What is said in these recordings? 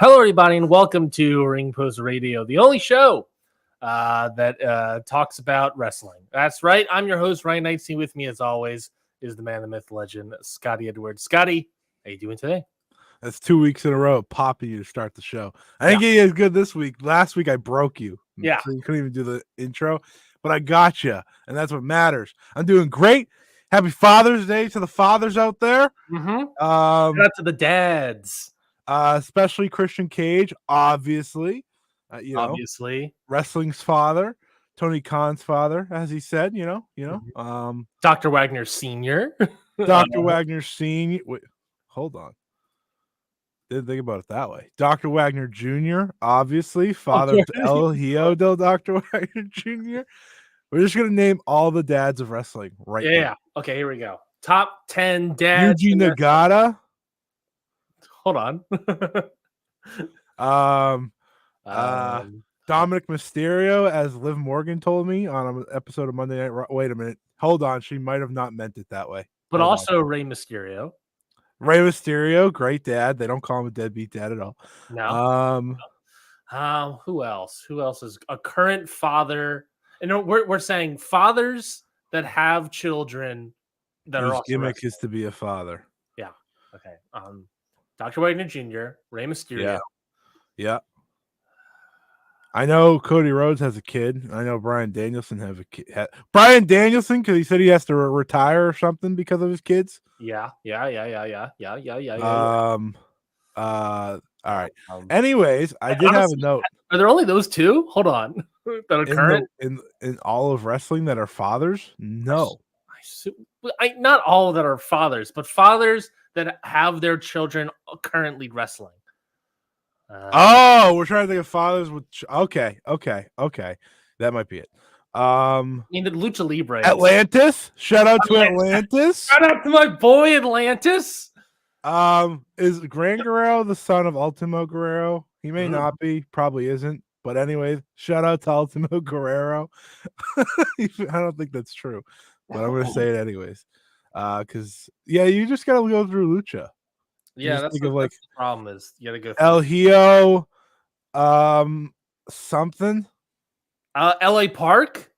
Hello, everybody, and welcome to Ring Post Radio, the only show that talks about wrestling. That's right. I'm your host, Ryan Knightsey. With me, as always, is the man, the myth, legend, Scotty Edwards. Scotty, how you doing today? That's 2 weeks in a row of popping you to start the show. I didn't get you as good this week. Last week, I broke you. Yeah. So you couldn't even do the intro, but I got you, and that's what matters. I'm doing great. Happy Father's Day to the fathers out there. Shout out to the dads. Especially Christian Cage, obviously. Obviously. Wrestling's father, Tony Khan's father, as he said, Dr. Wagner Sr. Dr. Wagner Sr. Wait, hold on. Didn't think about it that way. Dr. Wagner Jr., obviously, father of El Hijo del Dr. Wagner Jr. We're just going to name all the dads of wrestling right now. Yeah. Okay, here we go. Top 10 dads. Yuji Nagata. Hold on. Dominic Mysterio, as Liv Morgan told me on an episode of Monday Night Raw. Wait a minute. Hold on. She might have not meant it that way. But also Rey Mysterio. Rey Mysterio, great dad. They don't call him a deadbeat dad at all. No. Who else? Who else is a current father? And we're saying fathers that have children that are also gimmick wrestling. is to be a father. Yeah. Okay. Dr. Wagner Jr., Rey Mysterio. Yeah. I know Cody Rhodes has a kid. I know Bryan Danielson has a kid. Bryan Danielson, because he said he has to retire or something because of his kids. Yeah. All right. Anyways, I did have a note. Are there only those two? Hold on. That are current in all of wrestling that are fathers? No. Not all that are fathers, but fathers that have their children currently wrestling. We're trying to think of fathers with. Okay. That might be it. I mean, the Lucha Libre. Atlantis. Shout out to Atlantis. Shout out to my boy Atlantis. Is Gran Guerrero the son of Ultimo Guerrero? He may not be, probably isn't. But anyways, shout out to Ultimo Guerrero. I don't think that's true, but I'm gonna say it anyways. Because you just gotta go through Lucha. Yeah, that's the problem is you gotta go through El Hijo, something. LA Park.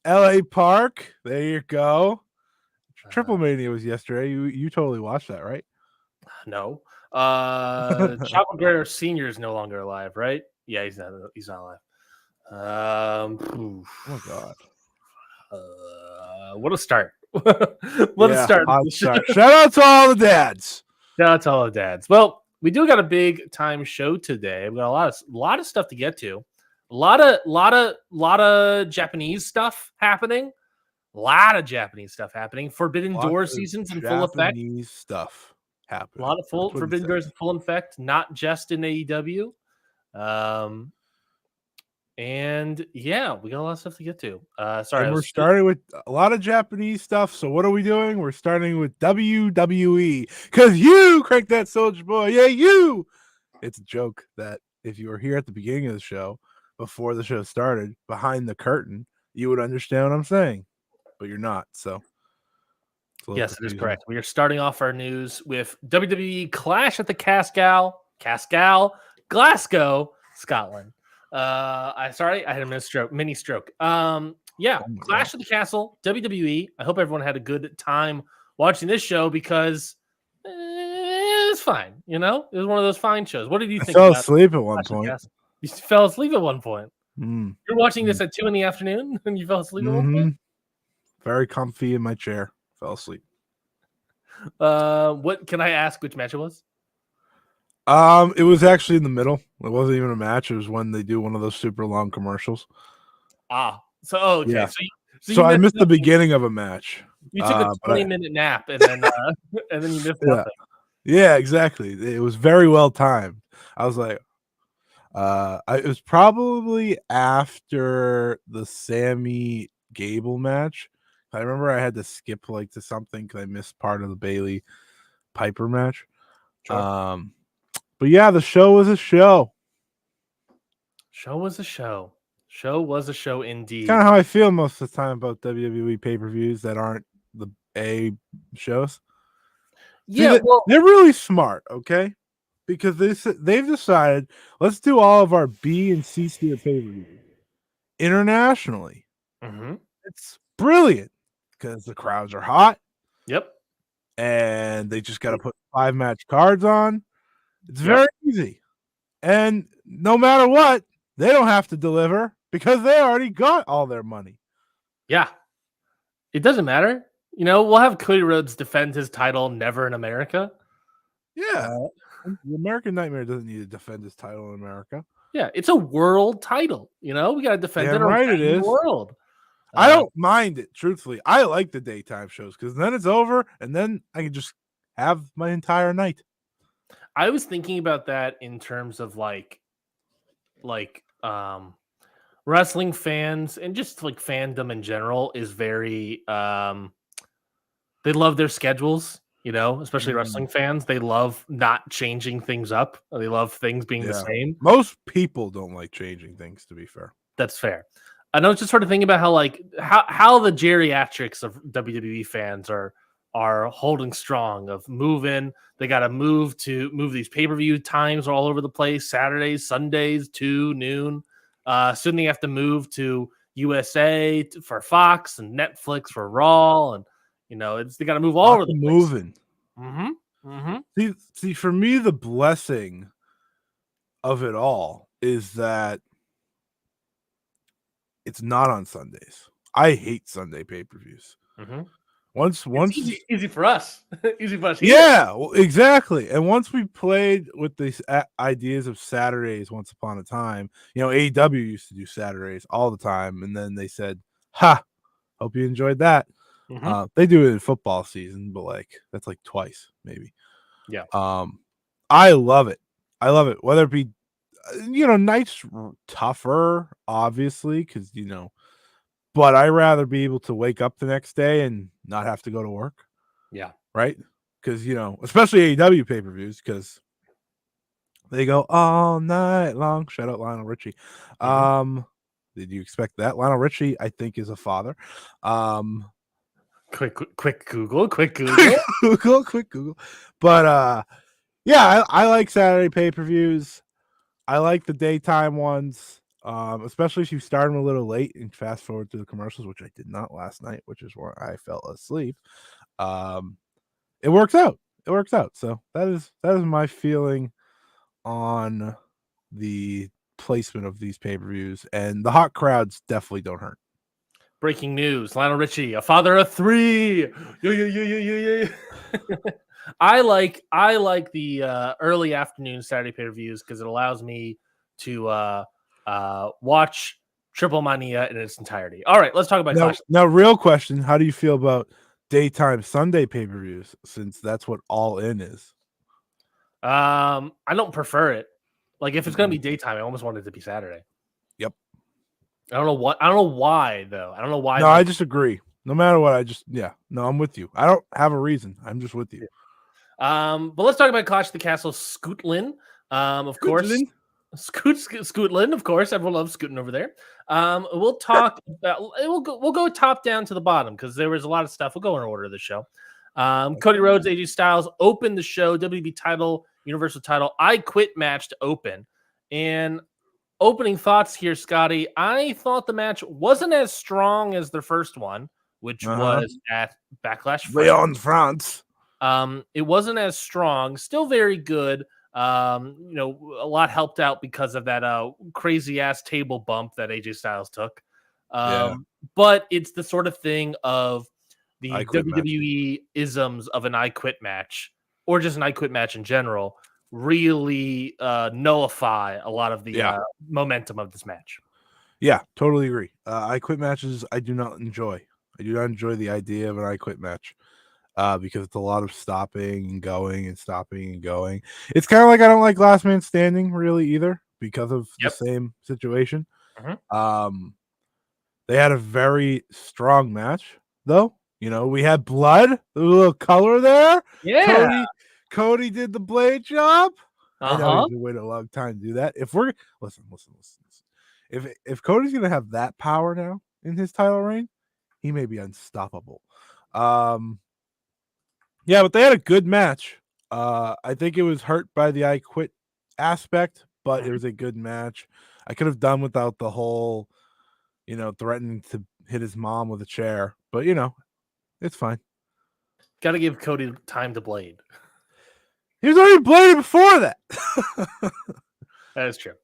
There you go. Triple Mania was yesterday. You totally watched that, right? No. Chavo Guerrero Sr. is no longer alive, right? Yeah, he's not alive. Oh my god. What a start. What a start. Shout out to all the dads. Shout out to all the dads. Well, we do got a big time show today. We got a lot of stuff to get to. A lot of Japanese stuff happening. Forbidden Door seasons in full effect. Japanese stuff happening. A lot of Forbidden Doors in full effect, not just in AEW. And yeah, we got a lot of stuff to get to. We're starting with a lot of Japanese stuff. So what are we doing? We're starting with WWE because you cranked that Soldier Boy. Yeah, you. It's a joke that if you were here at the beginning of the show, before the show started, behind the curtain, you would understand what I'm saying, but you're not. So yes, it is correct. We are starting off our news with WWE Clash at the Cascal, Glasgow, Scotland. I had a mini stroke. Clash of the Castle, WWE. I hope everyone had a good time watching this show because it was fine. It was one of those fine shows. What did you think? I fell asleep at one point. You fell asleep at one point. You're watching this at 2 p.m. and you fell asleep at one point. Very comfy in my chair. Fell asleep. What can I ask? Which match it was? It was actually in the middle. It wasn't even a match. It was when they do one of those super long commercials. So yeah. So I missed the beginning of a match. You took a 20-minute nap and then you missed nothing. Yeah, exactly. It was very well timed. I was like, it was probably after the Sammy Gable match. I remember I had to skip to something because I missed part of the Bailey Piper match. Sure. But yeah, the show was a show. Show was a show indeed. Kind of how I feel most of the time about WWE pay-per-views that aren't the A shows. Yeah, they're really smart, okay? because they've decided let's do all of our B and C tier pay-per-views internationally. Mm-hmm. It's brilliant because the crowds are hot. Yep. And they just got to put 5-match cards on. It's very easy. And no matter what, they don't have to deliver because they already got all their money. Yeah. It doesn't matter. We'll have Cody Rhodes defend his title never in America. Yeah. The American Nightmare doesn't need to defend his title in America. Yeah, it's a world title. We got to defend it right it is. the world. I don't mind it, truthfully. I like the daytime shows because then it's over and then I can just have my entire night. I was thinking about that in terms of like wrestling fans and just like fandom in general is very they love their schedules, especially wrestling fans. They love not changing things up. They love things being the same. Most people don't like changing things, to be fair. That's fair. I know, just sort of thinking about how the geriatrics of WWE fans are holding strong, of moving. They got to move these pay-per-view times all over the place. Saturdays, Sundays, 2 noon. Soon they have to move to USA for Fox and Netflix for Raw, and they got to move all over the place. Moving. Mm-hmm. Mm-hmm. See, for me, the blessing of it all is that it's not on Sundays. I hate Sunday pay-per-views. Mm-hmm. Once it's easy for us. Easy for us. Yeah, well, exactly. And once we played with these ideas of Saturdays once upon a time, AEW used to do Saturdays all the time, and then they said, "Ha, hope you enjoyed that." Mm-hmm. They do it in football season, but that's twice maybe. Yeah. I love it. I love it. Whether it be nights tougher, obviously, because but I rather be able to wake up the next day and not have to go to work. Yeah. Right? Because especially AEW pay-per-views, because they go all night long. Shout out Lionel Richie. Mm-hmm. Did you expect that? Lionel Richie, I think, is a father. Quick Google. Quick Google. But yeah, I like Saturday pay-per-views. I like the daytime ones, especially if you start them a little late and fast forward to the commercials, which I did not last night, which is where I fell asleep. It works out. So that is my feeling on the placement of these pay-per-views, and the hot crowds definitely don't hurt. Breaking news: Lionel Richie, a father of 3. Yeah. I like the early afternoon Saturday pay-per-views because it allows me to watch Triple Mania in its entirety. All right, let's talk about Clash. Now, real question: how do you feel about daytime Sunday pay-per-views, since that's what All In is? I don't prefer it. If it's gonna be daytime, I almost want it to be Saturday. Yep. I don't know why though. I don't know why. No, I just agree. No matter what, I'm with you. I don't have a reason. I'm just with you. But let's talk about Clash of the Castle Scotland. Of course. Scotland, of course. Everyone loves Scootin' over there. We'll talk about we'll go top down to the bottom because there was a lot of stuff. We'll go in order of the show. Cody Rhodes, AJ Styles opened the show, WWE title, Universal title, I Quit match to open. And opening thoughts here, Scotty. I thought the match wasn't as strong as the first one, which was at Backlash Leon France. It wasn't as strong, still very good. A lot helped out because of that crazy ass table bump that AJ Styles took. But it's the sort of thing of the WWE isms of an I Quit match, or just an I Quit match in general, really nullify a lot of the momentum of this match. Yeah, totally agree. I Quit matches I do not enjoy. I do not enjoy the idea of an I Quit match. Because it's a lot of stopping and going and stopping and going. It's kind of like I don't like Last Man Standing really either because of the same situation. They had a very strong match though. We had blood, a little color there. Yeah, Cody did the blade job. I know he's been waiting a long time to do that. If we're listen. If Cody's gonna have that power now in his title reign, he may be unstoppable. Yeah, but they had a good match. I think it was hurt by the I Quit aspect, but it was a good match. I could have done without the whole, threatening to hit his mom with a chair, but it's fine. Got to give Cody time to blade. He was already bladed before that. That is true.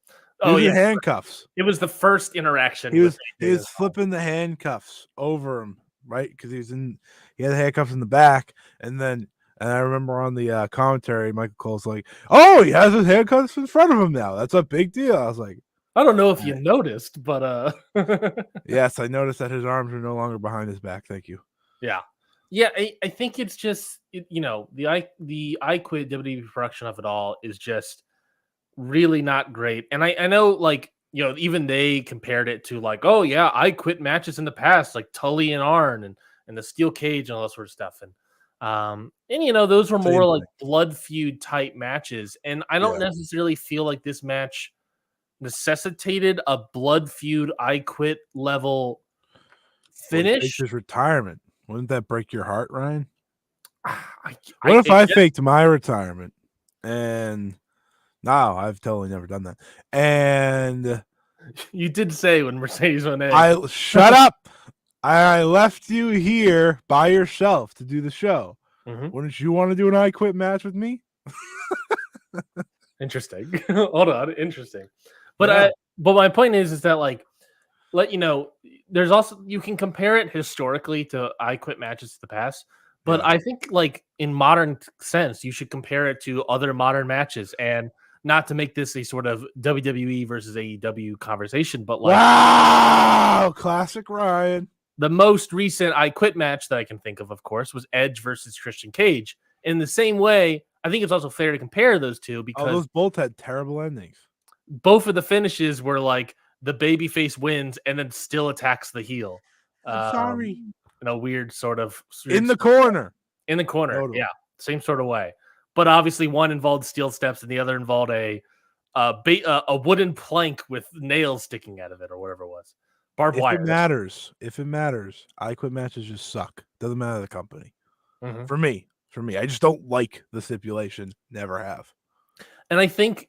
He was in handcuffs. It was the first interaction. He was flipping the handcuffs over him, right? Because he had the handcuffs in the back, and I remember on the commentary, Michael Cole's like, "Oh, he has his handcuffs in front of him now. That's a big deal." I was like, I don't know if you noticed, but yes, I noticed that his arms are no longer behind his back. Thank you. Yeah. I think it's just the I Quit WWE production of it all is just really not great. And I know, like, even they compared it to, like, oh yeah, I Quit matches in the past, like Tully and Arn and the steel cage and all that sort of stuff. And those were more like blood feud type matches. And I don't necessarily feel like this match necessitated a blood feud I Quit level finish. His retirement. Wouldn't that break your heart, Ryan? What if I faked my retirement? And no, I've totally never done that. And you did say when Mercedes went in. Shut up. I left you here by yourself to do the show. Mm-hmm. Wouldn't you want to do an I Quit match with me? Interesting. Hold on, interesting. But my point is that, like, there's also, you can compare it historically to I Quit matches to the past, but I think, like, in modern sense, you should compare it to other modern matches, and not to make this a sort of WWE versus AEW conversation, but like, wow, classic Ryan. The most recent I Quit match that I can think of course, was Edge versus Christian Cage. In the same way, I think it's also fair to compare those two because those both had terrible endings. Both of the finishes were like the babyface wins and then still attacks the heel. I'm sorry. In a weird sort of in the corner. In the corner, totally. Yeah, same sort of way. But obviously, one involved steel steps and the other involved a wooden plank with nails sticking out of it, or whatever it was. Barbed wire. If it matters, I Quit matches just suck. Doesn't matter the company. Mm-hmm. For me, I just don't like the stipulation. Never have. And I think,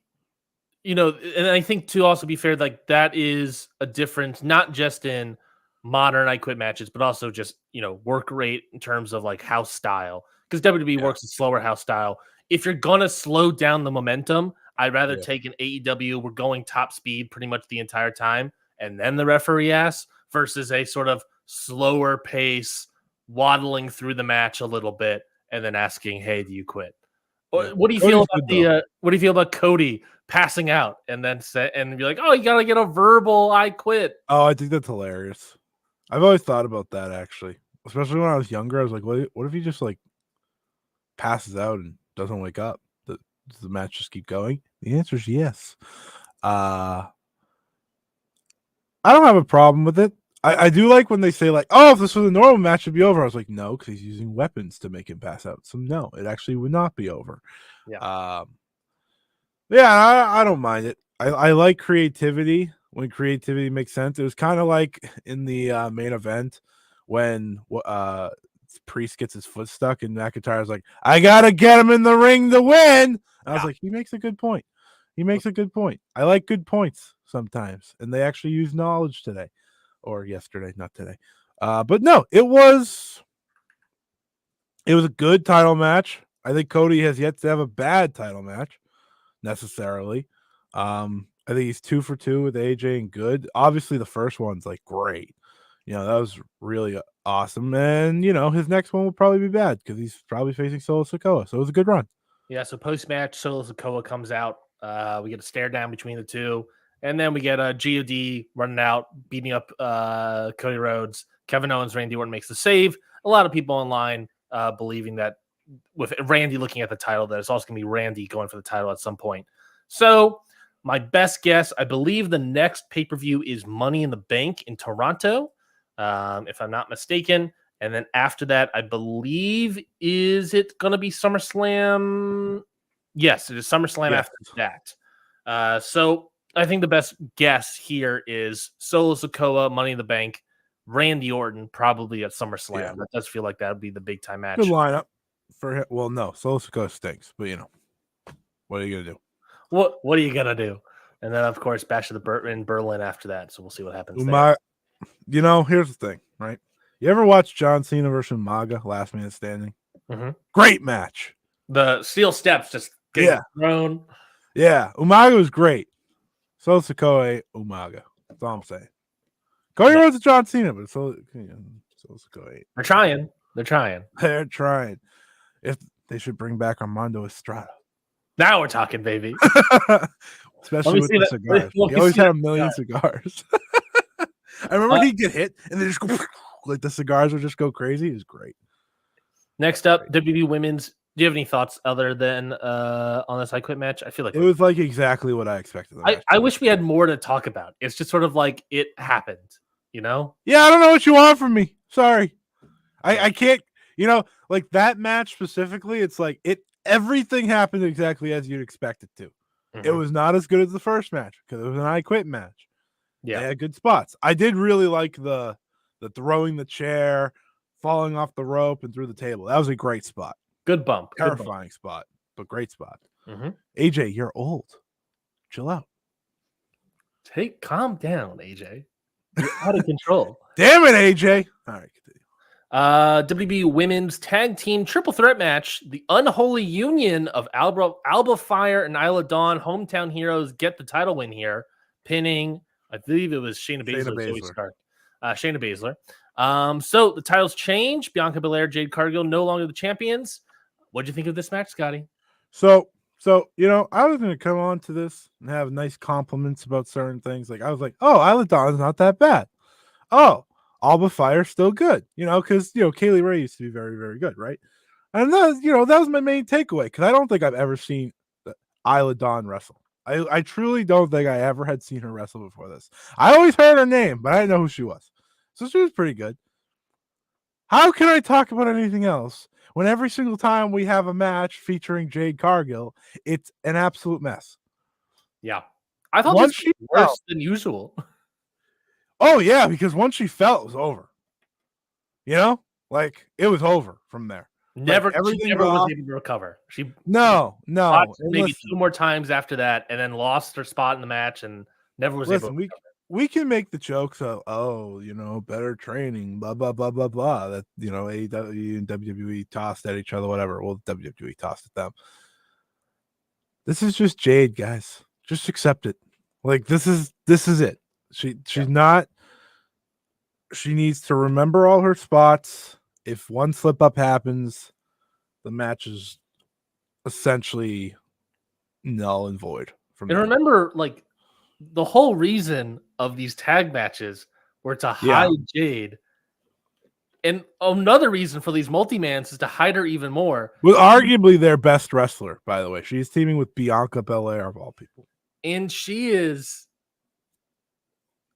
to also be fair, like, that is a difference, not just in modern I Quit matches, but also just, work rate in terms of, like, house style. Because WWE works a slower house style. If you're going to slow down the momentum, I'd rather take an AEW, we're going top speed pretty much the entire time, and then the referee asks, versus a sort of slower pace, waddling through the match a little bit, and then asking, hey, do you quit? Yeah. What do you feel about what do you feel about Cody passing out and then be like, oh, you got to get a verbal I quit? Oh, I think that's hilarious. I've always thought about that, actually. Especially when I was younger, I was like, what if he just, like, passes out and doesn't wake up? Does the match just keep going? The answer is yes. I don't have a problem with it. I do like when they say, like, oh, if this was a normal match, it'd be over. I was like, no, because he's using weapons to make him pass out. So no, it actually would not be over. Yeah. I don't mind it. I like creativity when creativity makes sense. It was kind of like in the main event when Priest gets his foot stuck and McIntyre's like, I gotta get him in the ring to win. And I was like, he makes a good point. I like good points sometimes, and they actually use knowledge today. Or yesterday, not today. But no, it was a good title match. I think Cody has yet to have a bad title match, necessarily. I think he's 2 for 2 with AJ and good. Obviously, the first one's, like, great. That was really awesome. And, his next one will probably be bad because he's probably facing Solo Sikoa. So it was a good run. Yeah, so post-match, Solo Sikoa comes out. We get a stare down between the two. And then we get a GOD running out, beating up Cody Rhodes. Kevin Owens, Randy Orton makes the save. A lot of people online believing that with Randy looking at the title, that it's also going to be Randy going for the title at some point. So my best guess, I believe the next pay-per-view is Money in the Bank in Toronto, if I'm not mistaken. And then after that, I believe, is it going to be SummerSlam? Yes, it is SummerSlam after that. So I think the best guess here is Solo Sikoa, Money in the Bank, Randy Orton, probably at SummerSlam. That does feel like that would be the big time match. Good lineup. for him. Well, no, Solo Sikoa stinks, but what are you gonna do? What are you gonna do? And then of course Bash of the in Berlin after that. So we'll see what happens there. Here's the thing, right? You ever watch John Cena versus Umaga, Last Man Standing? Mm-hmm. Great match. The steel steps just getting thrown. Yeah, Umaga was great. Solo Sikoa ain't Umaga. That's all I'm saying. Cody Rhodes and John Cena, but Solo Sikoa ain't. They're trying. They're trying. If they should bring back Armando Estrada. Now we're talking, baby. Especially with the cigars. He always had a million cigars. I remember he'd get hit and they just go like the cigars would just go crazy. It was great. Next up, WWE Women's. Do you have any thoughts other than on this I Quit match? I feel like it was like exactly what I expected. I wish we had more to talk about. It's just sort of like it happened, Yeah, I don't know what you want from me. Sorry. I can't, like that match specifically, it's like everything happened exactly as you'd expect it to. Mm-hmm. It was not as good as the first match because it was an I Quit match. Yeah. They had good spots. I did really like the throwing the chair, falling off the rope and through the table. That was a great spot. Good bump. Terrifying spot, but great spot. Mm-hmm. AJ, you're old. Chill out. Calm down, AJ. You're out of control. Damn it, AJ. All right, continue. WWE Women's Tag Team Triple Threat match. The unholy union of Alba Fire and Isla Dawn, hometown heroes, get the title win here, pinning, I believe it was Shayna Baszler. Shayna Baszler. So the titles change. Bianca Belair, Jade Cargill, no longer the champions. What'd you think of this match, Scotty? So I was going to come on to this and have nice compliments about certain things. Like I was like, oh, Isla Dawn's not that bad. Oh, Alba Fire's still good, because Kaylee Ray used to be very, very good, right? And that was my main takeaway because I don't think I've ever seen Isla Dawn wrestle. I truly don't think I ever had seen her wrestle before this. I always heard her name, but I didn't know who she was. So she was pretty good. How can I talk about anything else when every single time we have a match featuring Jade Cargill, it's an absolute mess? Yeah. I thought this was worse than usual. Oh, yeah, because once she fell, it was over. Like it was over from there. She never was able to recover. She no, maybe two more times after that, and then lost her spot in the match, and never was able to recover. We can make the jokes of better training, blah blah blah blah blah. That AEW and WWE tossed at each other, whatever. Well, WWE tossed at them. This is just Jade, guys. Just accept it. Like this is it. She's not. She needs to remember all her spots. If one slip up happens, the match is essentially null and void. Remember, like the whole reason of these tag matches were to hide Jade, and another reason for these multi-mans is to hide her even more. With arguably their best wrestler, by the way, she's teaming with Bianca Belair of all people, and she is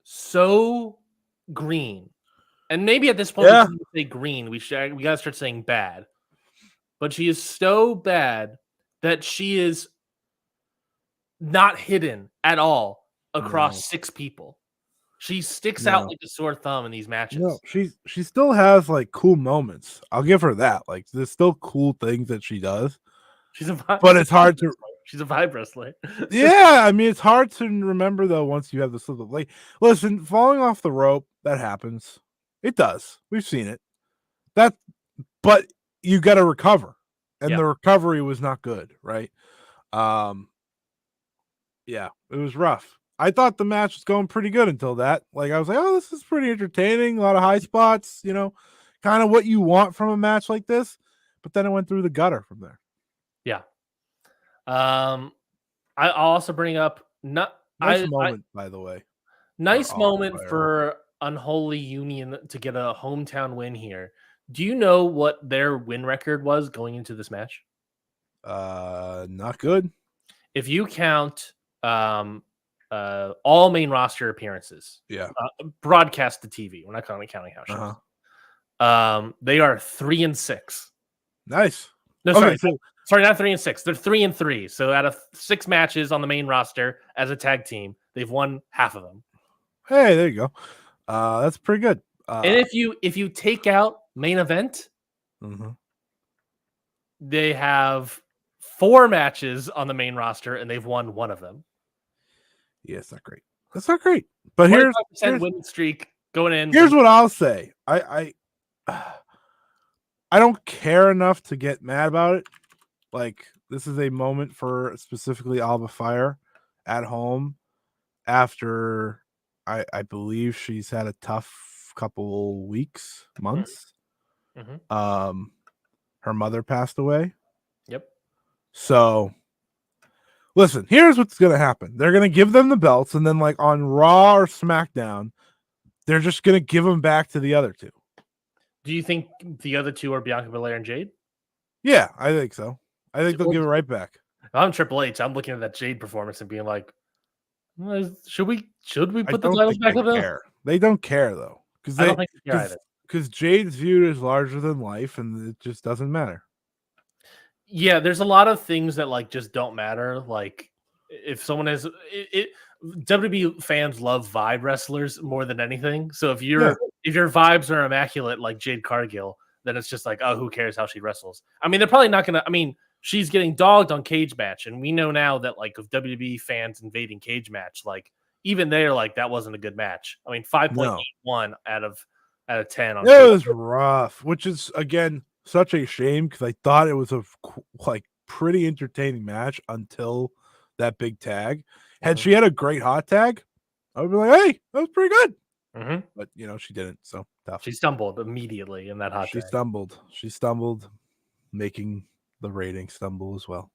so green. And maybe at this point, we shouldn't say green. We gotta start saying bad. But she is so bad that she is not hidden at all across 6 people. She sticks out like a sore thumb in these matches. No, she still has like cool moments. I'll give her that. Like there's still cool things that she does. But it's hard to. She's a vibe wrestler. Yeah, I mean it's hard to remember though once you have the slip up. Like, listen, falling off the rope, that happens. It does. We've seen it. But you got to recover, and the recovery was not good, right? Yeah, it was rough. I thought the match was going pretty good until that. Like I was like, oh, this is pretty entertaining. A lot of high spots, kind of what you want from a match like this. But then it went through the gutter from there. Yeah. I'll also bring up nice moment, by the way. Nice moment for Unholy Union to get a hometown win here. Do you know what their win record was going into this match? Not good. If you count all main roster appearances, broadcast to TV, we're not counting house shows. They are 3-6. Nice. No, sorry, not 3-6. They're 3-3. So out of 6 matches on the main roster as a tag team, they've won half of them. Hey, there you go. That's pretty good. And if you take out main event, they have 4 matches on the main roster, and they've won 1 of them. Yeah, it's not great. That's not great. But 25% win streak going in. Here's what I'll say. I don't care enough to get mad about it. Like, this is a moment for specifically Alba Fire at home after I believe she's had a tough couple weeks, months. Mm-hmm. Her mother passed away. Yep. So listen, here's what's gonna happen. They're gonna give them the belts, and then like on Raw or SmackDown, they're just gonna give them back to the other 2. Do you think the other 2 are Bianca Belair and Jade? Yeah, I think so. I think they'll give it right back. I'm Triple H. I'm looking at that Jade performance and being like, should we put the titles back up there? They don't care though, I don't think they care either. Because Jade's viewed as larger than life, and it just doesn't matter. Yeah, there's a lot of things that like just don't matter. Like if someone has WWE fans love vibe wrestlers more than anything. So if your vibes are immaculate like Jade Cargill, then it's just like, oh, who cares how she wrestles? I mean, they're probably not gonna. I mean, she's getting dogged on Cage Match, and we know now that like with WWE fans invading Cage Match, like even they're like that wasn't a good match. I mean, 5.81 out of 10 on. It was rough, which is again such a shame because I thought it was a like pretty entertaining match until that big tag. Had she had a great hot tag, I would be like, hey, that was pretty good. Mm-hmm. But she didn't. So tough. She stumbled immediately in that hot tag. She stumbled, making the rating stumble as well.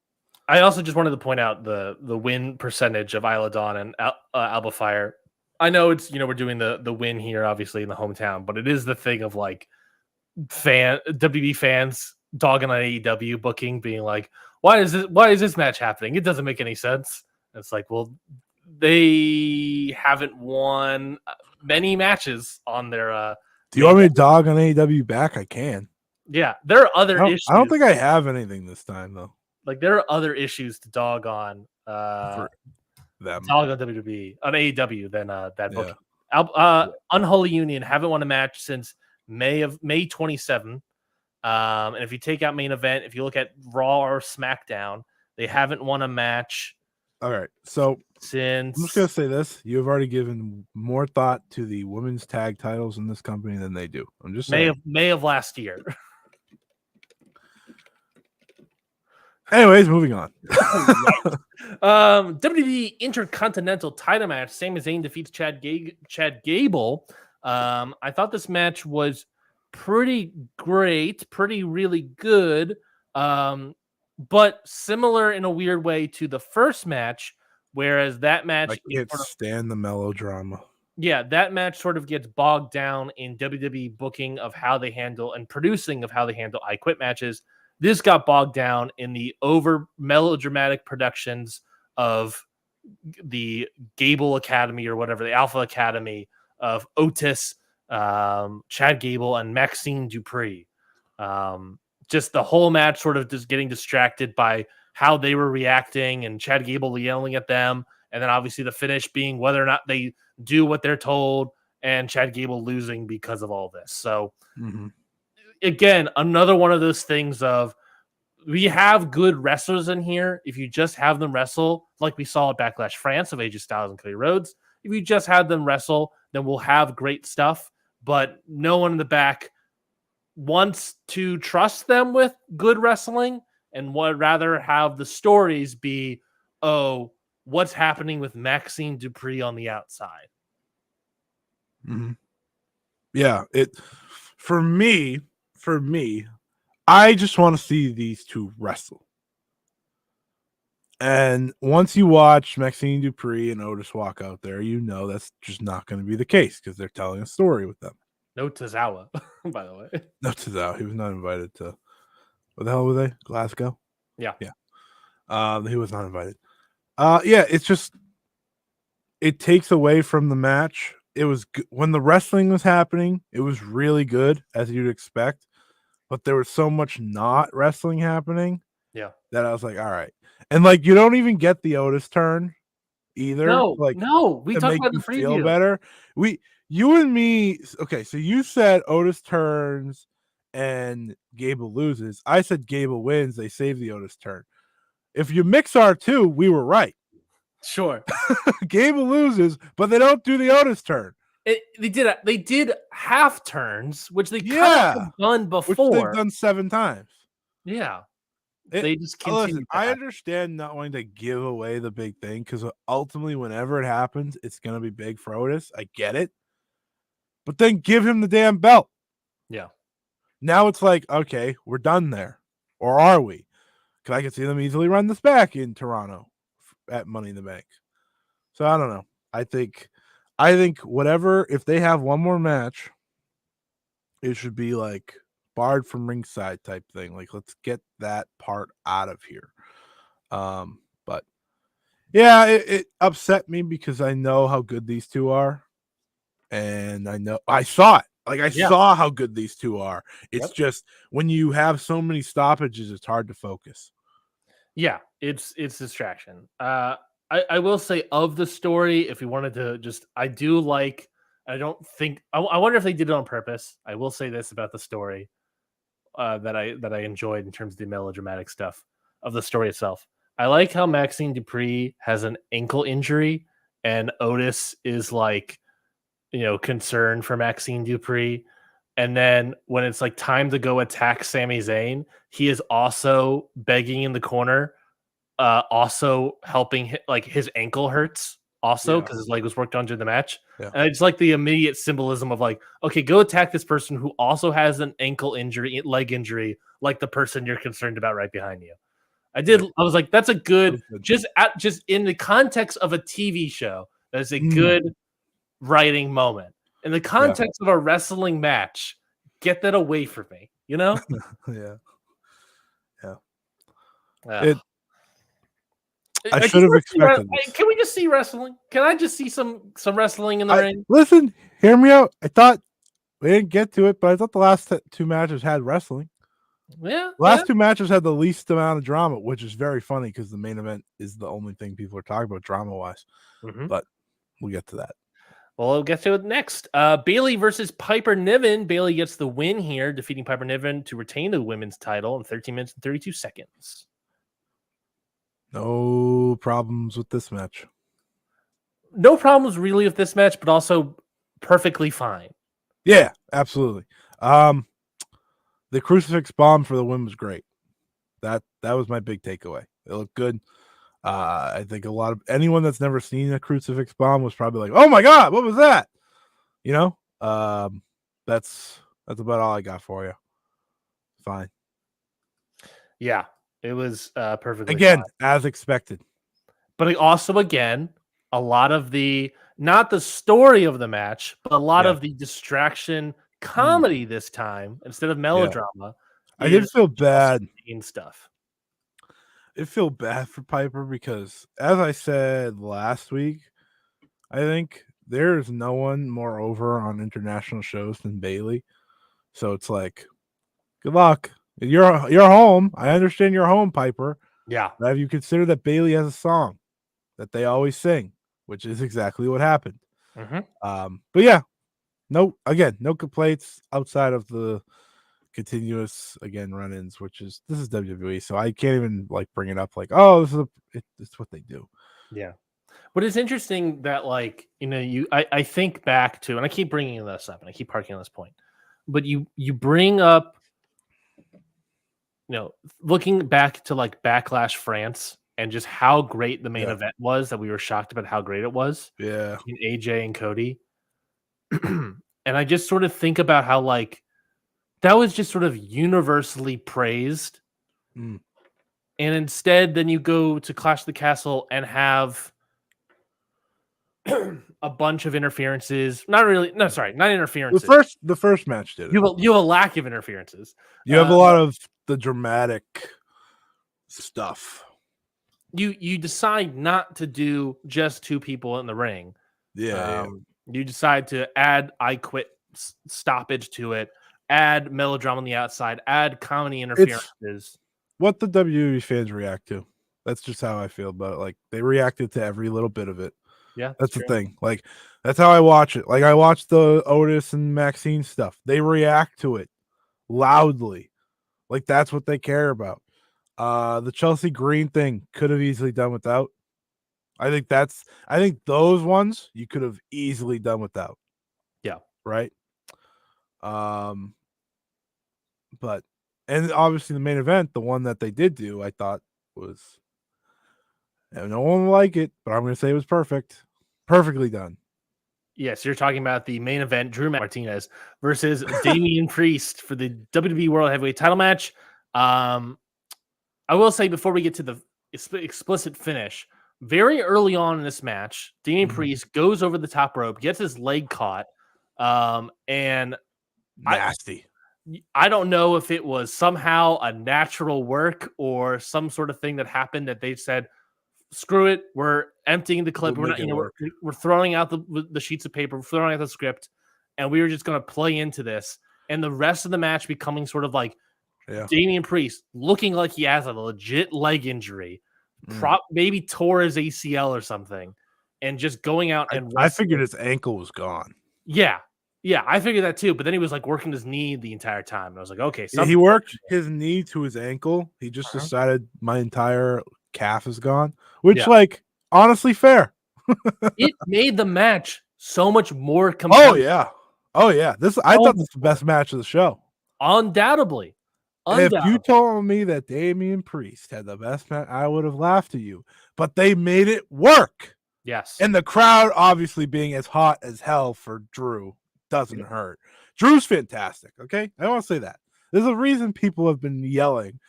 I also just wanted to point out the win percentage of Isla Dawn and Alba Fire. I know it's we're doing the win here, obviously in the hometown, but it is the thing of like WWE fans dogging on AEW booking, being like, why is this match happening? It doesn't make any sense. And it's like, well, they haven't won many matches on their. Do you want me to dog on AEW back? I can. Yeah, there are other issues. I don't think I have anything this time though. Like there are other issues to dog on. For them. Dog on WWE on AEW than that booking. Unholy Union haven't won a match since May 27th. And if you take out main event, if you look at Raw or SmackDown, they haven't won a match. All right, so since I'm just gonna say this: you have already given more thought to the women's tag titles in this company than they do. I'm just saying. May of last year. Anyways, moving on. WWE Intercontinental title match. Sami Zayn defeats Chad Gable. I thought this match was pretty great, really good. But similar in a weird way to the first match, whereas that match I can't stand the melodrama. Yeah, that match sort of gets bogged down in WWE booking of how they handle and producing of how they handle I Quit matches. This got bogged down in the over melodramatic productions of the Gable Academy or whatever, the Alpha Academy of Otis, Chad Gable, and Maxine Dupree. Just the whole match sort of just getting distracted by how they were reacting and Chad Gable yelling at them. And then obviously the finish being whether or not they do what they're told and Chad Gable losing because of all this. So again, another one of those things of we have good wrestlers in here. If you just have them wrestle, like we saw at Backlash France of AJ Styles and Cody Rhodes, if you just have them wrestle, then we'll have great stuff. But no one in the back wants to trust them with good wrestling and would rather have the stories be, oh, what's happening with Maxine Dupree on the outside. Yeah, for me, I just want to see these two wrestle. And once you watch Maxine Dupree and Otis walk out there, that's just not going to be the case because they're telling a story with them. No Tozawa, by the way. No Tozawa. He was not invited to. What the hell were they? Glasgow? Yeah. He was not invited. It's just it takes away from the match. It was when the wrestling was happening, it was really good as you'd expect, but there was so much not wrestling happening. Yeah. That I was like, all right. And like you don't even get the Otis turn either. No, we talked about the preview. Feel better. You and me, okay, so you said Otis turns and Gable loses. I said Gable wins. They save the Otis turn. If you mix our two, we were right. Sure. Gable loses, but they don't do the Otis turn. They did half turns, which they kind of have done before. Which they've done 7 times. Yeah. They just continue. Listen, I understand not wanting to give away the big thing because ultimately, whenever it happens, it's going to be big for Otis. I get it. But then give him the damn belt. Yeah. Now it's like, okay, we're done there. Or are we? Because I can see them easily run this back in Toronto at Money in the Bank. So I don't know. I think whatever, if they have one more match, it should be like barred from ringside type thing. Like, let's get that part out of here. But yeah, it upset me because I know how good these two are. And I saw it. Like, I saw how good these two are. It's just when you have so many stoppages, it's hard to focus. Yeah, it's distraction. I will say, of the story, if we wanted to just, I don't think, I wonder if they did it on purpose. I will say this about the story that I enjoyed in terms of the melodramatic stuff of the story itself. I like how Maxine Dupree has an ankle injury and Otis is like, concerned for Maxine Dupree. And then when it's like time to go attack Sami Zayn, he is also begging in the corner, also helping, like his ankle hurts also because his leg was worked on during the match. Yeah. And it's like the immediate symbolism of like, okay, go attack this person who also has an ankle injury, leg injury, like the person you're concerned about right behind you. I was like, that's a good, just in the context of a TV show, that's a good writing moment. In the context of a wrestling match, get that away from me, Yeah. I should have expected this. Can we just see wrestling? Can I just see some wrestling in the ring? Listen, hear me out. I thought we didn't get to it, but I thought the last 2 matches had wrestling. Yeah. The last 2 matches had the least amount of drama, which is very funny because the main event is the only thing people are talking about drama-wise. But we'll get to that. Well, we'll get to it next. Bayley versus Piper Niven. Bayley gets the win here, defeating Piper Niven to retain the women's title in 13 minutes and 32 seconds. No problems with this match. No problems really with this match, but also perfectly fine. Yeah, absolutely. The crucifix bomb for the win was great. That was my big takeaway. It looked good. I think anyone that's never seen a crucifix bomb was probably like, "Oh my god, what was that?" That's about all I got for you. Fine. Yeah, it was perfectly again fine. As expected. But also, again, a lot of not the story of the match, but a lot of the distraction comedy this time instead of melodrama. I did feel bad in stuff. I feel bad for Piper because, as I said last week, I think there's no one more over on international shows than Bayley. So it's like, good luck. You're home. I understand you're home, Piper. Yeah. But have you considered that Bayley has a song that they always sing, which is exactly what happened. But yeah, no complaints outside of the continuous run-ins, this is WWE, so I can't even like bring it up like, oh, it's what they do. Yeah. But it's interesting that I think back to, and I keep bringing this up and I keep parking on this point, but you bring up, looking back to like Backlash France and just how great the main event was, that we were shocked about how great it was. Yeah. Between AJ and Cody. And I just sort of think about how that was just sort of universally praised. And instead, then you go to Clash of the Castle and have a bunch of interferences. Not interferences. The first match did it. You have a lack of interferences. You have a lot of the dramatic stuff. You decide not to do just 2 people in the ring. Yeah. You decide to add I quit stoppage to it, add melodrama on the outside, add comedy interferences. It's what the WWE fans react to. That's just how I feel about it. Like, they reacted to every little bit of it. Yeah, that's the thing. Like, that's how I watch it. Like, I watch the Otis and Maxine stuff. They react to it loudly. Like that's what they care about. The Chelsea Green thing could have easily done without. I think those ones you could have easily done without. Yeah. Right. But and obviously the main event, the one that they did do, I thought was, and no one will like it, but I'm going to say it was perfect. Perfectly done. Yes, you're talking about the main event, Drew Martinez versus Damian Priest for the WWE World Heavyweight Title match. I will say before we get to the explicit finish, very early on in this match, Damian Priest goes over the top rope, gets his leg caught, and nasty. I don't know if it was somehow a natural work or some sort of thing that happened that they said, screw it, we're emptying the clip. We're not, we're throwing out the sheets of paper, we're throwing out the script, and we were just going to play into this. And the rest of the match becoming sort of like Damian Priest looking like he has a legit leg injury, maybe tore his ACL or something, and just going out and I figured his ankle was gone. Yeah, I figured that too. But then he was like working his knee the entire time, and I was like, okay, he worked his knee to his ankle. He just decided my entire calf is gone, which like honestly fair. It made the match so much more compelling. Oh yeah. I thought this was the best match of the show. Undoubtedly. If you told me that Damian Priest had the best match, I would have laughed at you. But they made it work. Yes. And the crowd obviously being as hot as hell for Drew doesn't hurt. Drew's fantastic, okay? I want to say that. There's a reason people have been yelling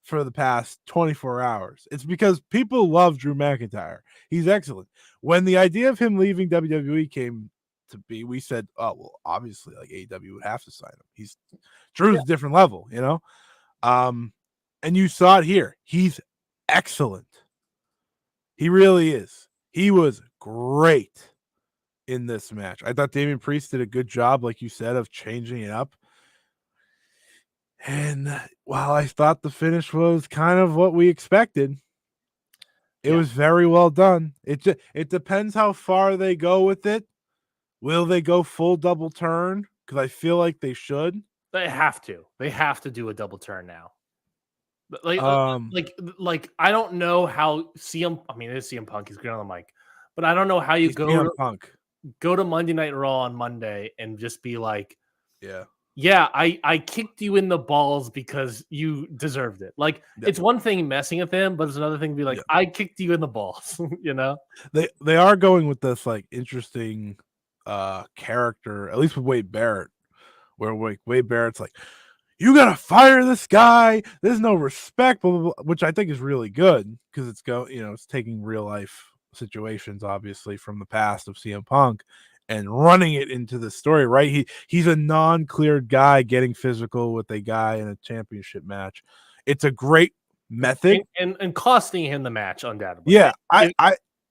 for the past 24 hours. It's because people love Drew McIntyre. He's excellent. When the idea of him leaving WWE came to be, we said, oh, well, obviously, like AEW would have to sign him. Drew's a different level, you know? And you saw it here. He's excellent. He really is. He was great in this match. I thought Damian Priest did a good job, like you said, of changing it up. And while I thought the finish was kind of what we expected, it was very well done. It depends how far they go with it. Will they go full double turn? Because I feel like they should. They have to. They have to do a double turn now. Like I don't know how CM. I mean, it is CM Punk. He's great on the mic, but I don't know how you go to Monday Night Raw on Monday and just be like, I kicked you in the balls because you deserved it. Like it's one thing messing with him, but it's another thing to be like, I kicked you in the balls. You know, they are going with this like interesting character, at least with Wade Barrett, where Wade Barrett's like, you gotta fire this guy. There's no respect, blah, blah, blah, which I think is really good because it's taking real life situations, obviously from the past of CM Punk, and running it into the story. Right? He's a non-cleared guy getting physical with a guy in a championship match. It's a great method and costing him the match undoubtedly. Yeah, I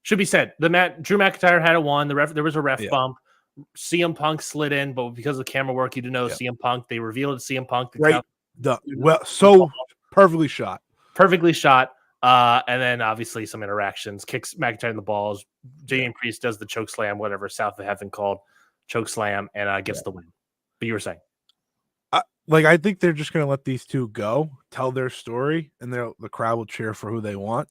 should be said the match. Drew McIntyre had it won. There was a ref bump. CM Punk slid in, but because of the camera work, you didn't know CM Punk. They revealed CM Punk. Perfectly shot. And then obviously some interactions, kicks McIntyre in the balls. Damian Priest does the choke slam, whatever South of Heaven called choke slam, and gets the win. But you were saying, I think they're just going to let these two go, tell their story, and the crowd will cheer for who they want.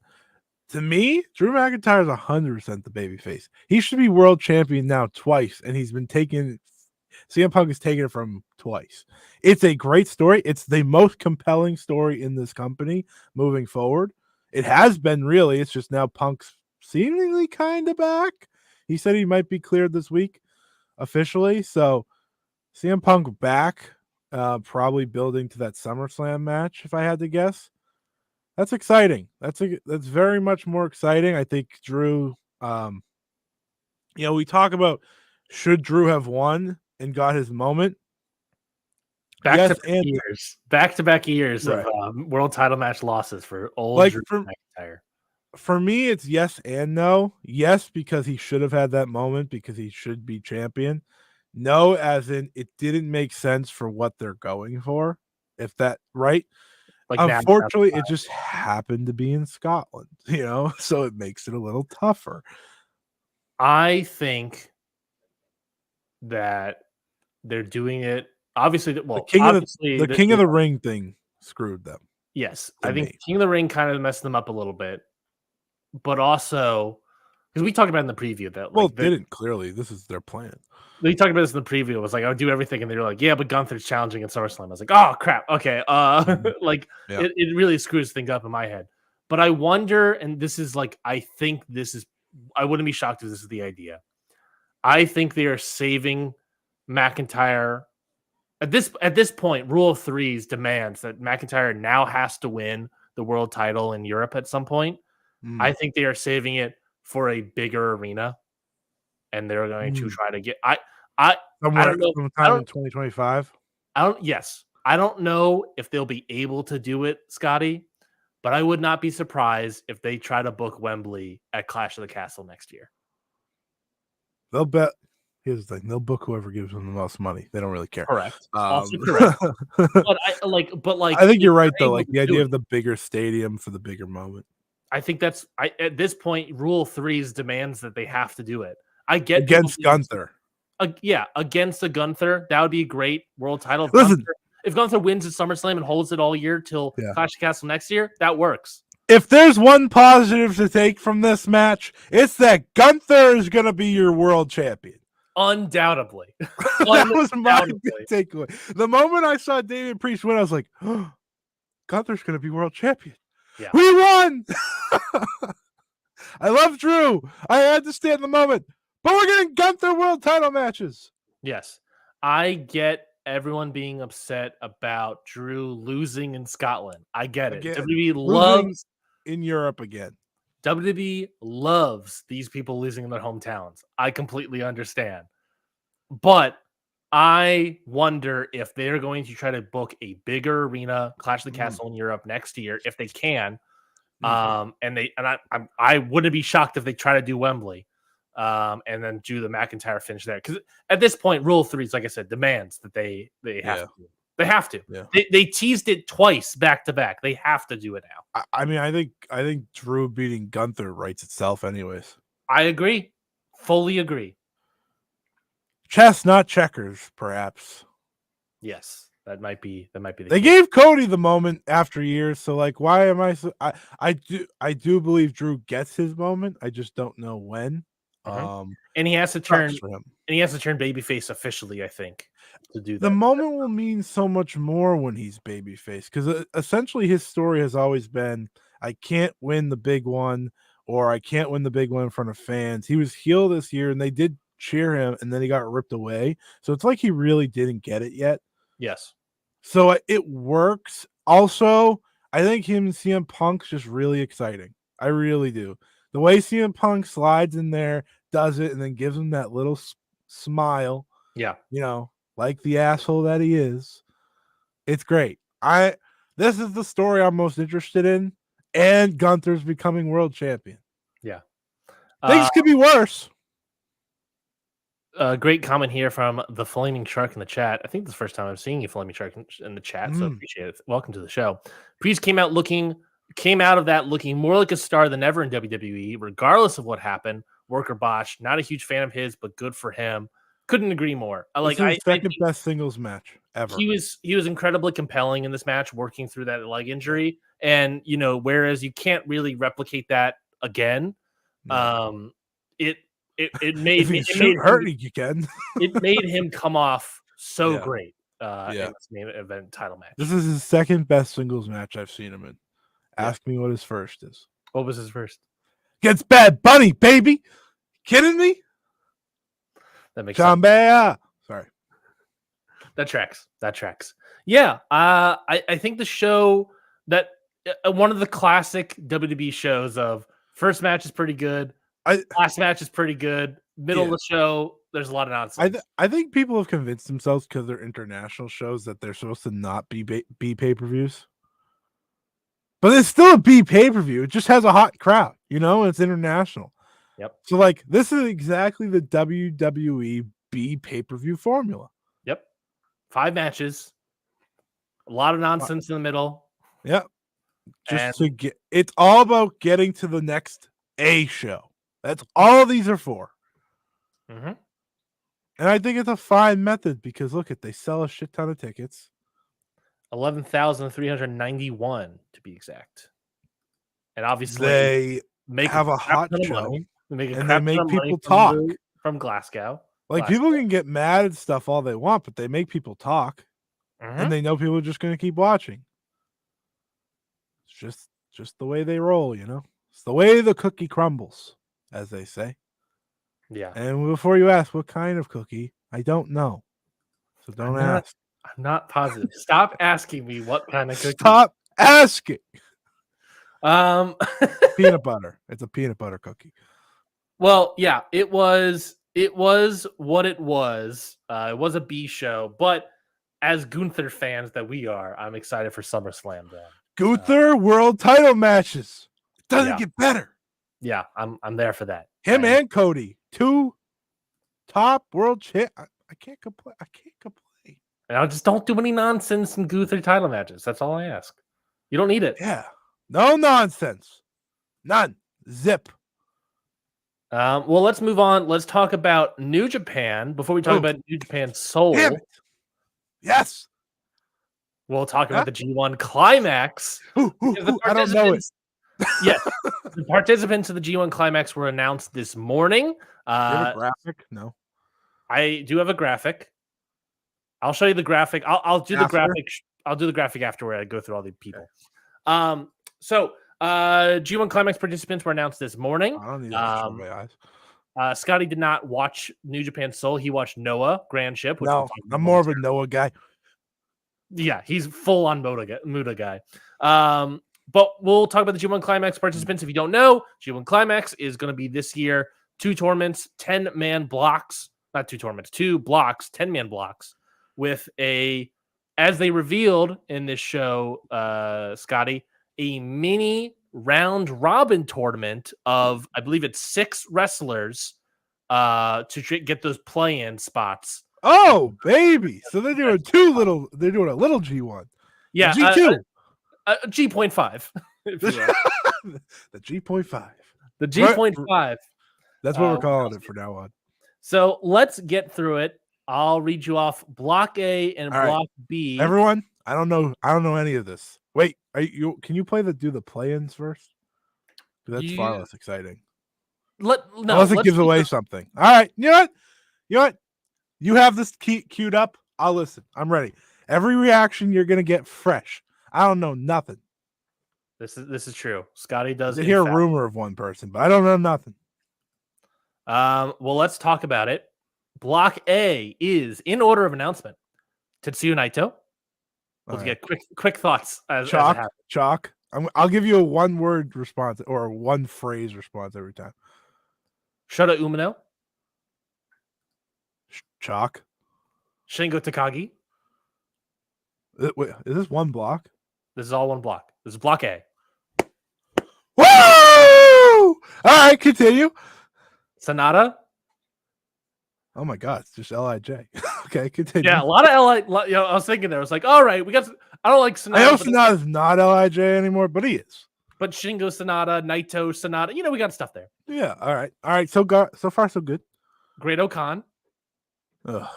To me, Drew McIntyre is 100% the babyface. He should be world champion now twice, and he's been taken. CM Punk has taken it from twice. It's a great story. It's the most compelling story in this company moving forward. It has been really. It's just now Punk's seemingly kind of back. He said he might be cleared this week officially. So CM Punk back, probably building to that SummerSlam match, if I had to guess. That's exciting. That's very much more exciting. I think Drew, we talk about should Drew have won and got his moment. Back-to-back years of world title match losses for old Drew McIntyre. For me, it's yes and no. Yes, because he should have had that moment because he should be champion. No, as in it didn't make sense for what they're going for. If that right. Unfortunately, it just happened to be in Scotland, so it makes it a little tougher. I think that they're doing it Obviously, the king of the ring thing screwed them. Yes, I think King of the Ring kind of messed them up a little bit, but also because we talked about in the preview that it didn't clearly. This is their plan. We talked about this in the preview. It was like, I'll do everything, and they were like, yeah, but Gunther's challenging at SummerSlam. I was like, oh crap, okay, it really screws things up in my head. But I wonder, and this is like, I wouldn't be shocked if this is the idea. I think they are saving McIntyre. At this point, Rule of Threes demands that McIntyre now has to win the world title in Europe at some point. I think they are saving it for a bigger arena, and they're going to try to get. I don't know. Sometime in 2025. I don't know if they'll be able to do it, Scotty, but I would not be surprised if they try to book Wembley at Clash of the Castle next year. They'll bet. Here's the thing: they'll book whoever gives them the most money. They don't really care. Correct. Also correct. but I think you're right though. Like the idea of the bigger stadium for the bigger moment. I think that's at this point, Rule 3's demands that they have to do it. I get against Gunther. Against a Gunther, that would be a great world title. If Gunther wins at SummerSlam and holds it all year till Clash of Castle next year, that works. If there's one positive to take from this match, it's that Gunther is going to be your world champion. Undoubtedly. That was my big takeaway. The moment I saw Damian Priest win, I was like, oh, Gunther's going to be world champion. Yeah. We won! I love Drew. I understand the moment. But we're getting Gunther world title matches. Yes. I get everyone being upset about Drew losing in Scotland. I get it. WWE loves in Europe again. WWE loves these people losing in their hometowns. I completely understand. But I wonder if they're going to try to book a bigger arena, Clash of the Castle in Europe next year, if they can. I wouldn't be shocked if they try to do Wembley. And then do the McIntyre finish there. Because at this point, Rule 3 is, like I said, demands that they have to. They have to. Yeah. They teased it twice back to back. They have to do it now. I think Drew beating Gunther writes itself anyways. I agree. Fully agree. Chess, not checkers, perhaps. Yes. That might be the They gave Cody the moment after years, so like why am I do believe Drew gets his moment. I just don't know when. And he has to turn babyface officially, I think, to do that. The moment will mean so much more when he's babyface, because essentially his story has always been, I can't win the big one, or I can't win the big one in front of fans. He was heel this year and they did cheer him, and then he got ripped away. So it's like he really didn't get it yet. Yes. So it works. Also, I think him and CM Punk's just really exciting. I really do. The way CM Punk slides in there, does it, and then gives him that little smile. Yeah. Like the asshole that he is. It's great. This is the story I'm most interested in, and Gunther's becoming world champion. Yeah. Things could be worse. Great comment here from the Flaming Shark in the chat. I think this is the first time I'm seeing you, Flaming Shark, in the chat, so appreciate it. Welcome to the show. Priest came out of that looking more like a star than ever in WWE, regardless of what happened. Worker botch. Not a huge fan of his, but good for him. Couldn't agree more. Second best singles match ever. He was incredibly compelling in this match, working through that leg injury, and whereas you can't really replicate that again. No. It made you can. It made him come off so great in this main event title match. This is his second best singles match I've seen him in. Ask me what his first is. What was his first? Against Bad Bunny, baby. Kidding me? That makes sense. Sorry. That tracks. Yeah. I think the show that one of the classic WWE shows of first match is pretty good. Last match is pretty good. Middle of the show, there's a lot of nonsense. I think people have convinced themselves because they're international shows that they're supposed to not be pay-per-views. But it's still a B pay-per-view. It just has a hot crowd, it's international. Yep. So like this is exactly the WWE B pay-per-view formula. Yep. 5 matches. A lot of nonsense in the middle. Yep. It's all about getting to the next A show. That's all these are for. And I think it's a fine method because look they sell a shit ton of tickets. 11,391 to be exact. And obviously They make have a crap hot ton of show money. They make a and they crap ton make of money people talk. from Glasgow. Like people can get mad at stuff all they want, but they make people talk. Mm-hmm. And they know people are just going to keep watching. It's just the way they roll, you know. It's the way the cookie crumbles, as they say. Yeah. And before you ask what kind of cookie, I don't know. So don't ask. I'm not positive. Stop asking me what kind of cookie. Stop asking. Peanut butter. It's a peanut butter cookie. Well, yeah, it was what it was. It was a B show, but as Gunther fans that we are, I'm excited for SummerSlam then. Gunther world title matches. It doesn't get better. Yeah, I'm there for that. Him and Cody, 2 top world champ. I can't complain. Now just don't do any nonsense in Gunther title matches. That's all I ask. You don't need it. Yeah. No nonsense. None. Zip. Well, let's move on. Let's talk about New Japan before we talk about New Japan Soul. Damn it. Yes. We'll talk about the G1 Climax. I don't know it. Yes. The participants of the G1 Climax were announced this morning. You have a graphic? No. I do have a graphic. I'll show you the graphic. I'll do the graphic. I'll do the graphic after where I go through all the people. So G1 Climax participants were announced this morning. I don't need to show my eyes. Scotty did not watch New Japan Soul. He watched Noah Grand Ship. Which no, I'm more of a Noah guy. Yeah, he's full on Muda guy. But we'll talk about the G1 Climax participants. If you don't know, G1 Climax is going to be this year 2 tournaments, 10-man blocks. Not 2 tournaments, 2 blocks, 10-man blocks with as they revealed in this show, Scotty, a mini round robin tournament of, I believe it's 6 wrestlers to get those play-in spots. Oh, baby. So they're doing they're doing a little G1. Yeah. G2. G.5. The G.5. The G.5. That's what we're calling it for now on. So let's get through it. I'll read you off Block A and Block B. Everyone, I don't know any of this. Wait, can you do the play-ins first? That's far less exciting. Unless it gives away something. All right. You know what? You have this queued up. I'll listen. I'm ready. Every reaction you're gonna get fresh. I don't know nothing. This is true. Scotty does hear a rumor of one person, but I don't know nothing. Well, let's talk about it. Block A is in order of announcement. Tetsuya Naito. Let's get quick thoughts. Chalk. I'll give you a 1-word response or a 1-phrase response every time. Shota Umino. Chalk. Shingo Takagi. Wait, is this one block? This is all one block. This is Block A. Woo! All right, continue. Sonata. Oh my God, it's just L.I.J. Okay, continue. Yeah, a lot of L.I. I was thinking there. I was like, all right, I don't like Sonata. I know Sonata's not L.I.J. anymore, but he is. But Shingo Sonata, Naito Sonata, we got stuff there. Yeah, all right. So far, so good. Great Okan. Ugh.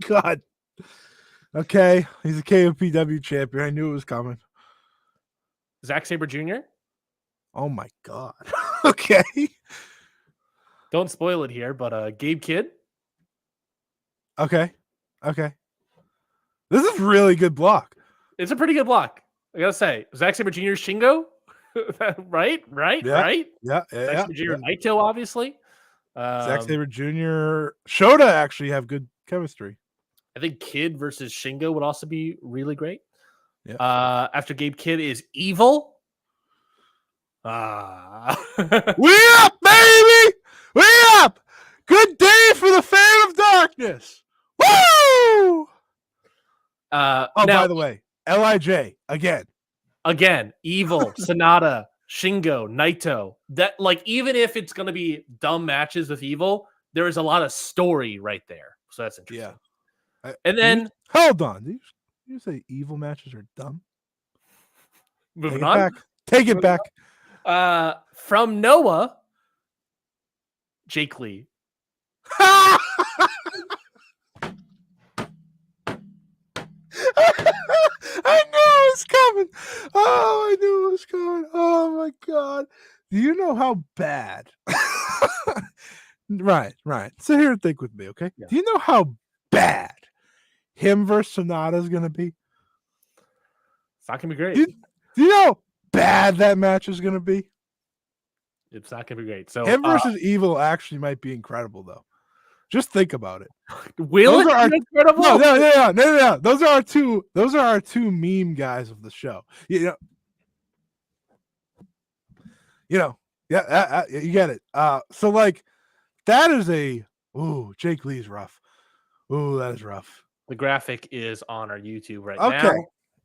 God. Okay, he's a KOPW champion. I knew it was coming. Zack Sabre Jr. Oh my God. Okay. Don't spoil it here, but Gabe Kidd. Okay. This is really good block. It's a pretty good block. I gotta say, Zack Sabre Jr. Shingo, right? Yeah. Zack Sabre Jr. Naito, obviously. Zack Sabre Jr. Shota actually have good chemistry. I think Kidd versus Shingo would also be really great. Yeah. After Gabe Kidd is Evil. We up, baby! We up! Good day for the fan of darkness. Woo! Now, by the way, L.I.J. again, Evil, Sonata, Shingo, Naito. That, even if it's gonna be dumb matches with Evil, there is a lot of story right there. So that's interesting. Yeah. And then hold on. Did you say Evil matches are dumb? Moving on. Take it back. From Noah, Jake Lee. god. Do you know how bad? Right. Sit here and think with me, okay? Yeah. Do you know how bad him versus Sonata is gonna be? It's not gonna be great. Do you know how bad that match is gonna be? It's not gonna be great. So Him versus Evil actually might be incredible, though. Just think about it. Will it be incredible? No. Those are our two meme guys of the show. You know, yeah, you get it. So like that is Jake Lee's rough. Ooh, that is rough. The graphic is on our YouTube right Okay. now.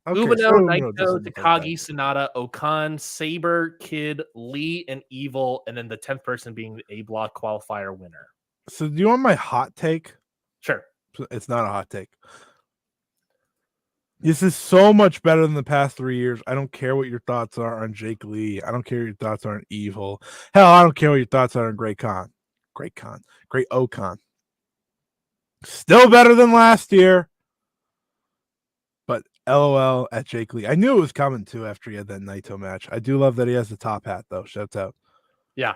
Okay. Umino, Naito, doesn't look like Takagi, Sonata, Okan, Saber, Kid, Lee, and Evil, and then the 10th person being the A block qualifier winner. So do you want my hot take? Sure. It's not a hot take. This is so much better than the past 3 years. I don't care what your thoughts are on Jake Lee. I don't care what your thoughts are on Evil. Hell, I don't care what your thoughts are on Great Okan. Still better than last year. But LOL at Jake Lee. I knew it was coming too after he had that Naito match. I do love that he has the top hat though. Shouts out. Yeah.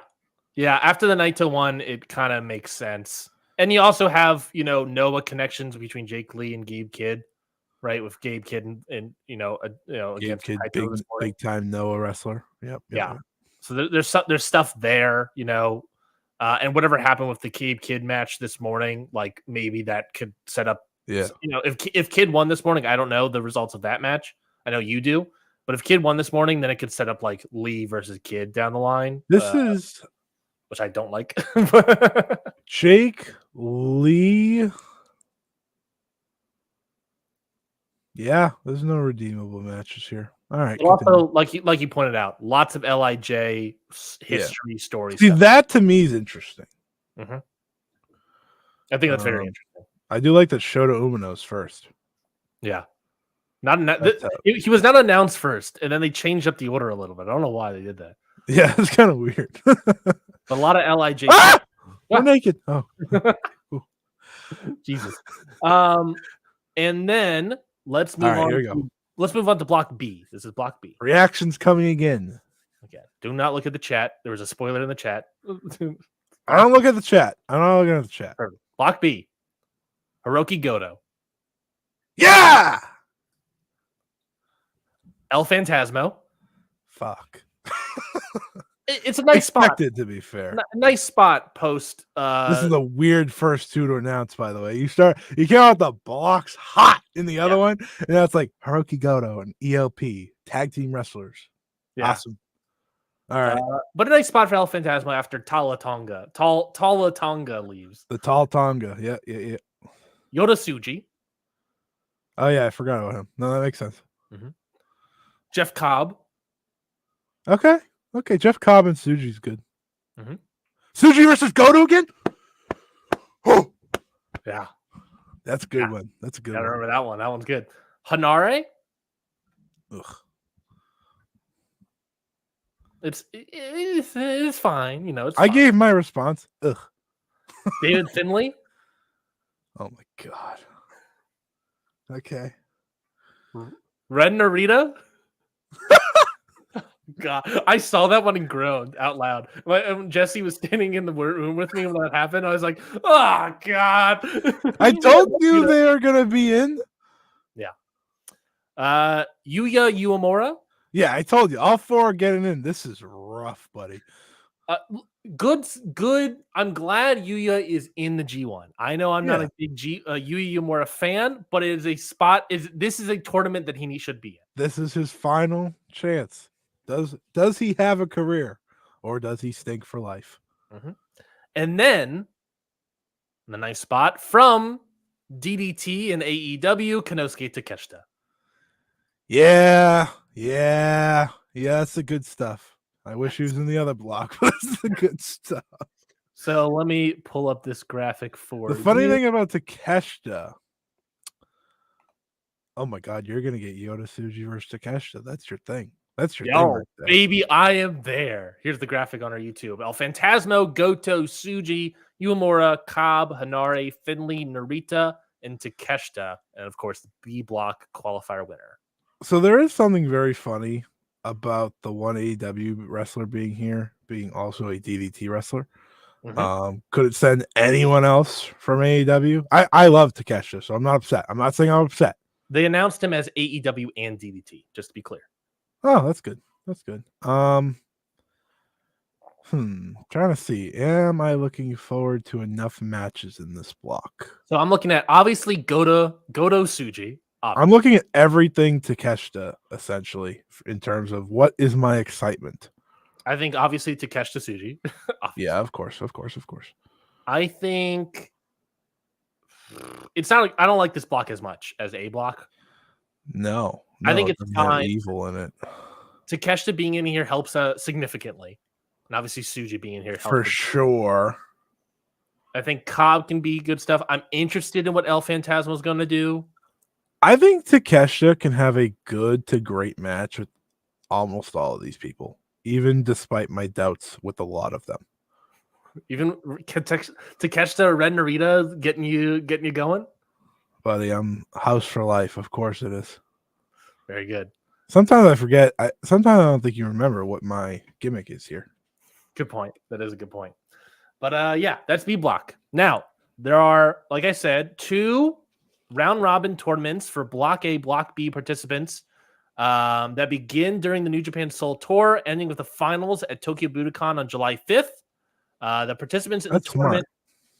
After the Naito one, it kind of makes sense. And you also have, Noah connections between Jake Lee and Gabe Kidd, right? With Gabe Kidd and Gabe Kidd, big time Noah wrestler. Yep. So there's stuff there, and whatever happened with the Gabe Kidd match this morning, like maybe that could set up. Yeah. If Kidd won this morning, I don't know the results of that match. I know you do, but if Kidd won this morning, then it could set up like Lee versus Kidd down the line. Which I don't like. Jake Lee. Yeah, there's no redeemable matches here. All right. Also, like you pointed out, lots of LIJ history stories. See, that to me is interesting. Mm-hmm. I think that's very interesting. I do like that Shota Umino's first. Yeah. He was not announced first, and then they changed up the order a little bit. I don't know why they did that. Yeah, it's kind of weird. But a lot of LIJ. We're naked. Oh, Jesus. And then let's move on. Here we go. Let's move on to Block B. This is Block B. Reactions coming again. Okay. Do not look at the chat. There was a spoiler in the chat. I don't look at the chat. I'm not looking at the chat. Perfect. Block B. Hiroki Goto. Yeah. El Phantasmo. Fuck. It's a nice spot. To be fair, nice spot post. This is a weird first two to announce. By the way, you came out the blocks hot in the other one, and now it's like Hiroki Goto and ELP tag team wrestlers. Yeah. Awesome. All right, but a nice spot for El Phantasmo after Tala Tonga leaves. The Tall Tonga, yeah. Yota Tsuji. Oh yeah, I forgot about him. No, that makes sense. Mm-hmm. Jeff Cobb. Okay, Jeff Cobb and Tsuji's good. Mm-hmm. Tsuji versus Goto again? Oh. Yeah. That's a good one. That's a good one. I remember that one. That one's good. Hanare? Ugh. It's fine. It's I fine. gave my response. Ugh. David Finley? Oh, my God. Okay. Red Narita? God, I saw that one and groaned out loud. When Jesse was standing in the room with me when that happened, I was like, "Oh God!" I told you they are gonna be in. Yeah. Yuya Uemura. Yeah, I told you all four are getting in. This is rough, buddy. Good. I'm glad Yuya is in the G1. I know I'm not a big Yuya Uemura fan, but it is a spot. This is a tournament that he should be in. This is his final chance. Does he have a career, or does he stink for life? Mm-hmm. And then the nice spot from DDT and AEW, Konosuke Takeshita. Yeah, that's the good stuff. I wish he was in the other block, but this is the good stuff. So let me pull up this graphic for the funny thing about Takeshita. Oh my God, you're gonna get Yota Tsuji versus Takeshita. That's your thing. That's your thing right there. Baby, I am there. Here's the graphic on our YouTube. El Phantasmo, Goto, Tsuji, Uemura, Cobb, Hanare, Finley, Narita, and Takeshita. And of course, the B block qualifier winner. So there is something very funny about the one AEW wrestler being here, being also a DDT wrestler. Mhm. Could it send anyone else from AEW? I love Takeshita, so I'm not upset. I'm not saying I'm upset. They announced him as AEW and DDT, just to be clear. Oh, that's good. That's good. Trying to see. Am I looking forward to enough matches in this block? So I'm looking at obviously Goto Suji. I'm looking at everything Takeshita essentially in terms of what is my excitement. I think obviously Takeshita Suji. Yeah, of course. I think it's not. I don't like this block as much as A block. No, I think it it's doesn't have fine. evil in it. Takeshita being in here helps significantly, and obviously Suji being in here helps For sure. I think Cobb can be good stuff. I'm interested in what El Phantasmo is going to do. I think Takeshita can have a good to great match with almost all of these people, even despite my doubts with a lot of them. Even Takeshita, Red Narita getting you going. Buddy, I'm house for life. Of course it is. Very good. Sometimes I forget. Sometimes I don't think you remember what my gimmick is here. Good point. That is a good point. But yeah, that's B block. Now, there are, like I said, 2 round robin tournaments for Block A, Block B participants that begin during the New Japan Soul Tour, ending with the finals at Tokyo Budokan on July 5th. The participants in the tournament,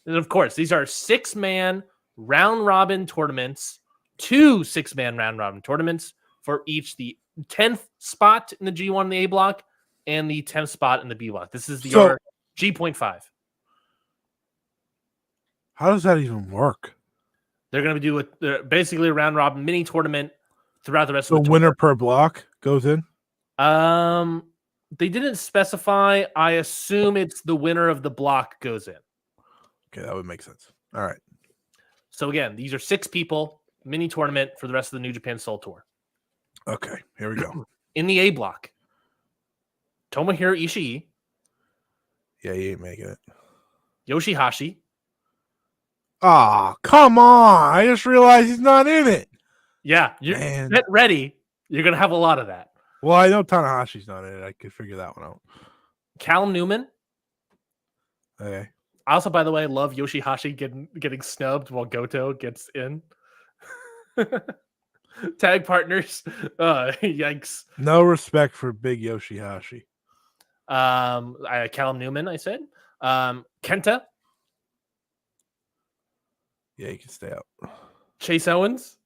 and of course, these are 6-man round robin tournaments, 2 6-man round robin tournaments for each the 10th spot in the G1 and the A block and the 10th spot in the B block. This is the G.5. How does that even work? They're going to do basically a round robin mini tournament throughout the rest of the tour. Winner per block goes in? They didn't specify. I assume it's the winner of the block goes in. Okay, that would make sense. All right. So again, these are 6 people, mini tournament for the rest of the New Japan Soul Tour. Okay, here we go. In the A block, Tomohiro Ishii. Yeah, he ain't making it. Yoshihashi. Ah, come on. I just realized he's not in it. Yeah, get ready. You're going to have a lot of that. Well, I know Tanahashi's not in it. I could figure that one out. Callum Newman. Okay. I also, by the way, love Yoshihashi getting snubbed while Goto gets in. Tag partners. Yikes. No respect for big Yoshihashi. Callum Newman, I said. Kenta. Yeah, you can stay out. Chase Owens.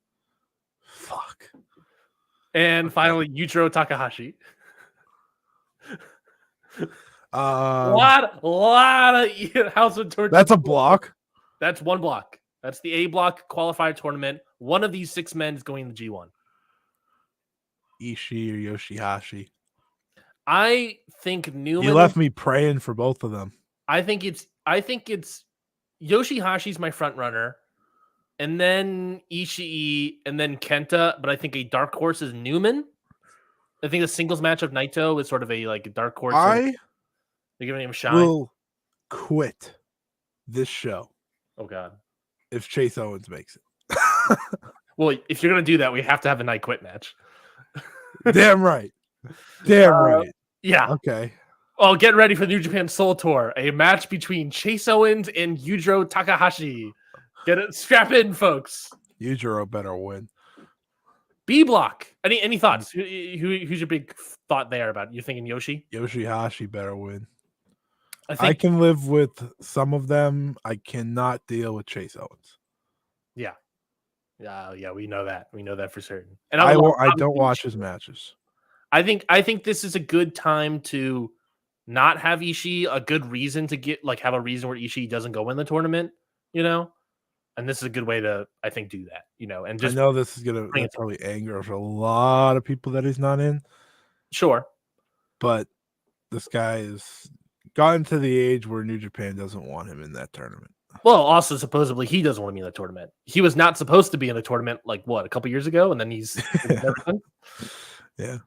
Fuck. And finally, Yujiro Takahashi. A lot of House of Torture. That's a block. That's one block. That's the A block qualifier tournament. One of these 6 men is going to G1. Ishii or Yoshihashi. I think Newman. You left me praying for both of them. I think it's Yoshihashi's my front runner, and then Ishii, and then Kenta. But I think a dark horse is Newman. I think the singles match of Naito is sort of a dark horse. They're giving him shine. Will quit this show. Oh God! If Chase Owens makes it. Well, if you're gonna do that, we have to have a night quit match. Damn right. Damn right. Yeah. Okay. Oh, get ready for the New Japan Soul Tour. A match between Chase Owens and Yujiro Takahashi. Get it? Strap in, folks. Yujiro better win. B block. Any thoughts? Who's your big thought there about? You thinking Yoshi? Yoshihashi better win. I can live with some of them. I cannot deal with Chase Owens. Yeah. Yeah, we know that. We know that for certain. And I don't watch his matches. I think this is a good time to not have Ishii, a good reason to have a reason where Ishii doesn't go in the tournament, and this is a good way to, I think, do that, and just I know this is gonna probably anger a lot of people that he's not in. Sure. But this guy has gotten to the age where New Japan doesn't want him in that tournament. Well, also supposedly he doesn't want to be in the tournament. He was not supposed to be in the tournament a couple years ago, and then he's yeah.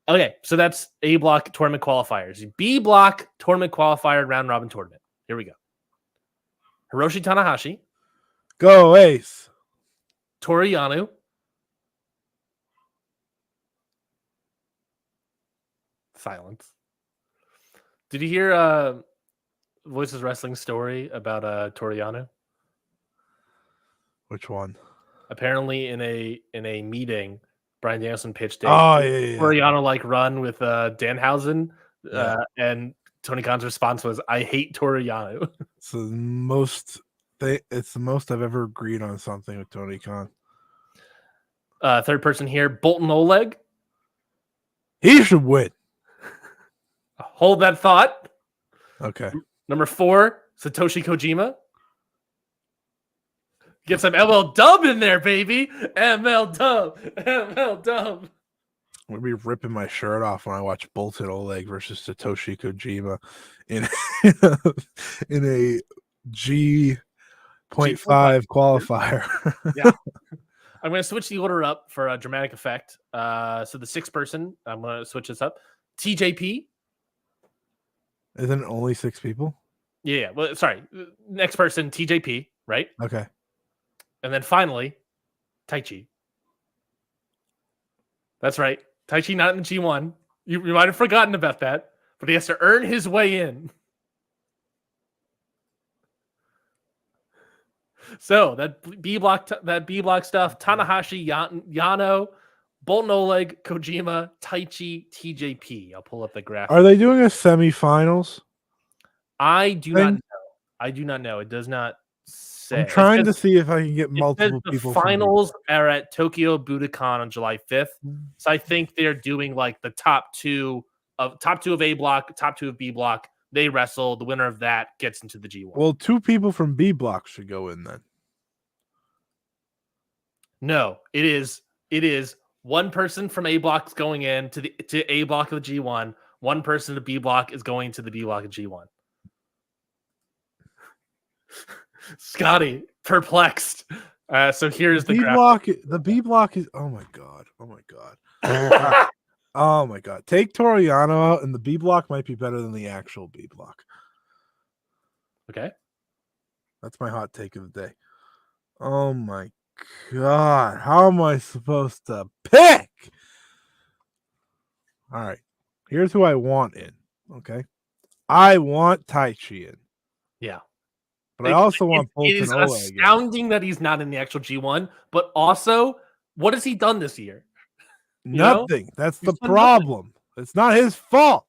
Okay, so that's A block tournament qualifiers. B block tournament qualifier round robin tournament. Here we go. Hiroshi Tanahashi. Go Ace. Toru Yano. Silence. Did you hear Voices Wrestling story about Toriano? Which one? Apparently, in a meeting, Bryan Danielson pitched a Toriano like run with Danhausen, and Tony Khan's response was, "I hate Toriano." It's the most. It's the most I've ever agreed on something with Tony Khan. Third person here, Bolton Oleg. He should win. Hold that thought. Okay. Number 4, Satoshi Kojima. Get some ML Dub in there, baby. ML Dub. ML Dub. I'm going to be ripping my shirt off when I watch Bolton Oleg versus Satoshi Kojima in a G.5 qualifier. Yeah. I'm going to switch the order up for a dramatic effect. So the 6th person, I'm going to switch this up. TJP. Isn't it only 6 people? Yeah. Well, sorry. Next person, TJP, right? Okay. And then finally, Taichi. That's right. Taichi not in the G1. You might have forgotten about that, but he has to earn his way in. So that B block stuff, Tanahashi, Yano, Bolton Oleg, Kojima, Taichi, TJP. I'll pull up the graph. Are they doing a semifinals? I do not know. I do not know. It does not say. I'm trying to see if I can get multiple people. The finals are at Tokyo Budokan on July 5th. So I think they're doing like the top two of A block, top 2 of B block. They wrestle. The winner of that gets into the G1. Well, 2 people from B block should go in then. No, it is one person from A block is going in to A block of the G1. One person to B block is going to the B block of G1. Scotty, perplexed. So here's the B block. The B block is. Oh my god. Oh my god. Oh my god. Take Toriano out, and the B block might be better than the actual B block. Okay. That's my hot take of the day. Oh my god. How am I supposed to pick? All right. Here's who I want in. Okay. I want Taichi in. Yeah. But I also want Bolton It is Oleg astounding that he's not in the actual G1, but also, what has he done this year? Nothing. That's the problem. Nothing. It's not his fault.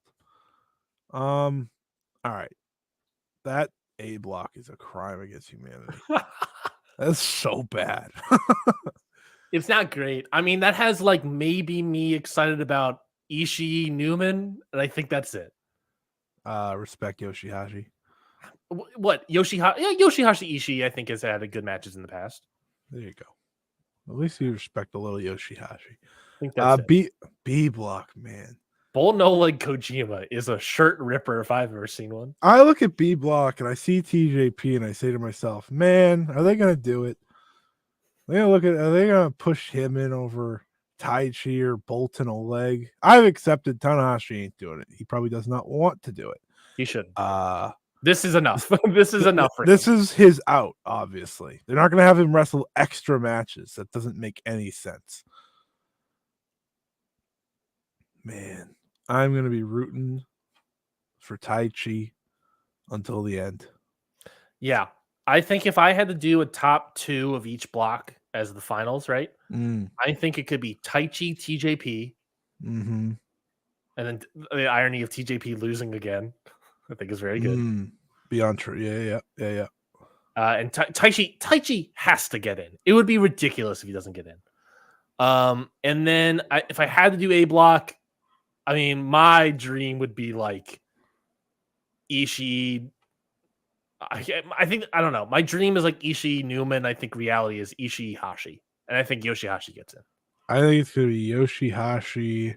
All right. That A block is a crime against humanity. That's so bad. It's not great. I mean, that has like maybe me excited about Ishii Newman, and I think that's it. Respect Yoshihashi. What Yoshihashi? Yeah, Yoshihashi Ishii, I think, has had good matches in the past. There you go. At least you respect a little Yoshihashi. I think that's B block, man. Bolton Oleg Kojima is a shirt ripper if I've ever seen one. I look at B block and I see TJP and I say to myself, man, are they gonna do it? Are they gonna push him in over Taichi or Bolton Oleg? I've accepted Tanahashi ain't doing it. He probably does not want to do it. He shouldn't. This is enough. This is enough for him. This is his out, obviously. They're not going to have him wrestle extra matches. That doesn't make any sense. Man, I'm going to be rooting for Taichi until the end. Yeah. I think if I had to do a top 2 of each block as the finals, right? I think it could be Taichi, TJP. Mm-hmm. And then the irony of TJP losing again, I think is very good. Beyond true. Yeah. And Taichi has to get in. It would be ridiculous if he doesn't get in. And then if I had to do A block, I mean, my dream would be like Ishii. I think, I don't know. My dream is like Ishii, Newman. I think reality is Ishii, Hashi. And I think Yoshihashi gets in. I think it's going to be Yoshihashi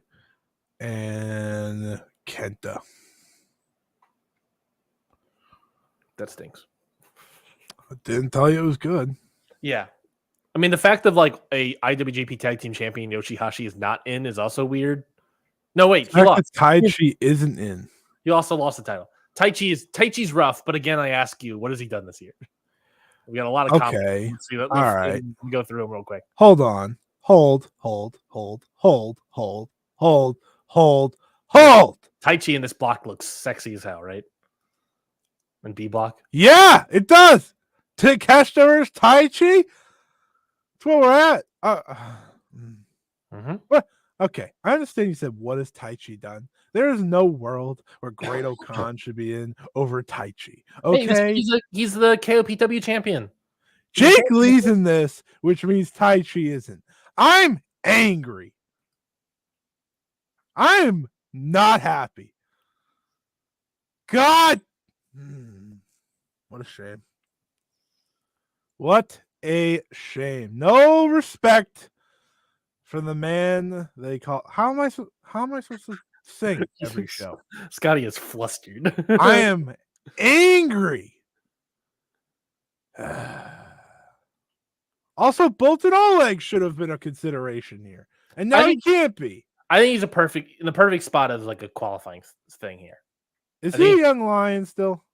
and Kenta. That stinks. I didn't tell you it was good. Yeah. I mean, the fact of like a IWGP Tag Team Champion Yoshihashi is not in is also weird. No, wait. He lost. Taichi isn't in. He also lost the title. Taichi's rough, but again, I ask you, what has he done this year? We got a lot of comments. Okay. All right. We'll go through them real quick. Hold on. Hold. Hold. Taichi in this block looks sexy as hell, right? In B block. Yeah, it does. Takeshita versus Taichi. That's where we're at. What? Okay, I understand you said, what has Taichi done? There is no world where Great Khan should be in over Taichi. Okay? Hey, he's the KOPW champion. Jake Lee's in this, which means Taichi isn't. I'm angry. I'm not happy. God. What a shame. What a shame. No respect for the man they call. How am I supposed to sing every show? Scotty is flustered. I am angry. Also, Bolton Oleg should have been a consideration here, and now he can't be. I think he's in the perfect spot as like a qualifying thing here. Is he a young lion still?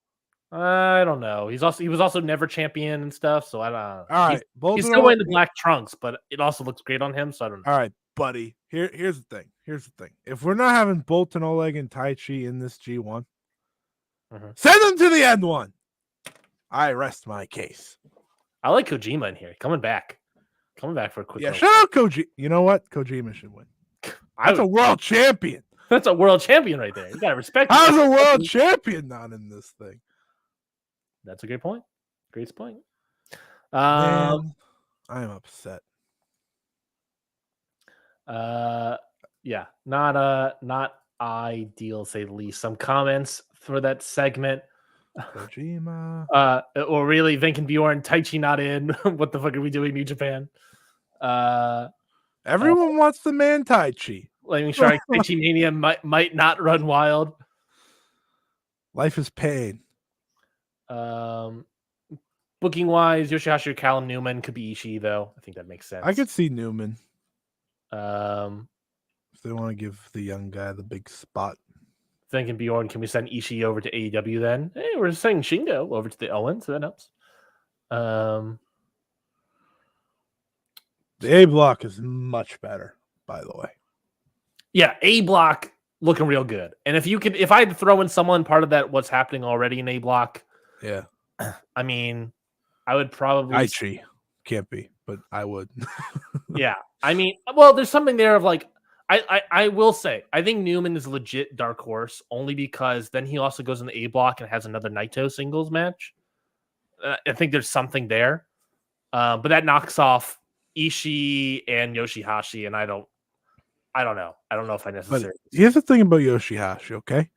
I don't know. He was also never champion and stuff, so I don't know. All right, he's still wearing the black trunks, but it also looks great on him, so I don't know. All right, buddy. Here's the thing. If we're not having Bolton Oleg and Taichi in this G1, send them to the N1. I rest my case. I like Kojima in here. Coming back for a quick. Yeah, shout out Kojima. You know what? Kojima should win. That's a world champion. That's a world champion right there. You gotta respect. How's a world champion not in this thing? That's a great point. Great point. Man, I am upset. Yeah, not ideal, to say the least. Some comments for that segment. Kojima. Or really, Vink and Bjorn, Taichi not in. What the fuck are we doing, New Japan? Everyone wants the man Taichi. Flaming Shark, Taichi Mania might not run wild. Life is pain. Booking wise, Yoshihashi or Callum Newman could be Ishii, though. I think that makes sense. I could see Newman. If they want to give the young guy the big spot. Thinking Bjorn, can we send Ishii over to AEW then? Hey, we're sending Shingo over to the Owens, so that helps. The A block is much better, by the way. Yeah, A block looking real good. And if I had to throw in someone part of that, what's happening already in A block, yeah, I mean, I would probably Aichi can't be, but I would. Yeah, I mean, well, there's something there of like, I will say, I think Newman is a legit dark horse only because then he also goes in the A block and has another Naito singles match. I think there's something there, but that knocks off Ishii and Yoshihashi, and I don't know. I don't know if I necessarily. But here's the thing about Yoshihashi, okay?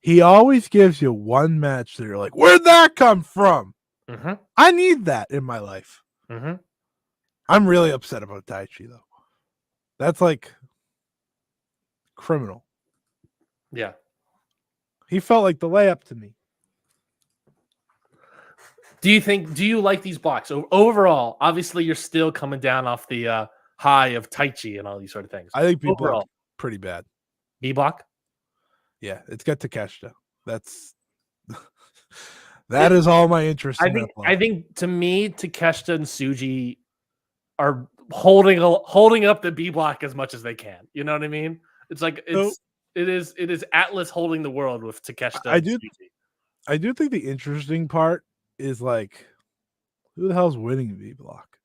He always gives you one match that you're like, where'd that come from? Mm-hmm. I need that in my life. Mm-hmm. I'm really upset about Taichi, though. That's like criminal. Yeah. He felt like the layup to me. Do you like these blocks? Overall, obviously, you're still coming down off the high of Taichi and all these sort of things. I think B block pretty bad. B block? Yeah, it's got Takeshita. That is all my interest in that block. I think to me, Takeshita and Tsuji are holding up the B block as much as they can. You know what I mean? It's like it is Atlas holding the world with Takeshita. I do think the interesting part is like, who the hell's winning B block?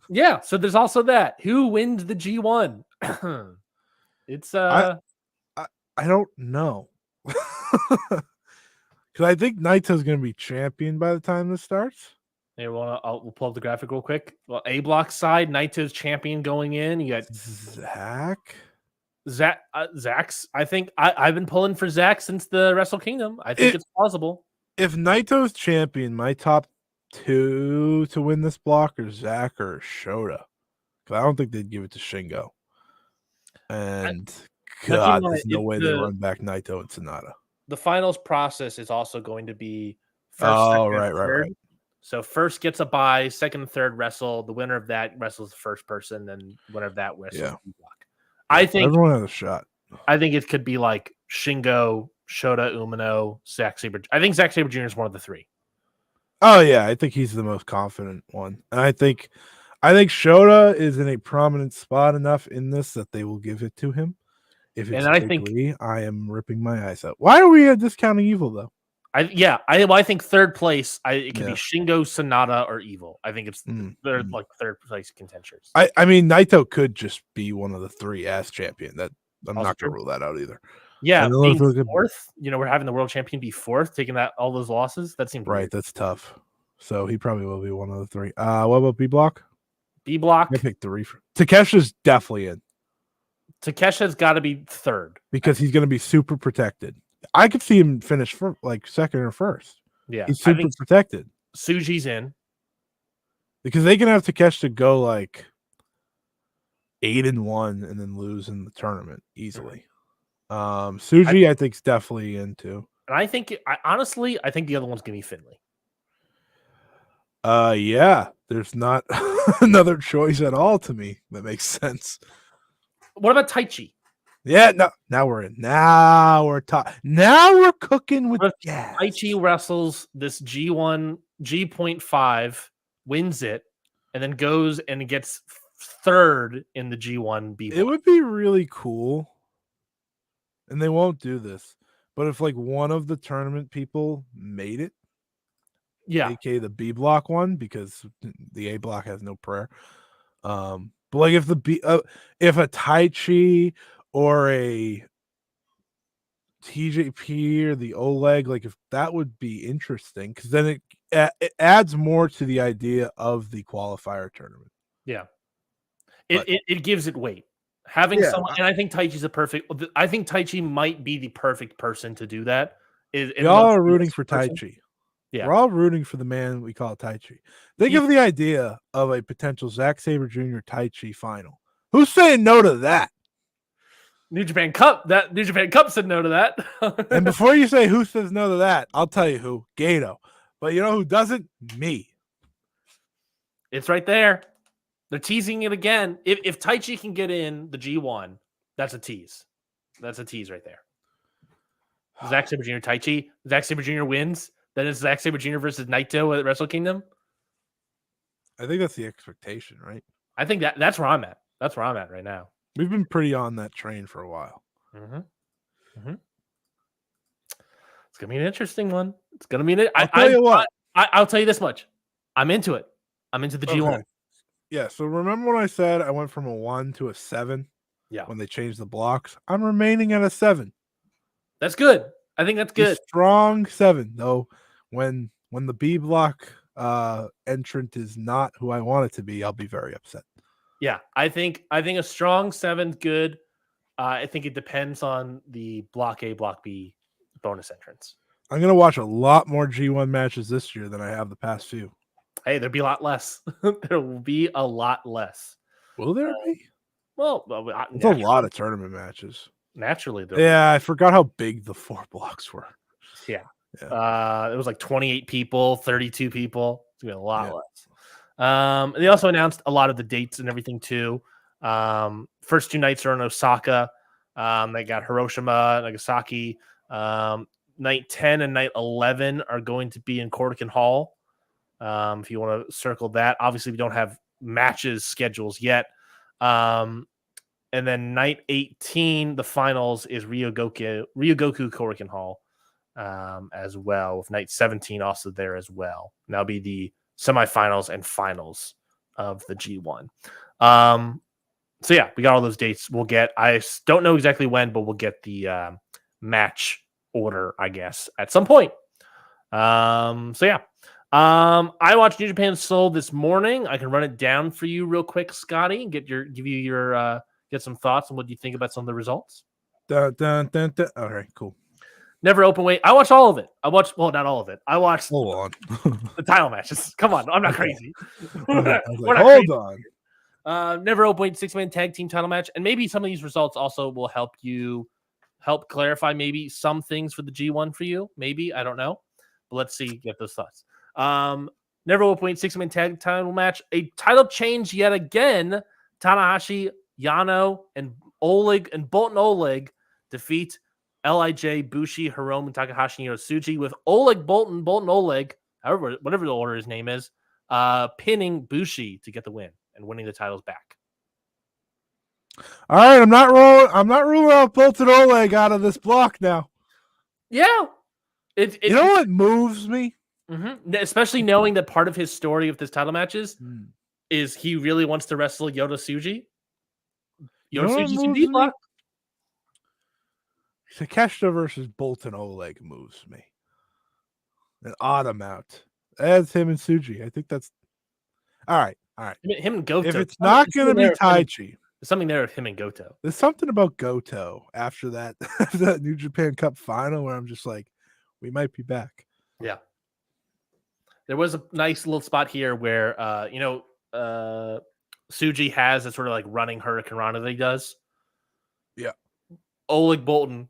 Yeah, so there's also that. Who wins the G1? It's I don't know. Because I think Naito's going to be champion by the time this starts. Hey, we'll pull up the graphic real quick. Well, A block side, Naito's champion going in. You got Zach's. I think I've been pulling for Zach since the Wrestle Kingdom. I think it's plausible. If Naito's champion, my top two to win this block are Zach or Shota. Because I don't think they'd give it to Shingo. And God, there's no way they run back Naito and Sonata. The finals process is also going to be first. Oh, right. So first gets a bye, second and third wrestle. The winner of that wrestles the first person, then winner of that wrestles the block. I think everyone has a shot. I think it could be like Shingo, Shota, Umino, Zack Sabre. I think Zack Sabre Jr. is one of the three. Oh yeah, I think he's the most confident one. And I think Shota is in a prominent spot enough in this that they will give it to him. If it's And I Big think Lee, I am ripping my eyes out. Why are we discounting Evil though? I think third place. It could be Yeah. Shingo, Sonata, or Evil. I think they're like third place contenders. I mean, Naito could just be one of the 3 as champion. That I'm Also not gonna true. rule that out either. Yeah, And being fourth. We're having the world champion be fourth, taking all those losses. That seems right. weird. That's tough. So he probably will be one of the 3. What about B Block? B Block. I picked 3. Takesha's definitely in. Takesha's got to be third because he's going to be super protected. I could see him finish for like second or first. Yeah, he's super protected. Suji's in because they can have Takesha go like 8-1 and then lose in the tournament easily. Suji, I think, is definitely in too. And I think, honestly, I think the other one's going to be Finley. Yeah, there's not another choice at all to me that makes sense. What about Taichi? Yeah, no, now we're in. Now we're now we're cooking with gas. Taichi wrestles this G1 G.5, wins it, and then goes and gets third in the G1 B. It would be really cool, and they won't do this, but if like one of the tournament people made it, aka the B block one, because the A block has no prayer. But like if if a Taichi or a TJP or the Oleg, like if that would be interesting, because then it adds more to the idea of the qualifier tournament. Yeah, it gives it weight. Having someone, and I think Taichi's I think Taichi might be the perfect person to do that. Y'all are rooting for Taichi. Yeah, we're all rooting for the man we call Taichi. Think of the idea of a potential Zack Sabre Jr. Taichi final. Who's saying no to that? New Japan Cup. That New Japan Cup said no to that. And before you say who says no to that, I'll tell you who. Gato. But you know who doesn't? Me. It's right there. They're teasing it again. If Taichi can get in the G1, that's a tease. That's a tease right there. Zack Sabre Jr. Taichi. Zack Sabre Jr. wins. Then it's Zack Sabre Jr. versus Naito at Wrestle Kingdom. I think that's the expectation, right? I think that's where I'm at. That's where I'm at right now. We've been pretty on that train for a while. It's gonna be an interesting one. It's gonna be. I'll tell you what. I'll tell you this much. I'm into it. I'm into the G1. Yeah. So remember when I said I went from a 1 to a 7? Yeah. When they changed the blocks, I'm remaining at a 7. That's good. I think that's good. A strong 7, though. When the B block entrant is not who I want it to be, I'll be very upset. Yeah, I think a strong 7's good. I think it depends on the block A, block B bonus entrance. I'm gonna watch a lot more G1 matches this year than I have the past few. Hey, there'll be a lot less. There will be a lot less. Will there be? Well, it's a lot of tournament matches. Naturally, I forgot how big the 4 blocks were. Yeah. It was like 28 people, 32 people. It's gonna be a lot less. They also announced a lot of the dates and everything too. First 2 nights are in Osaka. They got Hiroshima, Nagasaki. Night 10 and night 11 are going to be in Korakuen Hall. If you want to circle that, obviously we don't have matches schedules yet. And then night 18, the finals is Ryogoku Korakuen Hall as well, with night 17 also there as well. And that'll be the semifinals and finals of the G1. So yeah, we got all those dates. I don't know exactly when, but we'll get the match order, I guess, at some point. So yeah. I watched New Japan Soul this morning. I can run it down for you real quick, Scotty, and get some thoughts on what you think about some of the results. All right, cool. Never open weight. I watched all of it. Not all of it. I watched hold on the title matches. Come on, I'm not crazy. Hold on. Never open weight 6-man tag team title match, and maybe some of these results also will help clarify maybe some things for the G1 for you. Maybe, I don't know, but let's see. Get those thoughts. Never open weight 6-man tag title match. A title change yet again. Tanahashi, Yano, and Bolton Oleg defeat LIJ, Bushi, Hiromu, Takahashi, and Yosuji, with Bolton Oleg, whatever the order his name is, pinning Bushi to get the win and winning the titles back. All right, I'm not ruling out Bolton Oleg out of this block now. Yeah. You know what moves me? Especially knowing that part of his story with his title matches is he really wants to wrestle Yota Tsuji. You know what Suji's in moves D me? block. Takeshita versus Bolton Oleg moves me. An odd amount. As him and Tsuji. I think that's all right. All right. Him and Goto. If it's not going to be Taichi, there's something there with him and Goto. There's something about Goto after that that New Japan Cup final where I'm just like, we might be back. Yeah. There was a nice little spot here where Tsuji has a sort of like running Hurricane Rana that he does. Yeah. Oleg Bolton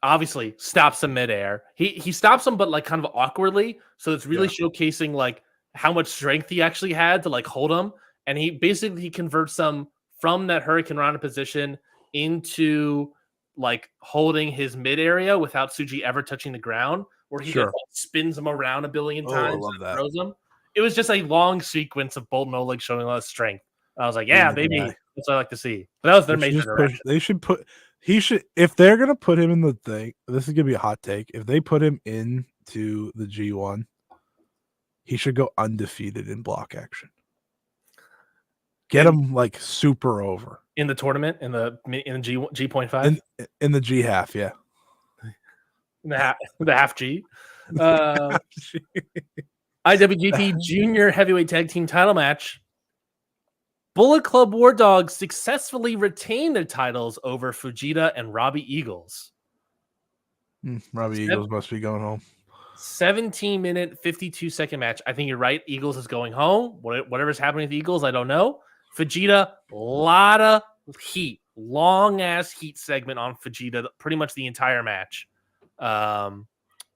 obviously stops him midair. He stops him, but like kind of awkwardly. So it's really showcasing like how much strength he actually had to like hold him. And he basically converts him from that Hurricane Rana position into like holding his mid area without Tsuji ever touching the ground, where he just like, spins him around a billion times and throws him. It was just a long sequence of Bolton Oleg showing a lot of strength. I was like, yeah, baby, that's what I like to see. But that was their major direction. If they're gonna put him in the thing, this is gonna be a hot take. If they put him into the G1, he should go undefeated in block action. Get him like super over in the tournament in the G.5 in the G half, yeah. The half G. IWGP Junior Heavyweight Tag Team Title match. Bullet Club War Dogs successfully retain their titles over Fujita and Robbie Eagles. Robbie Eagles must be going home. 17-minute, 52-second match. I think you're right. Eagles is going home. Whatever's happening with the Eagles, I don't know. Fujita, a lot of heat. Long-ass heat segment on Fujita pretty much the entire match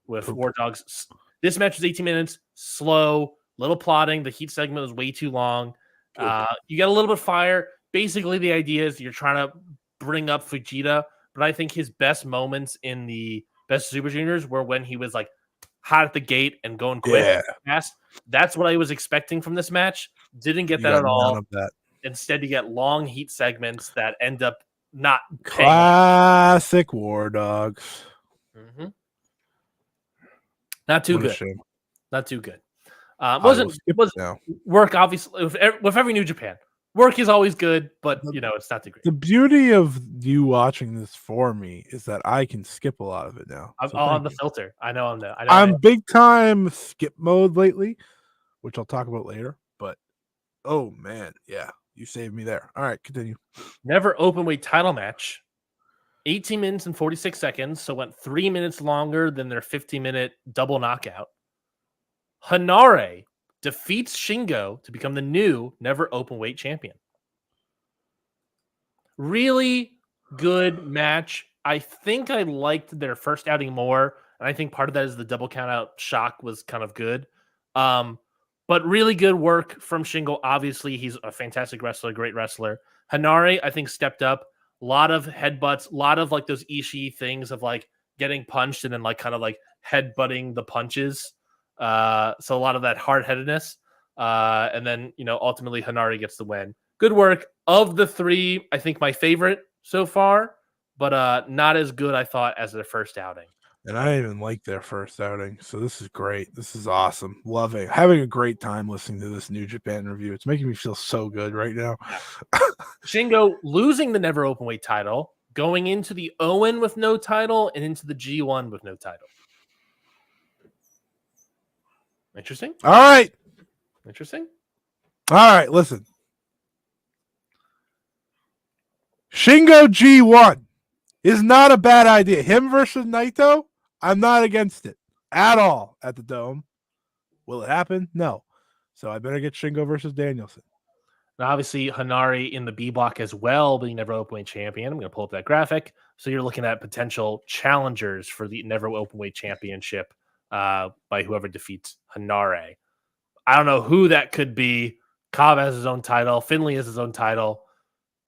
with War Dogs. This match was 18 minutes, slow, little plotting. The heat segment was way too long. You get a little bit of fire. Basically, the idea is you're trying to bring up Fujita, but I think his best moments in the Best Super Juniors were when he was like hot at the gate and going quick fast. That's what I was expecting from this match. Didn't get that at all. None of that. Instead, you get long heat segments that end up not classic War Dogs. Not too good. Not too good. Wasn't work obviously with every New Japan. Work is always good, but it's not too great. The beauty of you watching this for me is that I can skip a lot of it now. I'm on the filter. I know I'm there. I'm big time skip mode lately, which I'll talk about later. But oh man, yeah, you saved me there. All right, continue. Never openweight title match. 18 minutes and 46 seconds, so went 3 minutes longer than their 50-minute double knockout. Hanare defeats Shingo to become the new never openweight champion. Really good match. I think I liked their first outing more, and I think part of that is the double count out shock was kind of good. But really good work from Shingo. Obviously, he's a fantastic wrestler, great wrestler. Hanare, I think, stepped up. A lot of headbutts, a lot of like those Ishii things of like getting punched and then like kind of like headbutting the punches. So a lot of that hard-headedness. And then, ultimately Hanare gets the win. Good work. Of the three, I think my favorite so far, but not as good, I thought, as their first outing. And I didn't even like their first outing. So this is great. This is awesome. Loving, having a great time listening to this New Japan review. It's making me feel so good right now. Shingo losing the never openweight title, going into the Owen with no title, and into the G1 with no title. Interesting. All right. Interesting. All right. Listen. Shingo G1 is not a bad idea. Him versus Naito, I'm not against it at all at the Dome. Will it happen? No. So I better get Shingo versus Danielson. And obviously, Hanare in the B block as well, but he never openweight champion. I'm going to pull up that graphic. So you're looking at potential challengers for the never openweight championship by whoever defeats Hanare. I don't know who that could be. Cobb has his own title. Finley has his own title.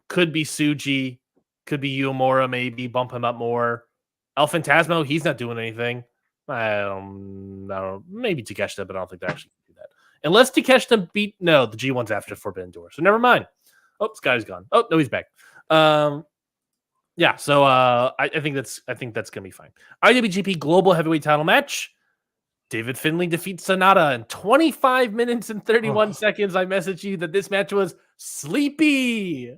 Could be Tsuji. Could be Uemura, maybe. Bump him up more. El Phantasmo, he's not doing anything. I don't know. Maybe Takeshita, but I don't think they actually do that. Unless Takeshita beat... No, the G1's after Forbidden Door. So never mind. Oh, Scotty's gone. Oh, no, he's back. Yeah, so I think that's gonna be fine. IWGP Global Heavyweight Title match. David Finlay defeats Sonata in 25 minutes and 31 seconds. I messaged you that this match was sleepy.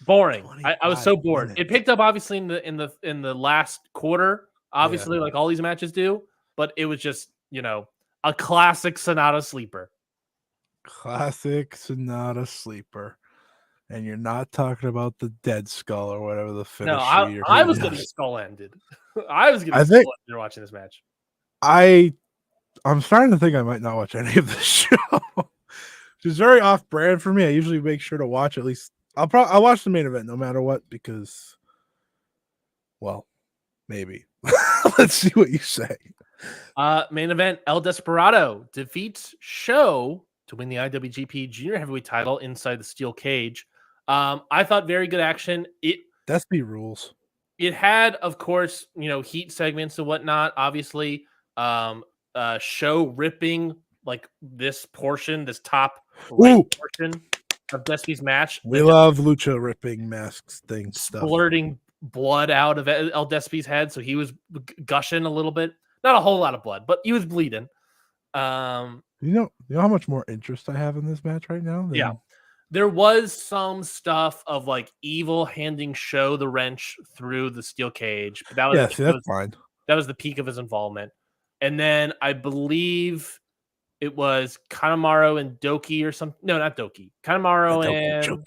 Boring. I was so bored. It picked up obviously in the last quarter, obviously, like all these matches do, but it was just, a classic Sonata sleeper. Classic Sonata sleeper. And you're not talking about the dead skull or whatever the finish. No, I was getting skull ended. I was getting skull ended watching this match. I'm starting to think I might not watch any of this show, which is very off brand for me. I usually make sure to watch at least. I'll watch the main event no matter what because, well, maybe. Let's see what you say. Main event: El Desperado defeats Show to win the IWGP Junior Heavyweight title inside the steel cage. I thought very good action. Despy rules. It had, of course, heat segments and whatnot. Obviously, Show ripping like this top right portion of Despy's match. We love Lucha ripping masks things, splurting blood out of El Despy's head, so he was gushing a little bit. Not a whole lot of blood, but he was bleeding. You know how much more interest I have in this match right now? Yeah. There was some stuff of like Evil handing Show the wrench through the steel cage, but that was that's fine. That was the peak of his involvement. And then I believe it was Kanemaru and Doki or something. No, not Doki. Kanemaru and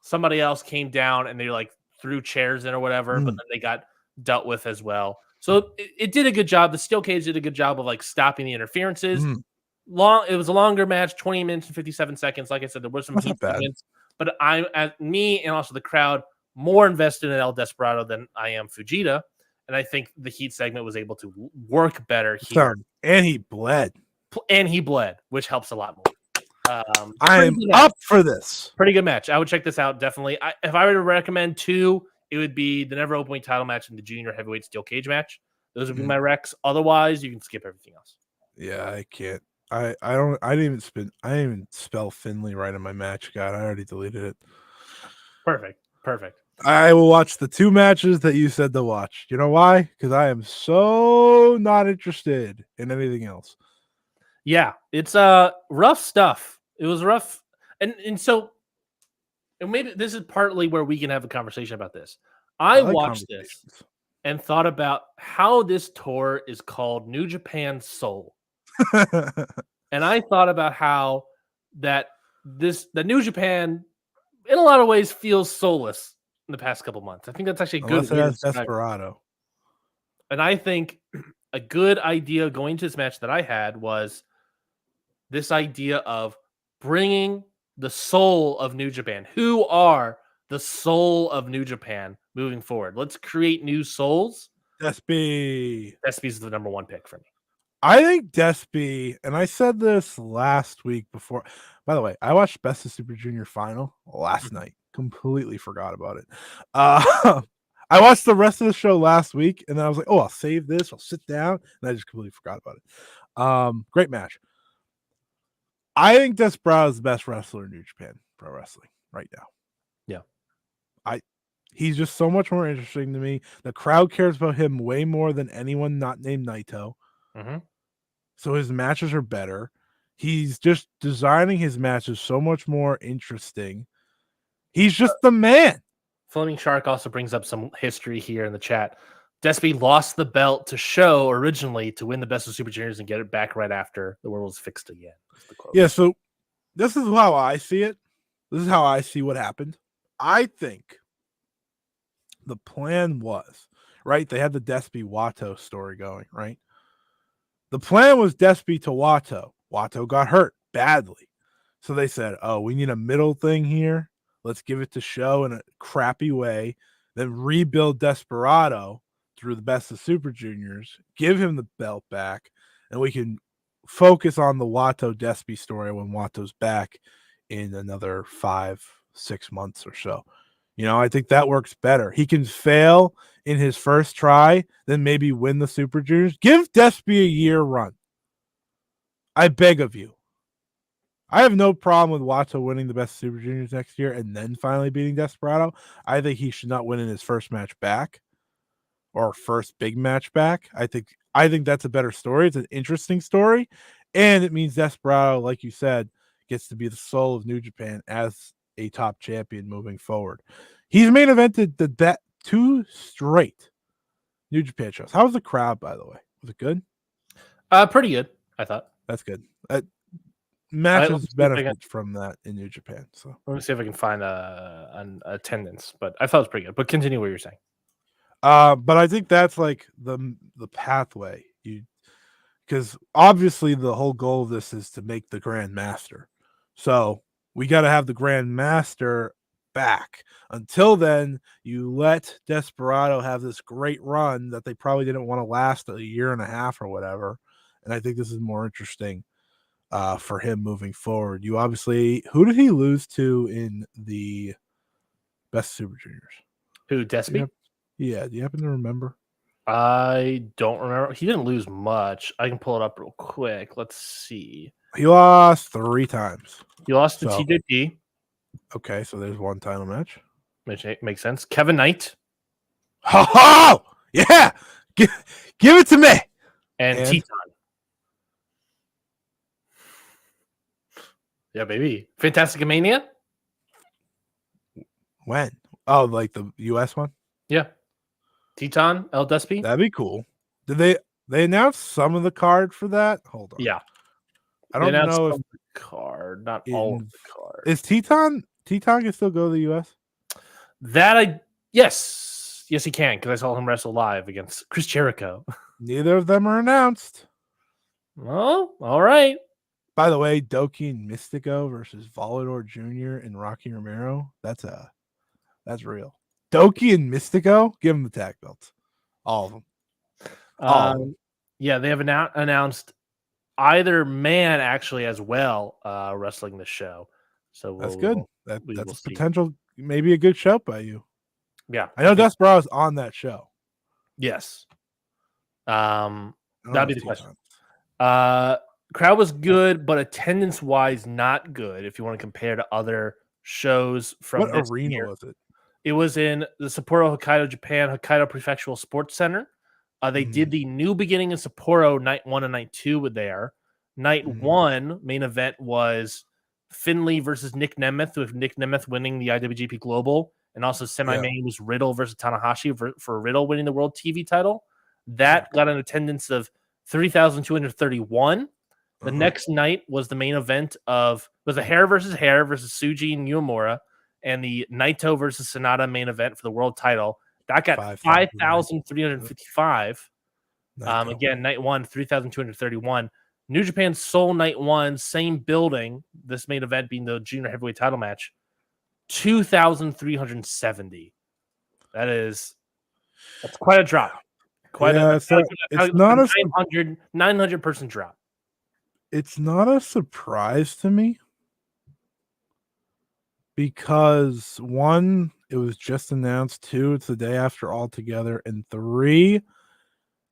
somebody else came down and they like threw chairs in or whatever, but then they got dealt with as well. So it did a good job. The steel cage did a good job of like stopping the interferences. It was a longer match, 20 minutes and 57 seconds. Like I said, there were some heat segments, but me and also the crowd more invested in El Desperado than I am Fujita. And I think the heat segment was able to work better here. And he bled. Which helps a lot more. I am up for this. Pretty good match. I would check this out, definitely. If I were to recommend two, it would be the Never Openweight title match and the Junior Heavyweight Steel Cage match. Those would be my recs. Otherwise, you can skip everything else. Yeah, I can't. I didn't even spell Finley right in my match guide. I already deleted it. Perfect. I will watch the two matches that you said to watch. You know why? Because I am so not interested in anything else. Yeah, it's rough stuff. It was rough. And maybe this is partly where we can have a conversation about this. I watched this and thought about how this tour is called New Japan Soul. And I thought about how the New Japan in a lot of ways feels soulless in the past couple months. I think that's actually a good way to describe Desperado. And I think a good idea going to this match that I had was this idea of bringing the soul of New Japan. Who are the soul of New Japan moving forward? Let's create new souls. Despy's the number one pick for me. I think Despy, and I said this last week before. By the way, I watched Best of Super Junior Final last night. Completely forgot about it. I watched the rest of the show last week, and then I was like, "Oh, I'll save this. I'll sit down," and I just completely forgot about it. Great match. I think Desperado is the best wrestler in New Japan Pro Wrestling right now. Yeah, he's just so much more interesting to me. The crowd cares about him way more than anyone not named Naito. So his matches are better. He's just designing his matches so much more interesting. He's just the man. Floating Shark also brings up some history here in the chat. Despy lost the belt to Show originally to win the Best of Super Juniors and get it back right after the world was fixed again. Yeah, so this is how I see it. This is how I see what happened. I think the plan was, right? They had the Despy Watto story going, right? The plan was Despy to Watto. Watto got hurt badly. So they said, oh, we need a middle thing here. Let's give it to Show in a crappy way. Then rebuild Desperado through the Best of Super Juniors. Give him the belt back. And we can focus on the Watto Despy story when Watto's back in another 5-6 months or so. I think that works better. He can fail in his first try, then maybe win the Super Juniors. Give Despy a year run. I beg of you. I have no problem with Watto winning the Best Super Juniors next year and then finally beating Desperado. I think he should not win in his first match back or first big match back. I think that's a better story. It's an interesting story, and it means Desperado, like you said, gets to be the soul of New Japan as a top champion moving forward. He's main evented the 2 straight New Japan shows. How was the crowd, by the way? Was it good? Pretty good, I thought. That's good. Matches benefit from that in New Japan. So let me see if I can find an attendance, but I thought it was pretty good. But continue what you're saying. But I think that's like the pathway, because obviously the whole goal of this is to make the Grand Master. So we got to have the Grand Master back. Until then, you let Desperado have this great run that they probably didn't want to last a year and a half or whatever. And I think this is more interesting for him moving forward. You obviously, who did he lose to in the Best Super Juniors? Who, Despy? Yeah, do you happen to remember? I don't remember. He didn't lose much. I can pull it up real quick. Let's see. He lost 3 times. He lost to TJP. Okay, so there's 1 title match. Which makes sense. Kevin Knight. Oh, yeah! Give it to me! And Teton. Yeah, baby. Fantastic Mania? When? Oh, like the US one? Yeah. Teton, El Despy? That'd be cool. Did they announce some of the card for that? Hold on. Yeah. I don't know if the card, not all of the card. Is Teton can still go to the US? Yes, he can, because I saw him wrestle live against Chris Jericho. Neither of them are announced. Oh, all right. By the way, Doki and Mystico versus Volador Jr. and Rocky Romero. That's real. Doki and Mystico, give them the tag belts. All of them. Yeah, they have announced either man actually as well wrestling the show. So that's good. That's a potential, maybe a good show by you. Yeah. I know Desperado's on that show. Yes. That'd be the question. Crowd was good, but attendance-wise, not good. If you want to compare to other shows from what arena was it? It was in the Sapporo, Hokkaido, Japan, Hokkaido Prefectural Sports Center. They did the New Beginning in Sapporo night 1 and night 2 were there. Night 1 main event was Finley versus Nick Nemeth, with Nick Nemeth winning the IWGP Global, and also semi-main was Riddle versus Tanahashi for Riddle winning the World TV title. That got an attendance of 3,231. The next night was the main event was a hair versus Suji and Uemura, and the Naito versus Sonata main event for the world title. That got 5,355. Again, night 1, 3,231. New Japan Soul night 1, same building. This main event being the junior heavyweight title match, 2,370. That's quite a drop. It's not a 900 person drop. It's not a surprise to me because 1, it was just announced. 2, it's the day after Altogether, and 3,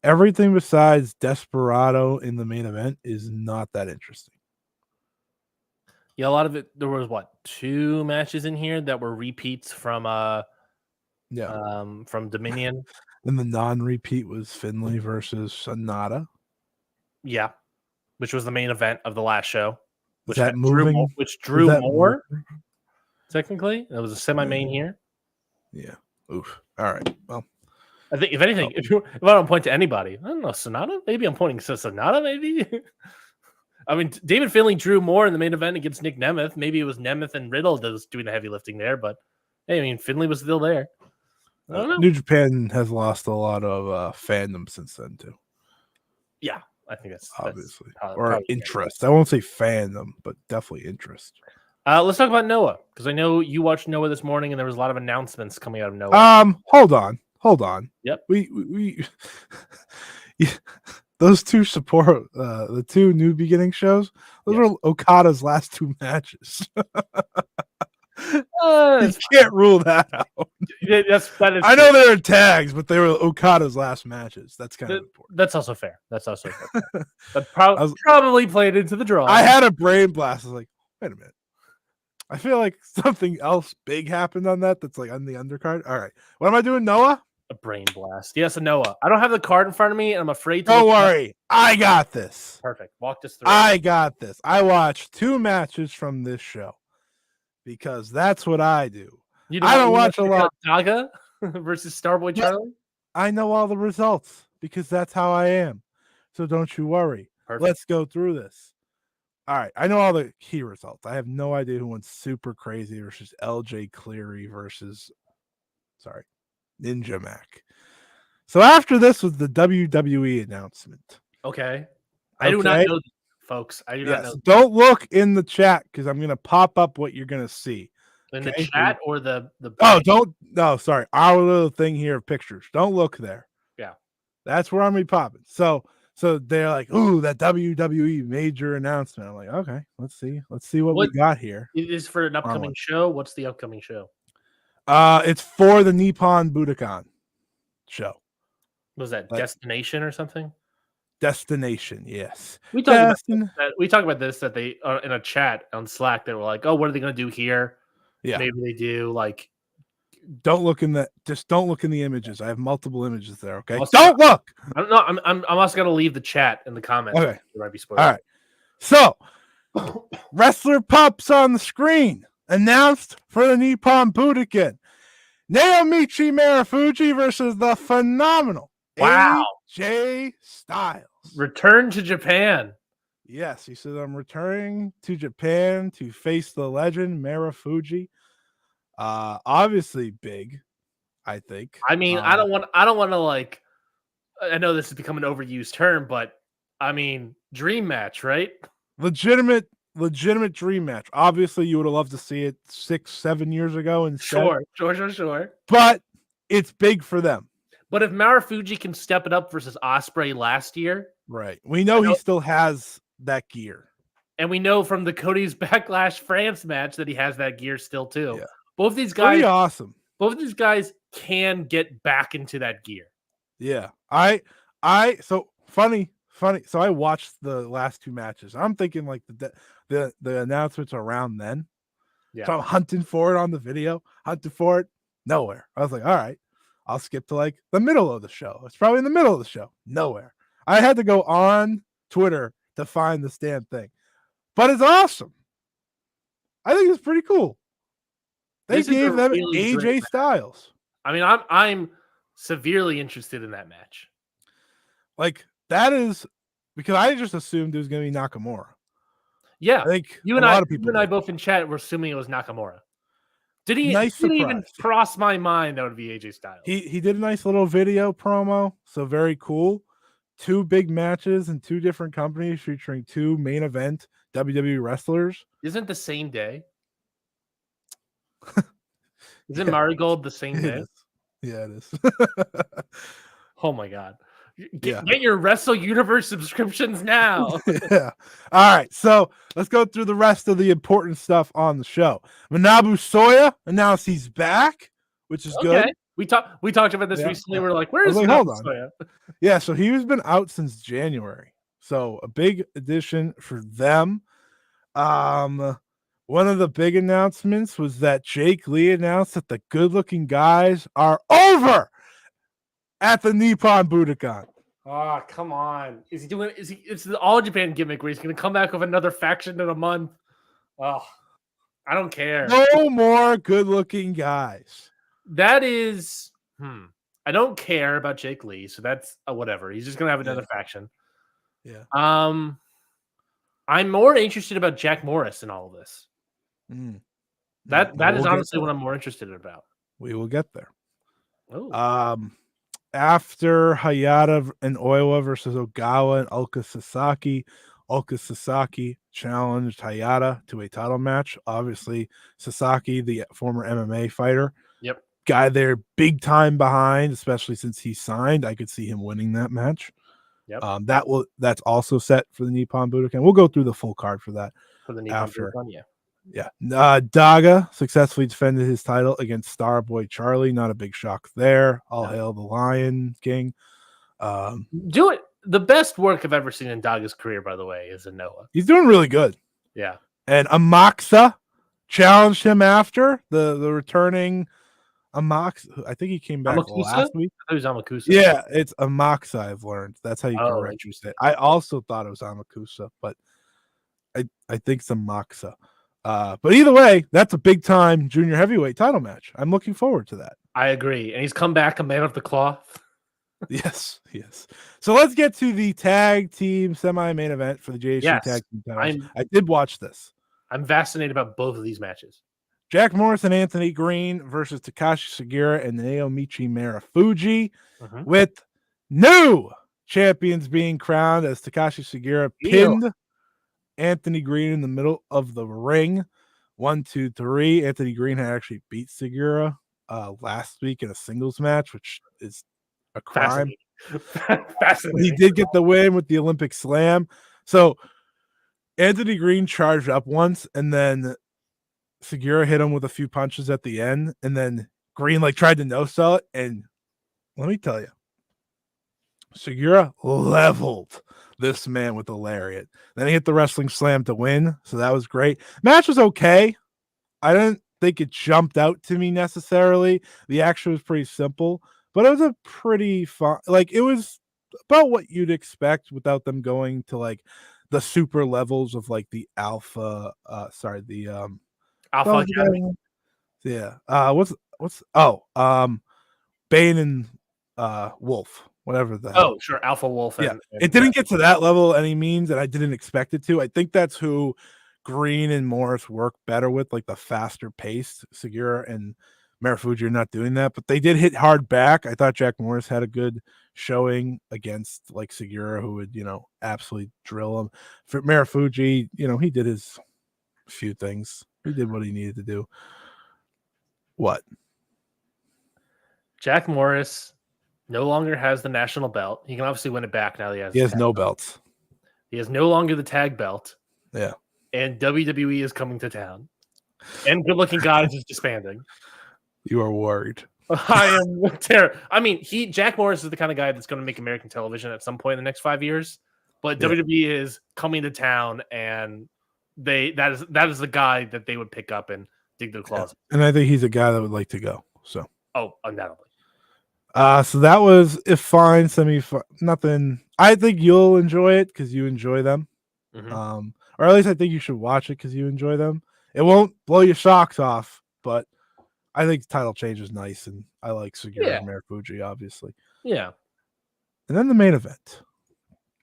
everything besides Desperado in the main event is not that interesting. Yeah, a lot of it. There was 2 matches in here that were repeats from Dominion. And the non-repeat was Finley versus Sonata. Yeah, which was the main event of the last show. Which drew more. Technically, it was a semi-main here. Yeah. Oof. All right. Well, I think if anything, if I don't point to anybody, I don't know, Sonata. Maybe I'm pointing to Sonata. Maybe. I mean, David Finley drew more in the main event against Nick Nemeth. Maybe it was Nemeth and Riddle that was doing the heavy lifting there, but hey, I mean, Finley was still there. I don't know. New Japan has lost a lot of fandom since then too. Yeah, I think that's obviously or interest. I won't say fandom, but definitely interest. Let's talk about Noah, because I know you watched Noah this morning, and there was a lot of announcements coming out of Noah. Hold on. Yep. We those 2 support the 2 New Beginning shows. Those were Okada's last 2 matches. You can't rule that out. I know they were tags, but they were Okada's last matches. That's kind of important. That's also fair. That probably played into the draw. I had a brain blast. I was like, Wait a minute. I feel like something else big happened on that. That's like on the undercard. All right. What am I doing, Noah? A brain blast. Yes, Noah. I don't have the card in front of me, and I'm afraid to. Don't worry. I got this. Perfect. Walk us through. I got this. I watched 2 matches from this show because that's what I do. I don't watch a lot. Daga versus Starboy Charlie. I know all the results because that's how I am. So don't you worry. Perfect. Let's go through this. All right. I know all the key results. I have no idea who won Super Crazy versus LJ Cleary versus Ninja Mac. So after this was the WWE announcement. Okay. I do not know, folks. I do not know. Don't look in the chat because I'm gonna pop up what you're gonna see. In the chat or the sorry. Our little thing here of pictures. Don't look there. Yeah. That's where I'm gonna be popping. So they're like, ooh, that WWE major announcement. I'm like, okay, let's see what we got here. It is for an upcoming show. What's the upcoming show? It's for the Nippon Budokan show. Was that Destination or something? Destination, yes. We talked about this that they in a chat on Slack. They were like, "Oh, what are they going to do here?" Yeah, maybe they do like. Don't look in the images. I have multiple images there. Okay, don't look. I don't know. I'm also going to leave the chat in the comments. Okay, there might be spoilers. All right. So, wrestler pups on the screen announced for the Nippon Budokan. Naomichi Marufuji versus the phenomenal AJ Styles. Return to Japan. Yes, he said, I'm returning to Japan to face the legend Marufuji. Obviously big, I think. I mean, I don't want to like, I know this has become an overused term, but I mean, dream match, right? Legitimate dream match. Obviously, you would have loved to see it 6-7 years ago instead. Sure. But it's big for them. But if Marufuji can step it up versus Ospreay last year, right? We know he still has that gear, and we know from the Cody's Backlash France match that he has that gear still too. Yeah. Both these guys, pretty awesome. Both of these guys can get back into that gear. Yeah, so funny. So I watched the last 2 matches. I'm thinking like the announcements around then. Yeah. So I'm hunting for it on the video. Hunting for it. Nowhere. I was like, all right, I'll skip to like the middle of the show. It's probably in the middle of the show. Nowhere. I had to go on Twitter to find this damn thing. But it's awesome. I think it's pretty cool. They gave them really AJ Styles. I mean, I'm severely interested in that match. Like, that is because I just assumed it was going to be Nakamura. Yeah, I think you and I both in chat were assuming it was Nakamura. Didn't even cross my mind that would be AJ Styles. He did a nice little video promo, so very cool. 2 big matches in 2 different companies featuring 2 main event WWE wrestlers. Isn't the same day? Isn't Marigold the same day? Yeah, it is. Oh my god. Get your Wrestle Universe subscriptions now. Yeah. All right. So let's go through the rest of the important stuff on the show. Manabu Soya announced he's back, which is good. We talked about this recently. We're like, where is Manabu Soya? Yeah, so he's been out since January. So a big addition for them. One of the big announcements was that Jake Lee announced that the good-looking guys are over at the Nippon Budokan. Oh, come on. It's the All Japan gimmick where he's going to come back with another faction in a month. Oh, I don't care. No more good-looking guys. That is, I don't care about Jake Lee, so that's whatever. He's just going to have another faction. Yeah. I'm more interested about Jack Morris in all of this. That is honestly what I'm more interested about. We will get there. Oh. After Hayata and Oiwa versus Ogawa and Ulka Sasaki challenged Hayata to a title match. Obviously, Sasaki, the former MMA fighter, guy they're big time behind, especially since he signed. I could see him winning that match. Yep. That's also set for the Nippon Budokan. We'll go through the full card for that. For the Nippon Budokan, yeah. Daga successfully defended his title against Starboy Charlie. Not a big shock there. All hail the Lion King. The best work I've ever seen in Daga's career, by the way, is in Noah. He's doing really good. Yeah. And Amaxa challenged him after the returning Amaxa. I think he came back Amakusa? last week. I thought it was Amakusa. Yeah, it's Amaxa. I've learned that's how you Oh, correctly say it. I also thought it was Amakusa, but I think it's Amaxa. But either way, that's a big time junior heavyweight title match. I'm looking forward to that. I agree, and he's come back a man of the cloth. Yes. So let's get to the tag team semi-main event for the JHC tag team titles. I did watch this. I'm fascinated about both of these matches. Jack Morris and Anthony Green versus Takashi Sugiura and Naomichi Marufuji, with new champions being crowned as Takashi Sugiura pinned Anthony Green in the middle of the ring. 1, 2, 3. Anthony Green had actually beat Sugiura last week in a singles match, which is a crime. Fascinating. He did get the win with the Olympic Slam. So Anthony Green charged up once, and then Sugiura hit him with a few punches at the end, and then Green tried to no-sell it, and let me tell you, Sugiura leveled this man with a lariat. Then he hit the wrestling slam to win, so that was great. Match was okay. I didn't think it jumped out to me necessarily. The action was pretty simple, but it was a pretty fun. It was about what you'd expect without them going to the super levels of the alpha. Alpha Academy. Yeah. Bane and Wolf, whatever the hell. Oh, sure, Alpha Wolf. Yeah, it didn't get to that level any means, and I didn't expect it to. I think that's who Green and Morris work better with, the faster paced. Sugiura and Marufuji are not doing that, but they did hit hard back. I thought Jack Morris had a good showing against Sugiura, who would absolutely drill him. For Marufuji, he did his few things. He did what he needed to do. What? Jack Morris no longer has the national belt. He can obviously win it back now. He has no belts. He has no longer the tag belt. Yeah. And WWE is coming to town. And Good Looking Guys is disbanding. You are worried. I am terrible. I mean, Jack Morris is the kind of guy that's going to make American television at some point in the next 5 years. But WWE is coming to town, and that is the guy that they would pick up and dig their claws. Yeah. And I think he's a guy that would like to go. So. Oh, undoubtedly. So that was fine, nothing. I think you'll enjoy it because you enjoy them. Or at least I think you should watch it because you enjoy them. It won't blow your socks off, but I think the title change is nice, and I like Sugiura and Marufuji, obviously. Yeah. And then the main event.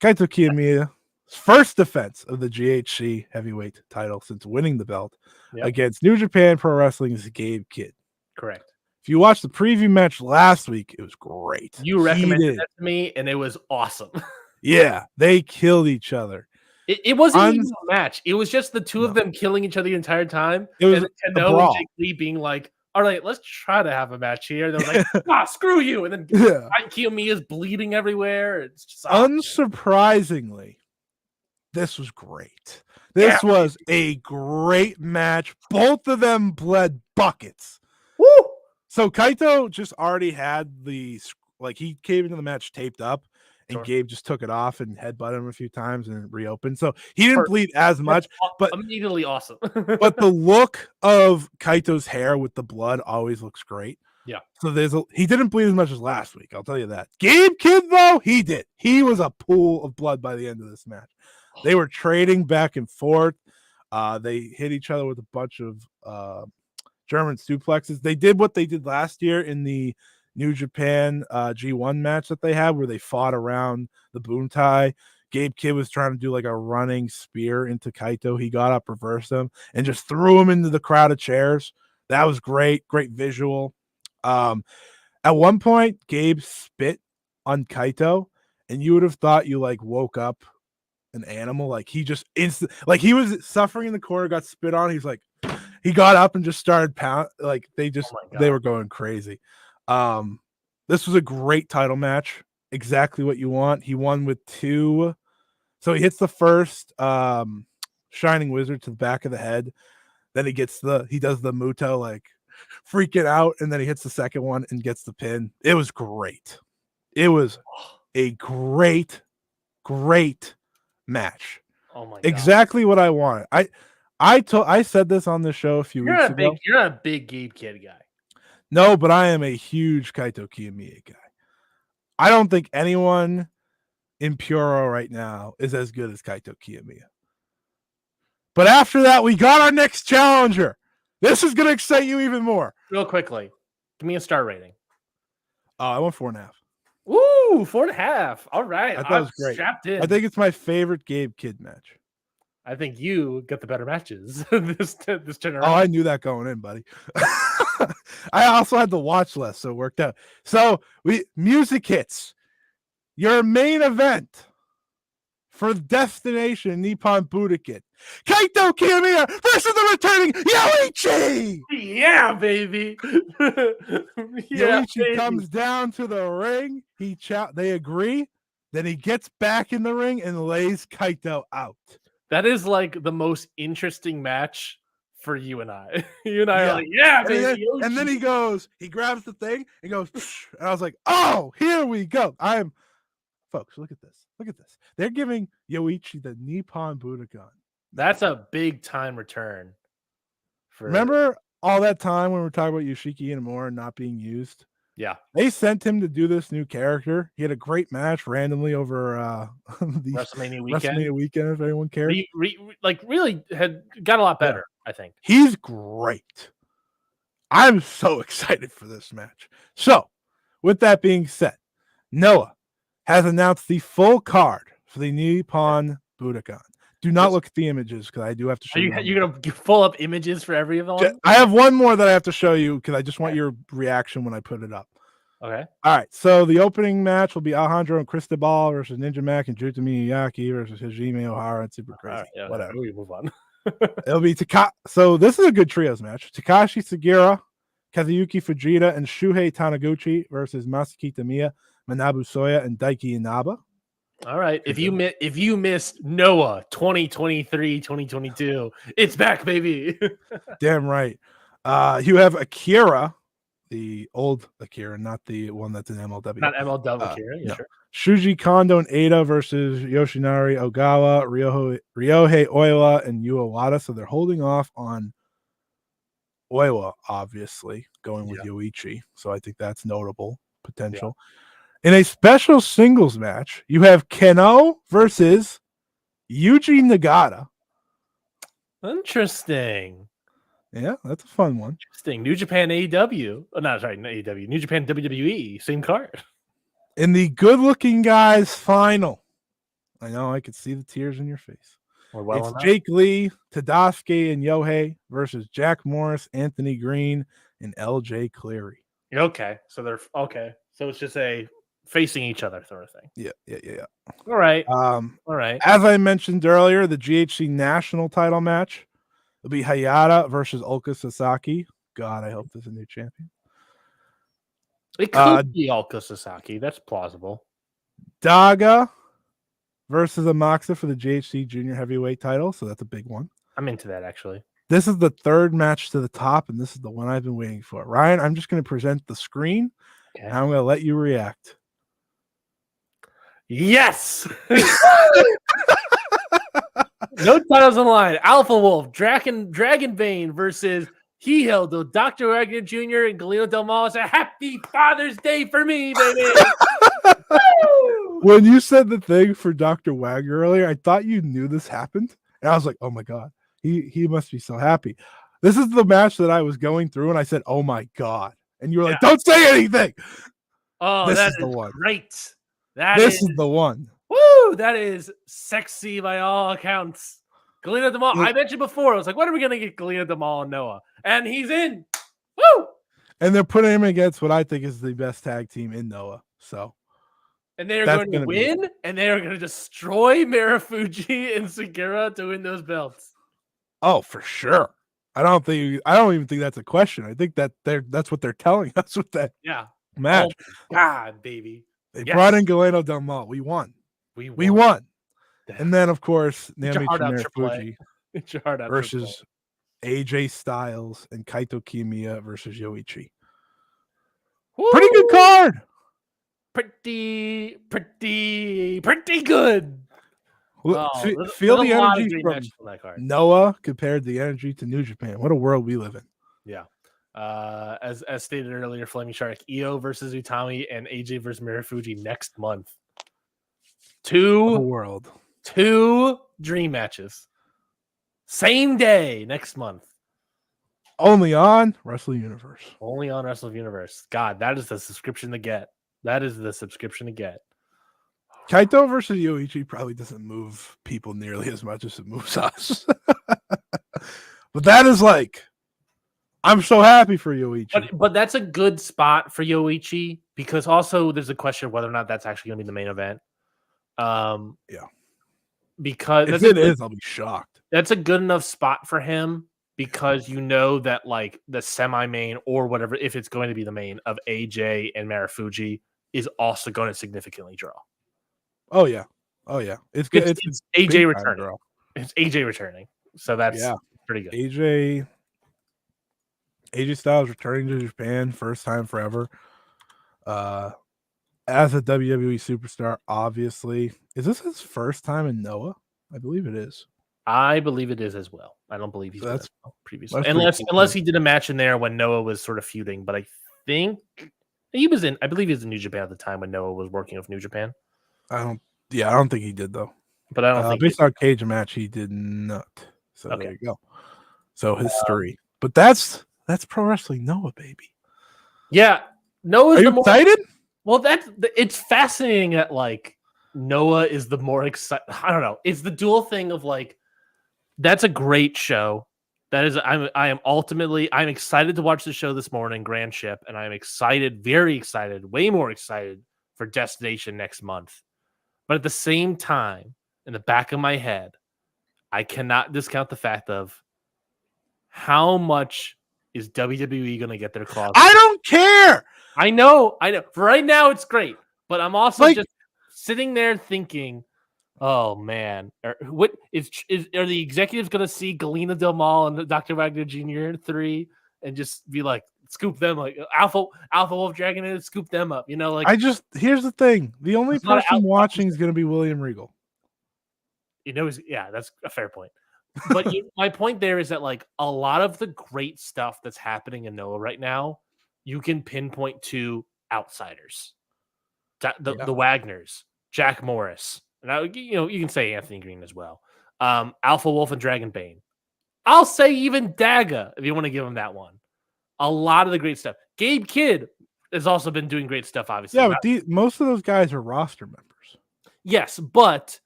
Kaito Kiyomiya's first defense of the GHC heavyweight title since winning the belt against New Japan Pro Wrestling's Gabe Kidd. Correct. If you watched the preview match last week, it was great. You recommended that to me, and it was awesome. Yeah, they killed each other. It wasn't even a match. It was just the two of them killing each other the entire time. It was Tendo and Jake Lee being like, all right, let's try to have a match here. They're like, screw you. And then Kiyomiya's bleeding everywhere. It's just unsurprisingly, this was great. This was a great match. Both of them bled buckets. Woo! So Kaito just already had he came into the match taped up, and Gabe just took it off and headbutted him a few times and reopened. So he didn't bleed as much, but immediately awesome. But the look of Kaito's hair with the blood always looks great. Yeah. So he didn't bleed as much as last week. I'll tell you that. Gabe Kidd, though, he did. He was a pool of blood by the end of this match. They were trading back and forth. They hit each other with a bunch of German suplexes. They did what they did last year in the New Japan G1 match that they had, where they fought around the boomtai. Gabe Kidd was trying to do a running spear into Kaito. He got up, reversed him, and just threw him into the crowd of chairs. That was great visual. At one point, Gabe spit on Kaito, and you would have thought you woke up an animal. He just he was suffering in the corner, got spit on. He's he got up and just started pound. They were going crazy. This was a great title match. Exactly what you want. He won with 2. So he hits the first Shining Wizard to the back of the head. Then he does the Muto freaking out, and then he hits the second one and gets the pin. It was great. It was a great match. Oh my God. Exactly what I wanted. I said this on the show a few weeks ago. You're not a big Gabe Kidd guy. No, but I am a huge Kaito Kiyomiya guy. I don't think anyone in Puro right now is as good as Kaito Kiyomiya. But after that, we got our next challenger. This is going to excite you even more. Real quickly, give me a star rating. I went 4.5. Ooh, 4.5. All right. I thought it was great. Strapped in. I think it's my favorite Gabe Kidd match. I think you got the better matches this turnaround. Oh, I knew that going in, buddy. I also had the watch list, so it worked out. So music hits. Your main event for Destination Nippon Budokan. Kaito Kiyomiya versus the returning Yoichi! Yeah, baby. Yoichi comes down to the ring. They agree. Then he gets back in the ring and lays Kaito out. That is like the most interesting match for you and I. You and I are like, yeah, baby. And then he grabs the thing and goes, and I was like, oh, here we go. Folks, look at this. Look at this. They're giving Yoichi the Nippon Budokan. That's a big time return. Remember all that time when we were talking about Yoshiki Inamura not being used? Yeah. They sent him to do this new character. He had a great match randomly over the WrestleMania weekend, if anyone cares. Really had got a lot better, I think. He's great. I'm so excited for this match. So, with that being said, Noah has announced the full card for the Nippon Budokan. Do not look at the images because I do have to show you. You're going to pull up images for every of them? I have one more that I have to show you because I just want your reaction when I put it up. Okay. All right. So the opening match will be Alejandro and Cristobal versus Ninja Mac and Juta Miyake versus Hajime Ohara and Super Crazy. Right, whatever. We move on. It'll be So this is a good trios match. Takashi Sugiura, Kazuyuki Fujita, and Shuhei Taniguchi versus Masaki Tamiya, Manabu Soya, and Daiki Inaba. All right. If you missed Noah 2023, 2022, it's back, baby. Damn right. You have Akira, the old Akira, not the one that's in MLW. Not MLW Akira. Yeah, no. sure. Shuji Kondo and Ada versus Yoshinari Ogawa, Ryohei Oiwa, and Yu Owada. So they're holding off on Oiwa, obviously, going with Yoichi. So I think that's notable potential. Yeah. In a special singles match, you have Keno versus Yuji Nagata. Interesting. Yeah, that's a fun one. Interesting. New Japan AEW. Oh, no, sorry, not AEW. New Japan WWE. Same card. In the good-looking guys final. I know, I could see the tears in your face. It's Jake Lee, Tadasuke, and Yohei versus Jack Morris, Anthony Green, and LJ Cleary. Okay. So they're okay. So it's just a facing each other sort of thing. Yeah. All right. All right. As I mentioned earlier, the GHC national title match will be Hayata versus Ulka Sasaki. God, I hope there's a new champion. It could be Ulka Sasaki. That's plausible. Daga versus Amaxa for the GHC junior heavyweight title. So that's a big one. I'm into that, actually. This is the third match to the top, and this is the one I've been waiting for. Ryan, I'm just going to present the screen, and I'm going to let you react. Yes! No titles on the line. Alpha Wolf, Dragonbane versus Hihildo, Dr. Wagner Jr. and Galeno Del Mal. It's a happy Father's Day for me, baby! When you said the thing for Dr. Wagner earlier, I thought you knew this happened. And I was like, oh my God, he must be so happy. This is the match that I was going through, and I said, oh my God. And you were like, don't say anything. Oh, this is the one. Great. This is the one. Woo! That is sexy by all accounts. Galeno Del Mal. I mentioned before, I was like, when are we going to get Galeno Del Mal and Noah? And he's in. Woo! And they're putting him against what I think is the best tag team in Noah. So. And they are going to win, and they are going to destroy Marufuji and Segura to win those belts. Oh, for sure. I don't even think that's a question. I think that's what they're telling us with that match. Oh, God, baby. They brought in Galeno Del Mal. We won. We won. And then, of course, Naomi Marufuji versus AJ Styles and Kaito Kiyomiya versus Yoichi. Woo! Pretty good card. Pretty good. Feel there's the a lot of energy great from matches on that card. Noah compared to the energy to New Japan. What a world we live in. Yeah. As stated earlier, Flaming Shark, Io versus Utami and AJ versus Marufuji next month. What a Two world. dream matches. Same day next month. Only on Wrestle Universe. Only on Wrestle Universe. God, that is the subscription to get. That is the subscription to get. Kaito versus Yoichi probably doesn't move people nearly as much as it moves us. But that is like, I'm so happy for Yoichi. But that's a good spot for Yoichi because also there's a question of whether or not that's actually going to be the main event. Yeah. Because if it is, I'll be shocked. That's a good enough spot for him because you know that like the semi-main or whatever, if it's going to be the main of AJ and Marufuji, is also going to significantly draw. Oh yeah. It's good. It's AJ returning. It's AJ returning, so that's pretty good. AJ Styles returning to Japan, first time forever. As a WWE superstar, obviously. Is this his first time in Noah? I believe it is. I believe it is as well. I don't believe he's that's previously, unless he did a match in there when Noah was sort of feuding. But I think he was in. I believe he was in New Japan at the time when Noah was working with New Japan. I don't think he did though. But I don't think based on Cage match, he did not. So okay. there you go. So history, but that's pro wrestling Noah, baby. Yeah, Noah's. Are you excited? Well, it's fascinating that like Noah is the more excited. I don't know. It's the dual thing of like that's a great show. That is, I'm excited to watch the show this morning, Grand Ship, and I'm excited, very excited, way more excited for Destination next month. But at the same time, in the back of my head, I cannot discount the fact of how much is WWE going to get their claws. I don't care. I know. For right now, it's great, but I'm also just sitting there thinking, "Oh man, are the executives going to see Galena Del Mal and Dr. Wagner Jr. in 3 and just be like, scoop them like Alpha Wolf Dragon and scoop them up?" You know, like here's the thing: the only person watching is going to be William Regal. You know, that's a fair point. But my point there is that like a lot of the great stuff that's happening in Noah right now, you can pinpoint to outsiders, the Wagners, Jack Morris, and you can say Anthony Green as well, Alpha Wolf and Dragon Bane. I'll say even Daga if you want to give him that one. A lot of the great stuff. Gabe Kidd has also been doing great stuff, obviously. Yeah, but most of those guys are roster members. Yes, but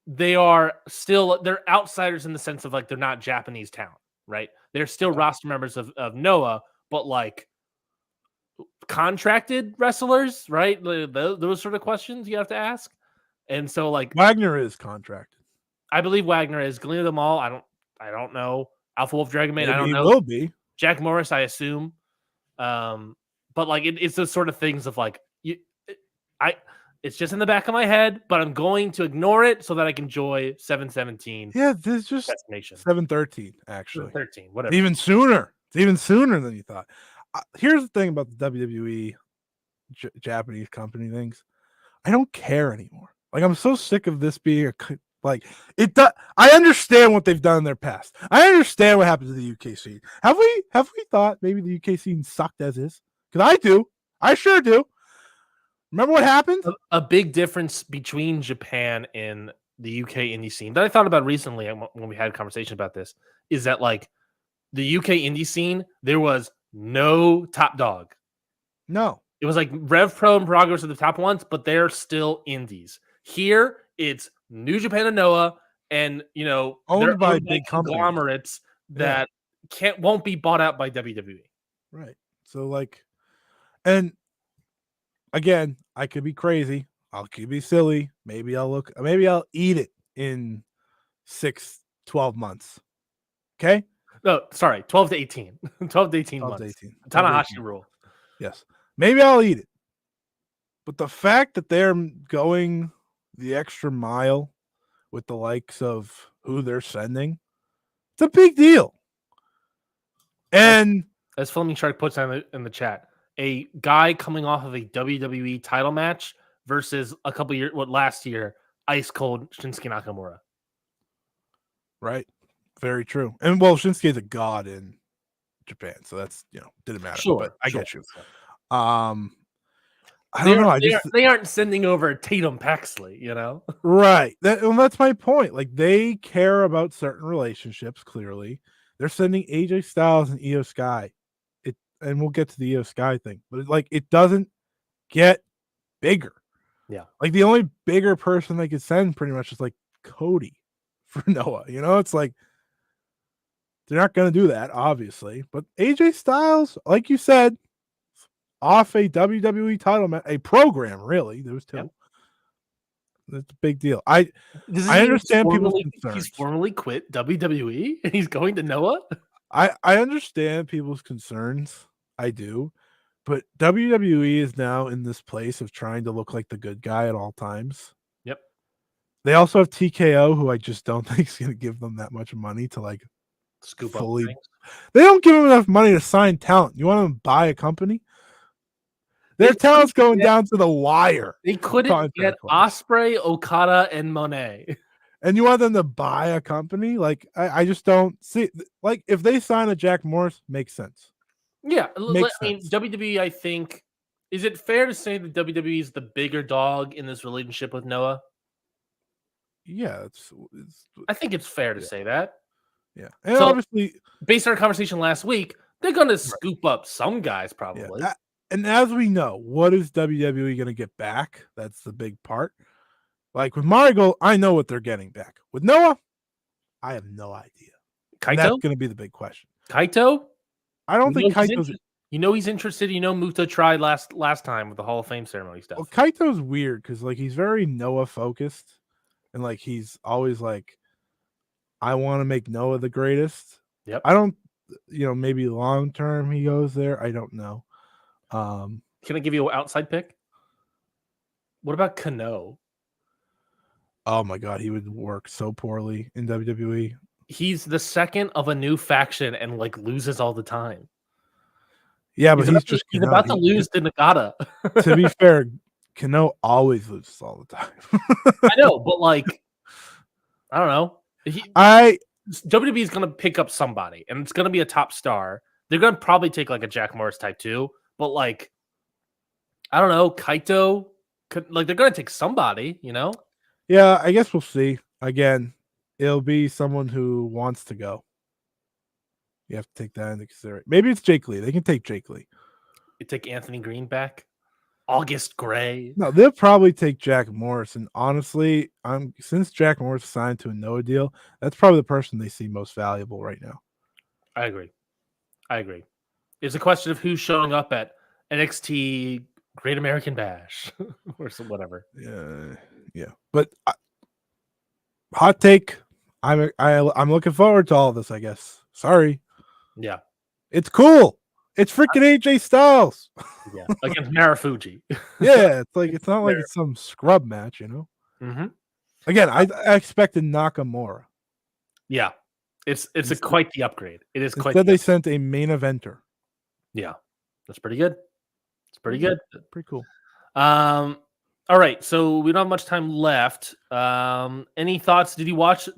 they're outsiders in the sense of like they're not Japanese talent, right? They're still roster members of Noah, but like contracted wrestlers, right? Those sort of questions you have to ask. And so like Wagner is contracted. I believe Wagner is. Galena Del Mal, I don't know. Alpha Wolf Dragon Bane, I don't know. He will be. Jack Morris, I assume. But like it's those sort of things of like it's just in the back of my head, but I'm going to ignore it so that I can enjoy 7/17. Yeah, this is just Destination 7/13 actually. 7/13, whatever. Even sooner. It's even sooner than you thought. Here's the thing about the WWE Japanese company things. I don't care anymore. Like I'm so sick of this being I understand what they've done in their past. I understand what happened to the UK scene. Have we thought maybe the UK scene sucked as is? Because I do. I sure do. Remember what happened? A big difference between Japan and the UK indie scene that I thought about recently when we had a conversation about this is that like the UK indie scene, there was no top dog. No. It was like Rev Pro and Progress are the top ones, but they're still indies. Here, it's New Japan and Noah, and owned by big conglomerates that won't be bought out by WWE. Right. So like, and again, I could be crazy. I could be silly. Maybe I'll eat it in 12 months. Okay. No, sorry, 12 to 18. 12 to 18 months. 18. Tanahashi rule. Yes. Maybe I'll eat it. But the fact that they're going the extra mile with the likes of who they're sending, it's a big deal. And as Flaming Shark puts in the chat, a guy coming off of a WWE title match versus a couple years, last year, ice cold Shinsuke Nakamura. Right. Very true. And well, Shinsuke's a god in Japan, so that's didn't matter. But I get you. I don't know. They aren't sending over Tatum Paxley, Right. That's my point. Like they care about certain relationships. Clearly, they're sending AJ Styles and Io Sky. And we'll get to the Io Sky thing, but it doesn't get bigger. Yeah. Like the only bigger person they could send pretty much is like Cody for Noah. It's like they're not going to do that, obviously. But AJ Styles, like you said, off a WWE title match, a program, really. There was two. Yep. That's a big deal. I understand people's concerns. He's formally quit WWE and he's going to Noah. I understand people's concerns. I do. But WWE is now in this place of trying to look like the good guy at all times. Yep. They also have TKO, who I just don't think is going to give them that much money to like scoop fully. Up things. They don't give them enough money to sign talent. You want them to buy a company? Their talent's going down to the wire. They couldn't get Ospreay, Okada, and Monet. And you want them to buy a company? Like, I just don't see. Like, if they sign a Jack Morris, makes sense. Yeah, WWE, I think, is it fair to say that WWE is the bigger dog in this relationship with Noah? Yeah, I think it's fair to say that. Yeah, and so, obviously, based on our conversation last week, they're going to scoop up some guys probably. Yeah, and as we know, what is WWE going to get back? That's the big part. Like with Marigold, I know what they're getting back. With Noah, I have no idea. Kaito? That's going to be the big question. Kaito? I don't think Kaito's. He's interested. Muta tried last time with the Hall of Fame ceremony stuff. Well, Kaito's weird because he's very Noah focused, and he's always like, I want to make Noah the greatest. Yep. I don't, maybe long term he goes there. I don't know. Can I give you an outside pick? What about Kano? Oh my God, he would work so poorly in WWE. He's the second of a new faction and loses all the time. Yeah, but he's about to lose to Nagata. To be fair, Kano always loses all the time. I know, but I don't know. WWE is going to pick up somebody, and it's going to be a top star. They're going to probably take a Jack Morris type too, but I don't know. Kaito, they're going to take somebody, Yeah, I guess we'll see. Again, it'll be someone who wants to go. You have to take that into consideration. Maybe it's Jake Lee. They can take Jake Lee. You take Anthony Green back? August Gray? No, they'll probably take Jack Morris. And honestly, since Jack Morris signed to a Noah deal, that's probably the person they see most valuable right now. I agree. It's a question of who's showing up at NXT Great American Bash or whatever. Yeah. But hot take. I'm looking forward to all of this, I guess. Sorry. Yeah. It's cool. It's freaking AJ Styles. Yeah. Against Marufuji. Yeah. It's not like it's some scrub match, Mm-hmm. Again, I expected Nakamura. Yeah. It's quite the upgrade. It is quite. Instead, they sent a main eventer. Yeah. That's pretty good. It's pretty good. Pretty cool. All right. So we don't have much time left. Any thoughts? Did you watch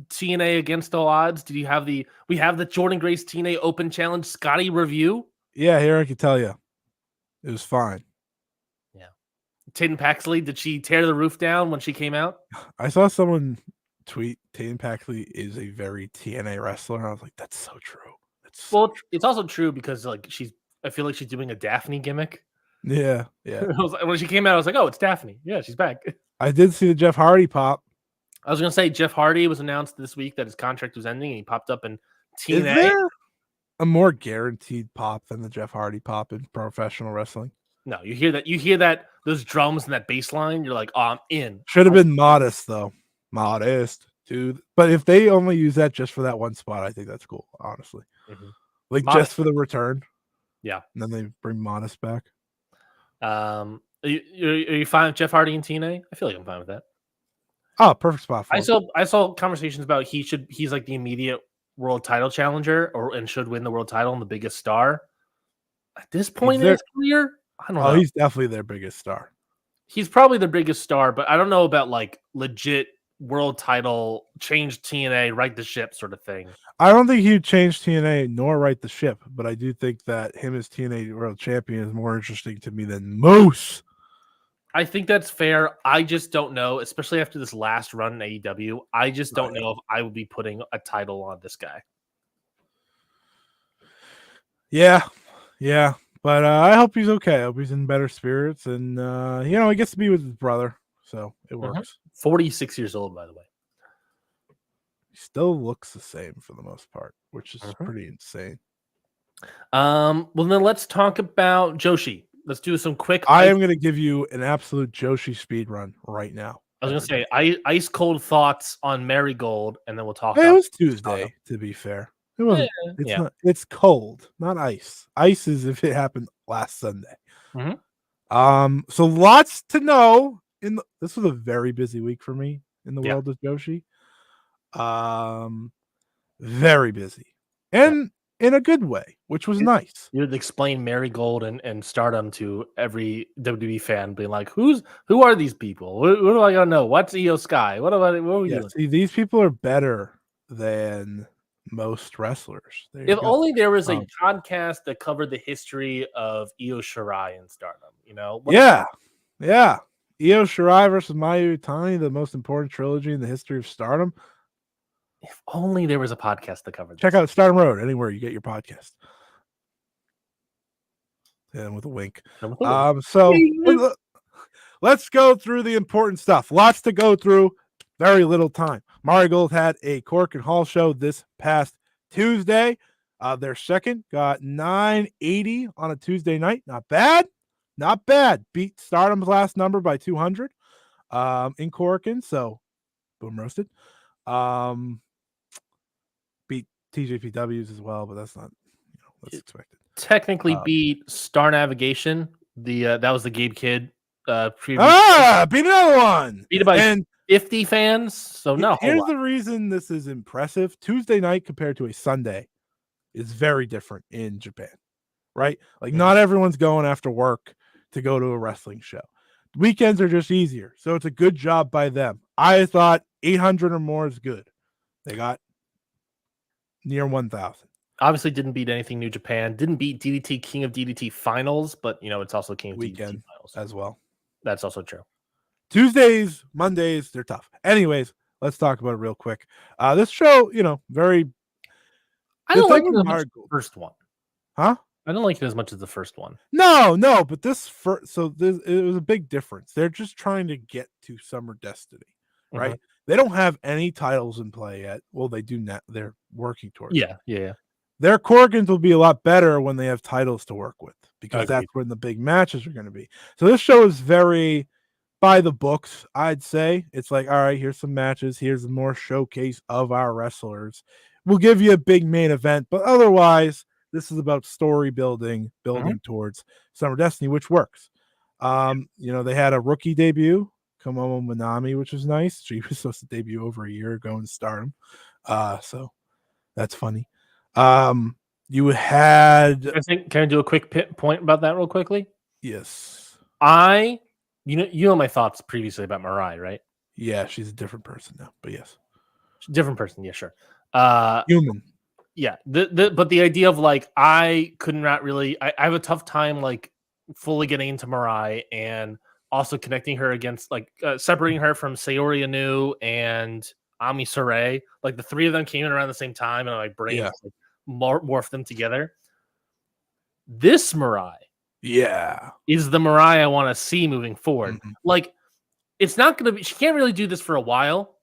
TNA Against All Odds? We have the Jordan Grace TNA Open Challenge Scotty review? Yeah, here I can tell you. It was fine. Yeah. Tatum Paxley, did she tear the roof down when she came out? I saw someone tweet Tatum Paxley is a very TNA wrestler. And I was like, that's so true. It's also true because I feel like she's doing a Daphne gimmick. Yeah. When she came out, I was like, oh, it's Daphne. Yeah, she's back. I did see the Jeff Hardy pop. I was going to say Jeff Hardy was announced this week that his contract was ending, and he popped up in TNA. Is there a more guaranteed pop than the Jeff Hardy pop in professional wrestling? No, you hear that those drums and that bass line, you're like, oh, I'm in. Should have been modest though. Modest, dude. But if they only use that just for that one spot, I think that's cool, honestly. Mm-hmm. Just for the return. Yeah. And then they bring Modest back. Are you fine with Jeff Hardy and TNA? I feel like I'm fine with that. Oh, perfect spot for I saw conversations about he's like the immediate world title challenger and should win the world title and the biggest star. At this point in his career, I don't know. He's definitely their biggest star. He's probably the biggest star, but I don't know about like legit world title, change TNA, right the ship sort of thing. I don't think he'd change TNA nor right the ship, but I do think that him as TNA World Champion is more interesting to me than Moose. I think that's fair. I just don't know, especially after this last run in AEW. I just don't know if I would be putting a title on this guy. Yeah. But I hope he's okay. I hope he's in better spirits, and he gets to be with his brother, so it works. 46 years old, by the way. He still looks the same for the most part, which is pretty insane. Well, then let's talk about Joshi. Let's do some quick. I am going to give you an absolute Joshi speed run right now. I was going to say ice cold thoughts on Marigold, and then we'll talk. It was Tuesday, to be fair. It wasn't. It's cold, not ice. Ice is if it happened last Sunday. So lots to know. This was a very busy week for me in the world of Joshi. Very busy, and in a good way, which was nice. You would explain Marigold and Stardom to every WWE fan, being like, "Who are these people? What do I gotta know? What's Io Sky? What are we doing?" See, these people are better than most wrestlers. If only there was a podcast that covered the history of Io Shirai and Stardom, Yeah. Io Shirai versus Mayu Iwatani, the most important trilogy in the history of Stardom. If only there was a podcast that covered. Check out Stardom Road anywhere you get your podcast. And with a wink. So let's go through the important stuff. Lots to go through. Very little time. Marigold had a Cork and Hall show this past Tuesday. Their second got 980 on a Tuesday night. Not bad. Beat Stardom's last number by 200 in Corkin. So boom roasted. Beat TJPWs as well, but that's not what's expected. Technically beat Star Navigation. That was the Gabe Kidd. Beat another one. Beat it by 50 fans. So no. Here's the reason this is impressive. Tuesday night compared to a Sunday is very different in Japan, right? Like not everyone's going after work to go to a wrestling show. Weekends are just easier. So it's a good job by them. I thought 800 or more is good. They got near 1,000. Obviously didn't beat anything New Japan. Didn't beat DDT King of DDT finals, but it's also King of Weekend DDT finals as well. That's also true. Tuesdays, Mondays, they're tough. Anyways, let's talk about it real quick. This show, very. I don't like it as much as the first one. Huh? I don't like it as much as the first one. No, but it was a big difference. They're just trying to get to Summer Destiny, right? They don't have any titles in play yet. Well, they do now. They're working towards it. Yeah. Their Corgans will be a lot better when they have titles to work with because that's when the big matches are going to be. So this show is very by the books, I'd say. It's like, all right, here's some matches. Here's more showcase of our wrestlers. We'll give you a big main event, but otherwise, this is about story building towards Summer Destiny, which works. They had a rookie debut, Komomo Minami, which was nice. She was supposed to debut over a year ago in Stardom. So that's funny. You had. Can I do a quick point about that real quickly? Yes. You know my thoughts previously about Mirai, right? Yeah, she's a different person now, but yes. Different person, yeah, sure. Human. Yeah. But the idea of like I could not really I have a tough time like fully getting into Mirai and also connecting her against like separating her from Sayori Anu and Ami Sourei. Like the three of them came in around the same time and my brain morphed them together. This Mirai is the Mirai I want to see moving forward. Like it's not going to be, she can't really do this for a while,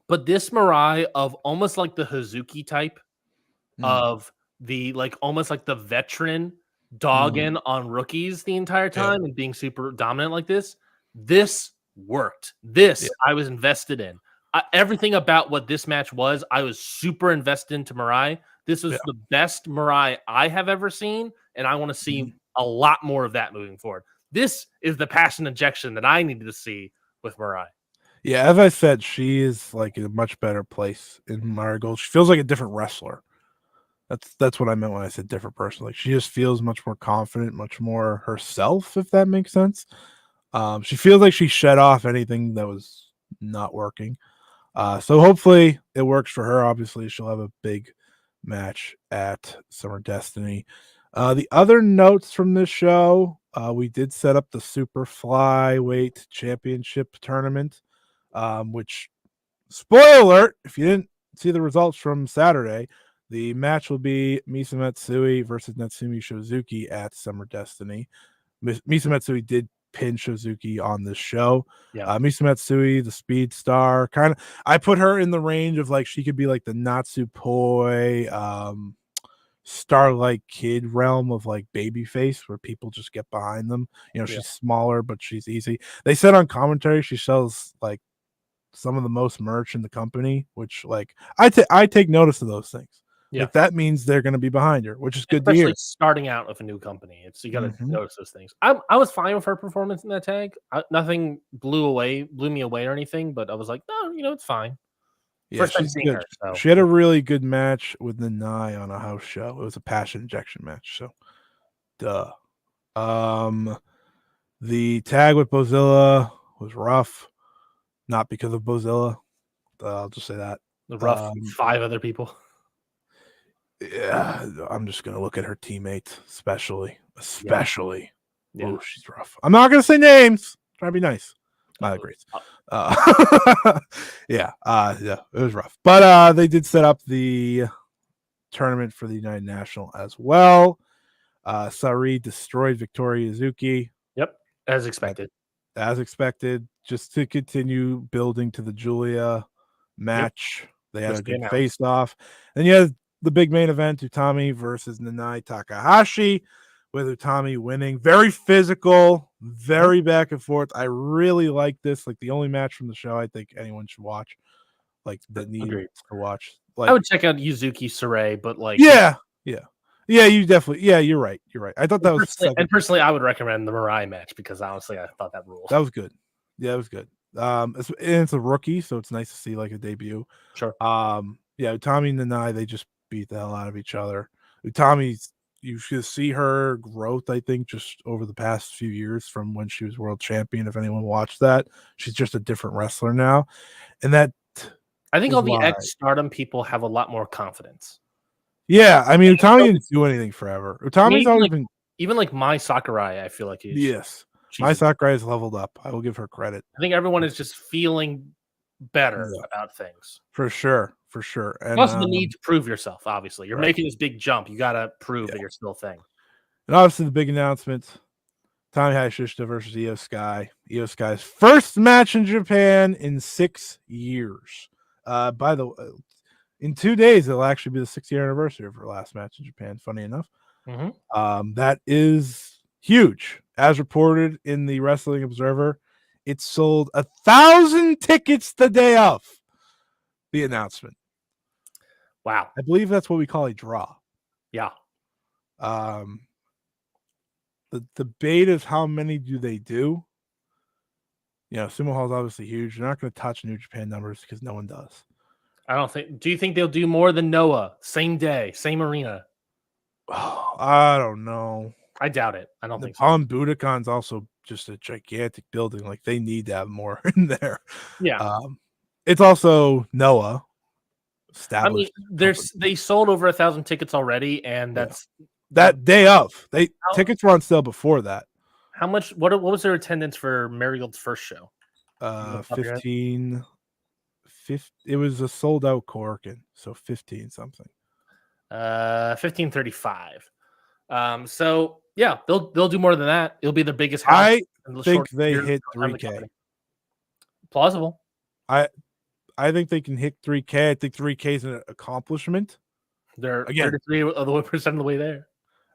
but this Mirai of almost like the Hazuki type of the like almost like the veteran dogging on rookies the entire time and being super dominant like this worked. I was invested in. Everything about what this match was, I was super invested into Mirai. This was the best Mirai I have ever seen, and I want to see a lot more of that moving forward. This is the passion injection that I needed to see with Mirai. Yeah, as I said, she is like in a much better place in Marigold. She feels like a different wrestler. That's what I meant when I said different person. Like she just feels much more confident, much more herself, if that makes sense. She feels like she shed off anything that was not working. So hopefully it works for her. Obviously, she'll have a big match at Summer Destiny. The other notes from this show, we did set up the Super Flyweight Championship tournament, which, spoiler alert, if you didn't see the results from Saturday, the match will be Misa Matsui versus Natsumi Shozuki at Summer Destiny. Misa Matsui did pin Shozuki on this show. Yeah. Misa Matsui, the speed star, kind of. I put her in the range of like she could be like the Natsupoi, Starlight Kid realm of like babyface, where people just get behind them. You know, she's smaller, but she's easy. They said on commentary she sells like some of the most merch in the company, which like I take notice of those things. Yeah. Like that means they're going to be behind her, which is good to hear. Especially starting out with a new company, it's you got to notice those things. I was fine with her performance in that tag. Nothing blew me away or anything, but I was like, no, you know, it's fine. Yeah, First time she's seeing good. her. So. She had a really good match with Nanai on a house show. It was a passion injection match. So, duh. The tag with Bozilla was rough, not because of Bozilla. I'll just say that. The rough 5 other people. Yeah, I'm just gonna look at her teammates, especially. Yeah. Oh, she's rough. I'm not gonna say names. Try to be nice. Not great. Yeah, it was rough. But they did set up the tournament for the United National as well. Sari destroyed Victoria Yuzuki. Yep, as expected. Just to continue building to the Julia match. They had a good face off. Then you had the big main event, Utami versus Nanai Takahashi, with Utami winning. Very physical, very back and forth. I really like this. Like the only match from the show I think anyone should watch. Like that needs to watch. Like I would check out Yuzuki Sarai, but like yeah, you definitely you're right. I thought that was personally I would recommend the Mirai match because honestly I thought that ruled. That was good. Yeah, it was good. It's a rookie, so it's nice to see like a debut. Sure. Utami and Nanai, they just beat the hell out of each other. Utami's, you should see her growth, I think, just over the past few years from when she was world champion. If anyone watched that, she's just a different wrestler now. And that I think all the ex-stardom people have a lot more confidence. Yeah, I mean, Utami didn't do anything forever. Utami's always been even like Mai Sakurai, I feel like he's Mai Sakurai has leveled up. I will give her credit. I think everyone is just feeling better about things. For sure. And also the need to prove yourself, obviously. You're making this big jump. You got to prove that you're still a thing. And obviously the big announcement, Tommy Hayashishita versus Io Sky. Io Sky's first match in Japan in 6 years. By the way, in 2 days, it'll actually be the 6-year anniversary of her last match in Japan, funny enough. That is huge. As reported in the Wrestling Observer, it sold 1,000 tickets the day of the announcement. Wow. I believe that's what we call a draw. Yeah. The debate is how many do they do? You know, Sumo Hall is obviously huge. They're not going to touch New Japan numbers because no one does. I don't think. Do you think they'll do more than Noah? Same day, same arena. Oh, I don't know. I doubt it. I don't think so. Budokan's also just a gigantic building. Like they need to have more in there. Yeah. It's also Noah. Established. I mean, they sold over 1,000 tickets already, and that's that day of. Tickets were on sale before that. How much? What was their attendance for Marigold's first show? 15. It was a sold out Corkin, so 15 something. 1535. So yeah, they'll do more than that. It'll be the biggest house. I think they hit 3K. Plausible. I think they can hit 3K. I think 3K is an accomplishment. They're 33% of the way there.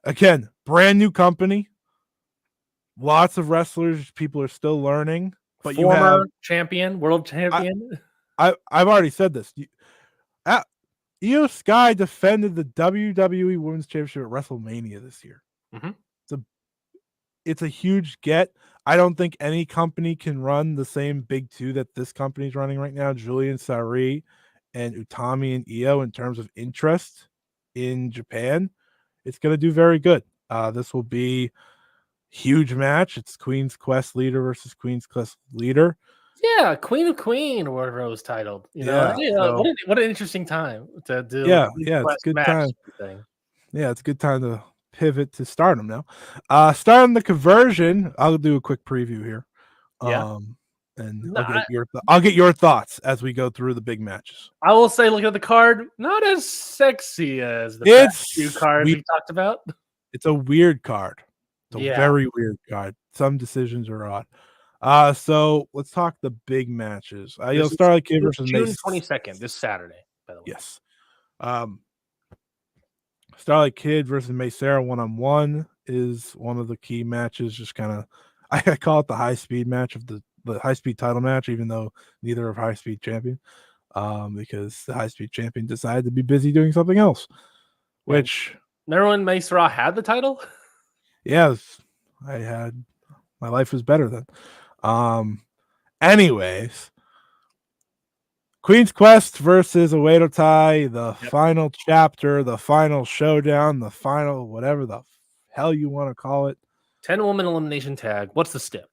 Again, brand new company. Lots of wrestlers. People are still learning. But former champion, world champion. I've already said this. Io Sky defended the WWE Women's Championship at WrestleMania this year. It's a huge get. I don't think any company can run the same big two that this company is running right now. Julian Sari and Utami and Io in terms of interest in Japan. It's going to do very good. This will be huge match. It's Queen's Quest leader versus Queen's Quest leader. Yeah, Queen of Queen, or whatever it was titled. What an interesting time to do. It's a good time. Thing. Yeah, it's a good time to pivot to Stardom now. Starting the conversion, I'll do a quick preview here. Yeah. And I'll get your thoughts as we go through the big matches. I will say, look at the card, not as sexy as the past few cards we talked about. It's a weird card. It's a very weird card. Some decisions are odd. So let's talk the big matches. You'll start like Kid versus June 22nd, this Saturday, by the way. Yes. Starlight Kid versus Maysara 1-on-1 is one of the key matches. Just kind of, I call it the high speed match of the high speed title match, even though neither are high speed champion, because the high speed champion decided to be busy doing something else. Which remember when Maysara had the title? Yes, my life was better then. Anyways, Queen's Quest versus Oedo Tai, the final chapter, the final showdown, the final whatever the hell you want to call it. 10-woman elimination tag. What's the step?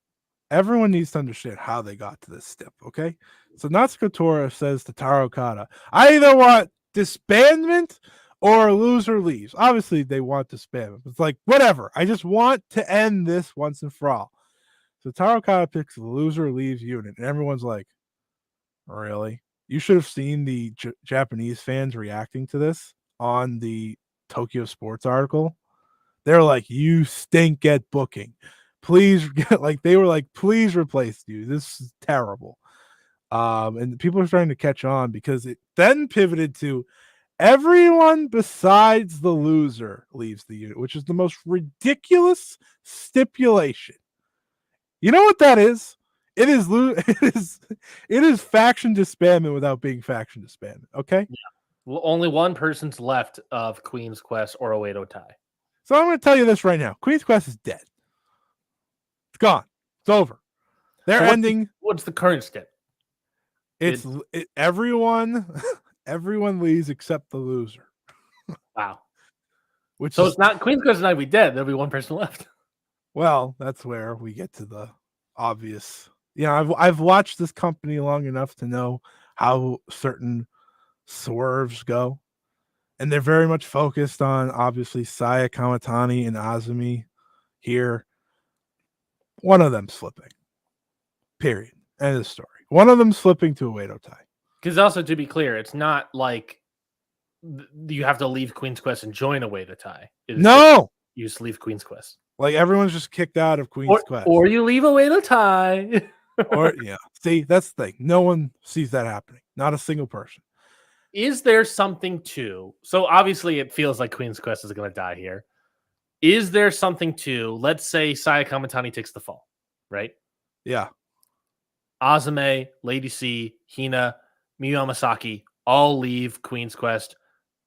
Everyone needs to understand how they got to this step, okay? So Natsuko Tora says to Taro Okada, I either want disbandment or a loser leaves. Obviously, they want disbandment. It's like, whatever. I just want to end this once and for all. So Taro Okada picks the loser leaves unit, and everyone's like, really? You should have seen the Japanese fans reacting to this on the Tokyo Sports article. They're like, you stink at booking. Please, they were like, please replace you. This is terrible. And people are starting to catch on because it then pivoted to everyone besides the loser leaves the unit, which is the most ridiculous stipulation. You know what that is? It is faction disbandment without being faction disbandment. Okay. Yeah. Well, only one person's left of Queen's Quest or Oedo Tai. So I'm going to tell you this right now. Queen's Quest is dead. It's gone. It's over. They're ending. What's the current step? Everyone leaves except the loser. Wow. It's not Queen's Quest is not be dead. There'll be one person left. Well, that's where we get to the obvious. I've watched this company long enough to know how certain swerves go. And they're very much focused on, obviously, Saya Kamatani and Azumi here. One of them slipping. Period. End of story. One of them slipping to Oedo Tai. Because also, to be clear, it's not like you have to leave Queen's Quest and join Oedo Tai. No! You just leave Queen's Quest. Like, everyone's just kicked out of Queen's Quest. Or you leave Oedo Tai. See, that's the thing. No one sees that happening. Not a single person. Is there something to... So, obviously, it feels like Queen's Quest is going to die here. Is there something to... Let's say Saya Kamatani takes the fall, right? Yeah. Azumi, Lady C, Hina, Miyu Amasaki all leave Queen's Quest.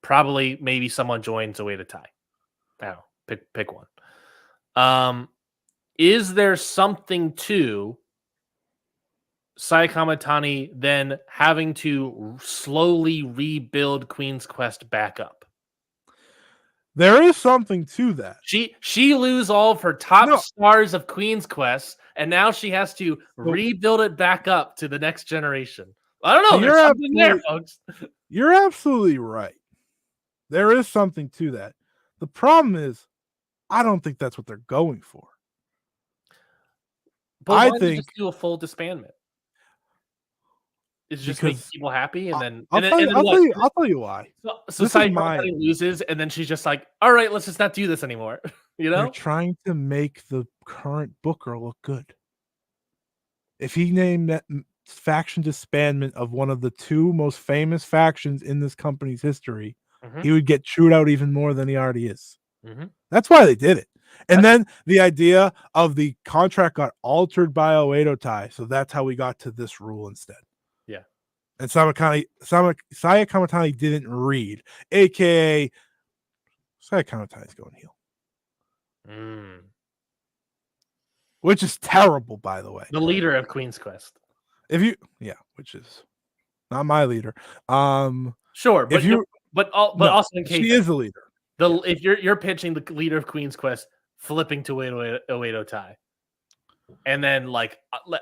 Probably, maybe someone joins Oedo Tai. I don't know. Pick one. Is there something to Saya Kamatani then having to slowly rebuild Queen's Quest back up? There is something to that. She lose all of her top stars of Queen's Quest, and now she has to rebuild it back up to the next generation. I don't know. There's something there, folks. You're absolutely right. There is something to that. The problem is, I don't think that's what they're going for. But why don't you just do a full disbandment? It's just making people happy, and then I'll tell you why. So Saya Kamatani loses, and then she's just like, "All right, let's just not do this anymore." You know, they're trying to make the current booker look good. If he named that faction disbandment of one of the two most famous factions in this company's history, he would get chewed out even more than he already is. That's why they did it. And then the idea of the contract got altered by Oedo Tai, so that's how we got to this rule instead. Yeah. And Saya Kamatani didn't read, aka Saya Kamatani's going heel. Which is terrible, by the way. The leader of Queen's Quest. Which is not my leader. Sure, but also in case she is the leader. If you're pitching the leader of Queen's Quest flipping to 08 tie. And then like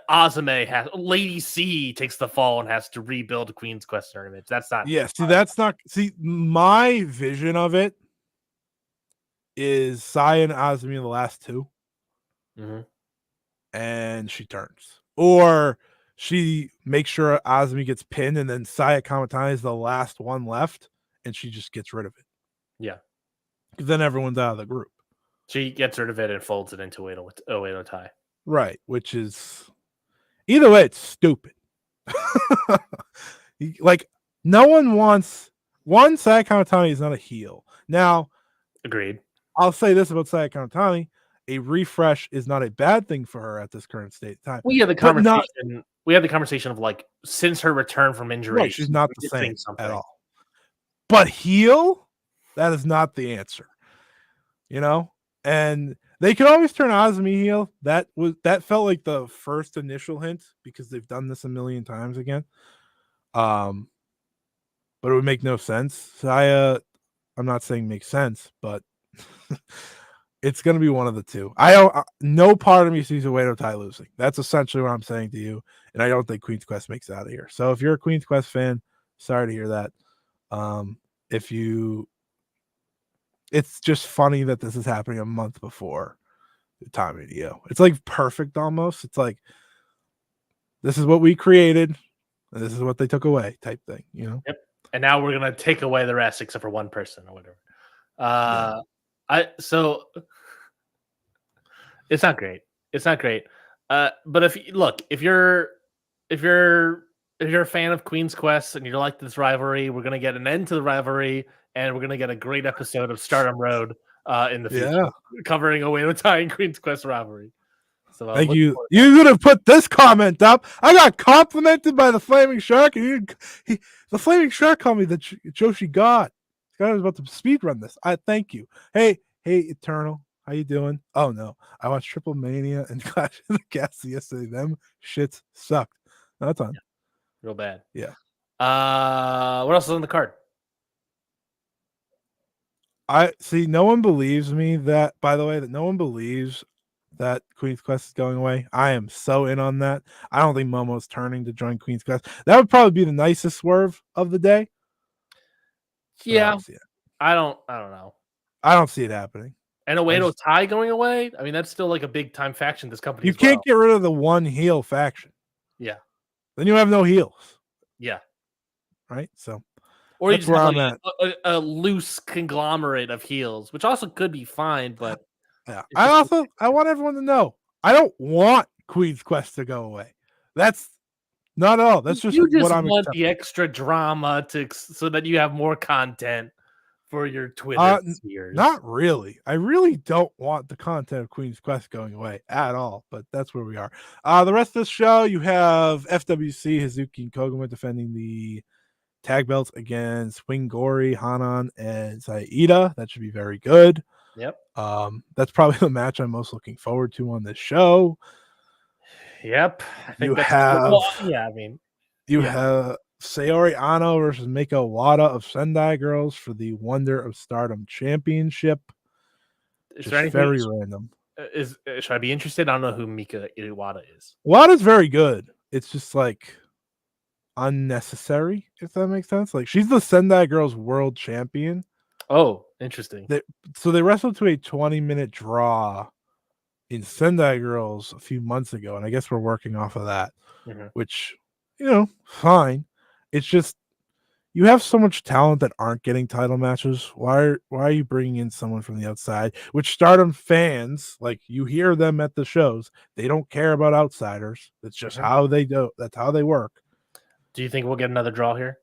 Azame has Lady C takes the fall and has to rebuild Queen's Quest tournament. That's not. Yeah, that's not. See, my vision of it is Sai and Azumi in the last two, and she turns, or she makes sure Azumi gets pinned, and then Saya Kamatani is the last one left, and she just gets rid of it. Yeah, because then everyone's out of the group. She gets rid of it and folds it into 08 tie. Right, which is either way, it's stupid. Like, no one wants Saya Kamatani is not a heel. Now, agreed. I'll say this about Saya Kamatani: a refresh is not a bad thing for her at this current state of time. We had the conversation. We had the conversation of like since her return from injury, right, she's not the same at all. But heel, that is not the answer. You know, and they could always turn Azumi heel. That felt like the first initial hint because they've done this a million times again. But it would make no sense. Saya, I'm not saying makes sense, but it's going to be one of the two. No part of me sees Uedo Tai losing. That's essentially what I'm saying to you, and I don't think Queen's Quest makes it out of here. So if you're a Queen's Quest fan, sorry to hear that. It's just funny that this is happening a month before the time video. It's like perfect almost. It's like this is what we created, and this is what they took away, type thing. You know. Yep. And now we're gonna take away the rest except for one person or whatever. So it's not great. It's not great. But if you're a fan of Queen's Quest and you like this rivalry, we're gonna get an end to the rivalry, and we're gonna get a great episode of Stardom Road in the future, covering Uedo Tai and Queen's Quest rivalry. So thank you. You could have put this comment up. I got complimented by the Flaming Shark, and the Flaming Shark called me the Joshi God. I was about to speed run this. I thank you. Hey, Eternal, how you doing? Oh no, I watched Triple Mania and Clash of the Castle yesterday. Them shits sucked. No, that's on. Yeah. Real bad. Yeah. What else is on the card? I see. No one believes me that. By the way, that no one believes that Queen's Quest is going away. I am so in on that. I don't think Momo's turning to join Queen's Quest. That would probably be the nicest swerve of the day. Yeah, I don't know. I don't see it happening. And Uedo Tai going away? I mean, that's still like a big time faction. This company. You can't get rid of the one heel faction. Yeah. Then you have no heels. Yeah. Right. So. Or you just have like a loose conglomerate of heels, which also could be fine, but yeah. I want everyone to know I don't want Queen's Quest to go away. That's not all. That's just what I'm want the extra drama so that you have more content for your Twitter spheres. Not really. I really don't want the content of Queen's Quest going away at all, but that's where we are. The rest of the show, you have FWC, Hazuki, and Koguma defending the tag belts against Wingori, Hanan, and Saida. That should be very good. Yep. That's probably the match I'm most looking forward to on this show. Yep. You have Sayori Ano versus Meiko Wada of Sendai Girls for the Wonder of Stardom Championship. Is there anything very random? Should I be interested? I don't know who Mika Wada is. Wada's very good. It's just like unnecessary, if that makes sense. Like, she's the Sendai Girls World Champion. Oh, interesting. So they wrestled to a 20-minute draw in Sendai Girls a few months ago, and I guess we're working off of that, which, fine. It's just you have so much talent that aren't getting title matches. Why are you bringing in someone from the outside? Which Stardom fans, like, you hear them at the shows, they don't care about outsiders. That's just how they do. That's how they work. Do you think we'll get another draw here?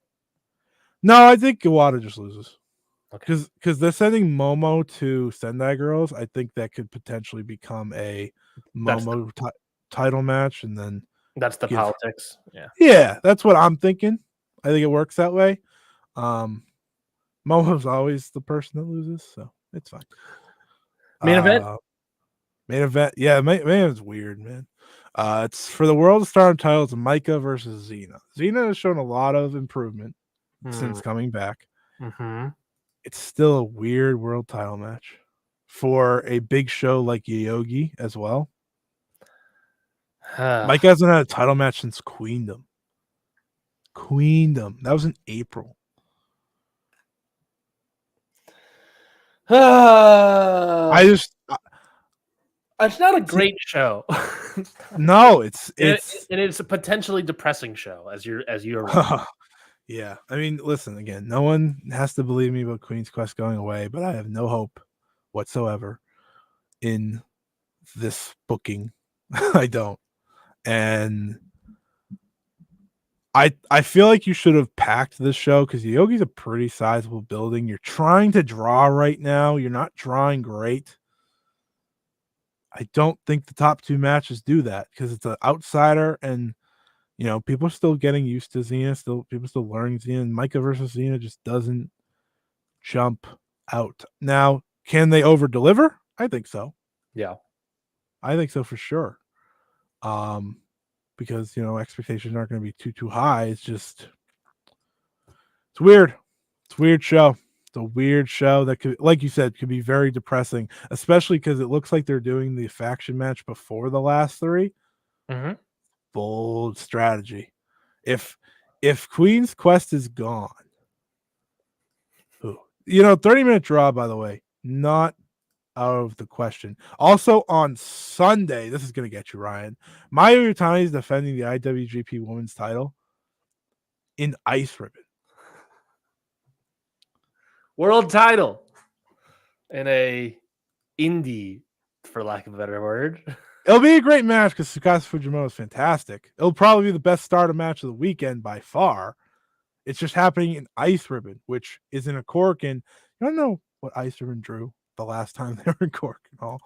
No, I think Iwata just loses. Because they're sending Momo to Sendai Girls. I think that could potentially become a Momo title match, and then that's the politics. Yeah, that's what I'm thinking. I think it works that way. Momo's always the person that loses, so it's fine. Main event. Yeah, main event's weird, man. It's for the World of Stardom titles, Micah versus Xena. Xena has shown a lot of improvement since coming back. It's still a weird world title match for a big show like Yogi as well. Mike hasn't had a title match since Queendom. That was in April. It's not a great show. No, it's a potentially depressing show as you're yeah. I mean, listen, again, no one has to believe me about Queen's Quest going away, but I have no hope whatsoever in this booking. I don't. And I feel like you should have packed this show because Yogi's a pretty sizable building. You're trying to draw right now. You're not drawing great. I don't think the top 2 matches do that because it's an outsider and people are still getting used to Xena. People still learning Xena. Micah versus Xena just doesn't jump out. Now, can they over deliver? I think so. Yeah, I think so for sure. Because expectations aren't going to be too high. It's weird. It's a weird show. It's a weird show that could, like you said, could be very depressing, especially because it looks like they're doing the faction match before the last 3. Mm-hmm. Bold strategy. If Queen's Quest is gone, 30-minute draw, by the way, not out of the question. Also on Sunday, this is going to get you, Ryan. Mayu Iwatani is defending the IWGP Women's title in Ice Ribbon. World title in a indie, for lack of a better word. It'll be a great match because Tsukasa Fujimoto is fantastic. It'll probably be the best starter match of the weekend by far. It's just happening in Ice Ribbon, which is in a Cork. And you don't know what Ice Ribbon drew the last time they were in Cork and all.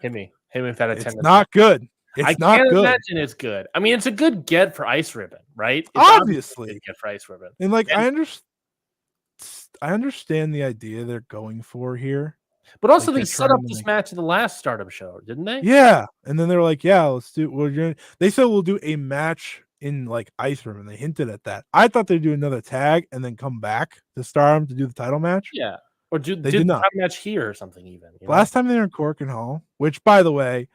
Hit me with that attendance. It's not good. I can't imagine it's good. I mean, it's a good get for Ice Ribbon, right? It's obviously a good get for Ice Ribbon. And I understand the idea they're going for here. But also, they set up this match in the last Stardom show, didn't they? Yeah. And then they were like, yeah, let's do they said we'll do a match in like Ice Ribbon. They hinted at that. I thought they'd do another tag and then come back to Stardom to do the title match. Yeah. Or do the title match here or something even. Last time they were in Cork and Hall, which, by the way,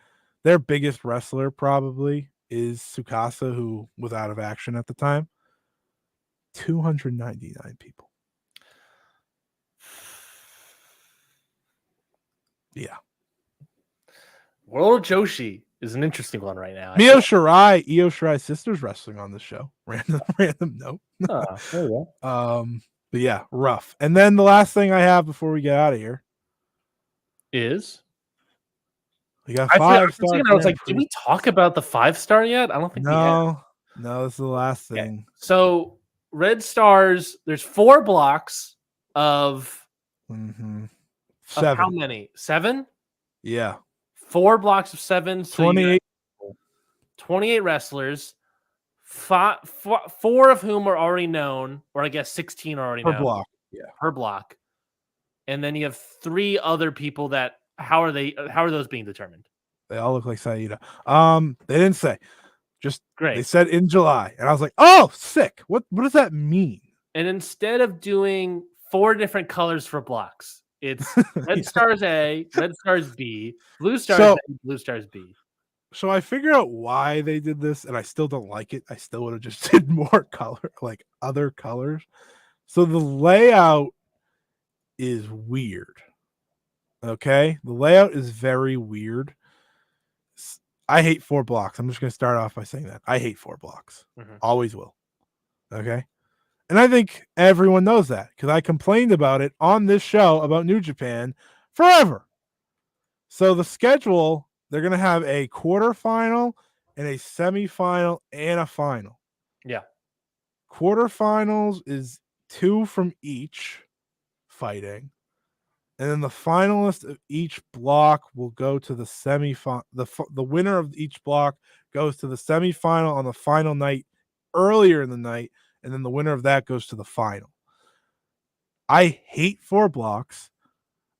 their biggest wrestler probably is Tsukasa, who was out of action at the time. 299 people. Yeah. World Joshi is an interesting one right now. Io Shirai's sister's wrestling on this show. Random note. Oh, there you go. But yeah, rough. And then the last thing I have before we get out of here is we got 5-star. I was like, did we talk about the 5-star yet? I don't think we have. No, this is the last thing. Okay. So Red Stars, there's 4 blocks of 7. Of how many? 7? Yeah. 4 blocks of 7. So 28. 28 wrestlers. 4 of whom are already known, or I guess 16 are already known. Per block. Yeah. Per block. And then you have 3 other people that how are those being determined? They all look like Saida. They didn't say. Just great. They said in July. And I was like, oh, sick. What does that mean? And instead of doing 4 different colors for blocks, it's Red Stars A, Red Stars B, Blue Stars A, Blue Stars B. So I figured out why they did this, and I still don't like it. I still would have just did more color, like other colors. So the layout is weird. Okay? The layout is very weird. I hate 4 blocks. I'm just going to start off by saying that. I hate 4 blocks. Mm-hmm. Always will. Okay? And I think everyone knows that because I complained about it on this show about New Japan forever. So the schedule, they're going to have a quarterfinal and a semifinal and a final. Yeah. Quarterfinals is 2 from each fighting. And then the finalist of each block will go to the semifinal. The winner of each block goes to the semifinal on the final night earlier in the night. And then the winner of that goes to the final. I hate 4 blocks.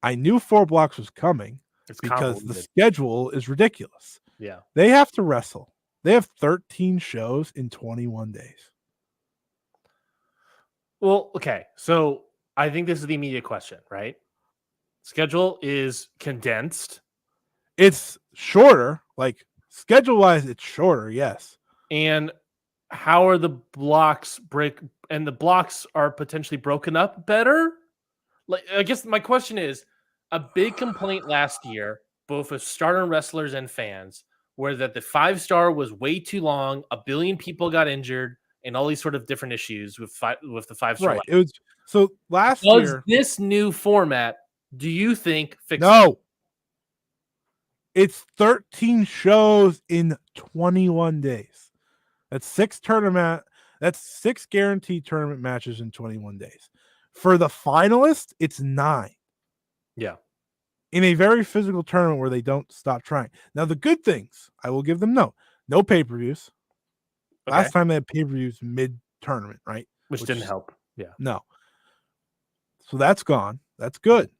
I knew 4 blocks was coming because the schedule is ridiculous. Yeah. They have to wrestle. They have 13 shows in 21 days. Well, okay. So I think this is the immediate question, right? Schedule is condensed. It's shorter, like schedule-wise, it's shorter, yes. And how are the blocks and the blocks are potentially broken up better? Like, I guess my question is, a big complaint last year, both with starter wrestlers and fans, were that the 5-star was way too long, a billion people got injured, and all these sort of different issues with the 5-star. Right. It was so last Does year. this new format, do you think, fix it? No. It's 13 shows in 21 days. That's 6 guaranteed tournament matches in 21 days. For the finalists, it's 9. Yeah. In a very physical tournament where they don't stop trying. Now, the good things, I will give them no pay-per-views. Okay. Last time they had pay-per-views mid-tournament, right? Which didn't help. Yeah. No. So that's gone. That's good.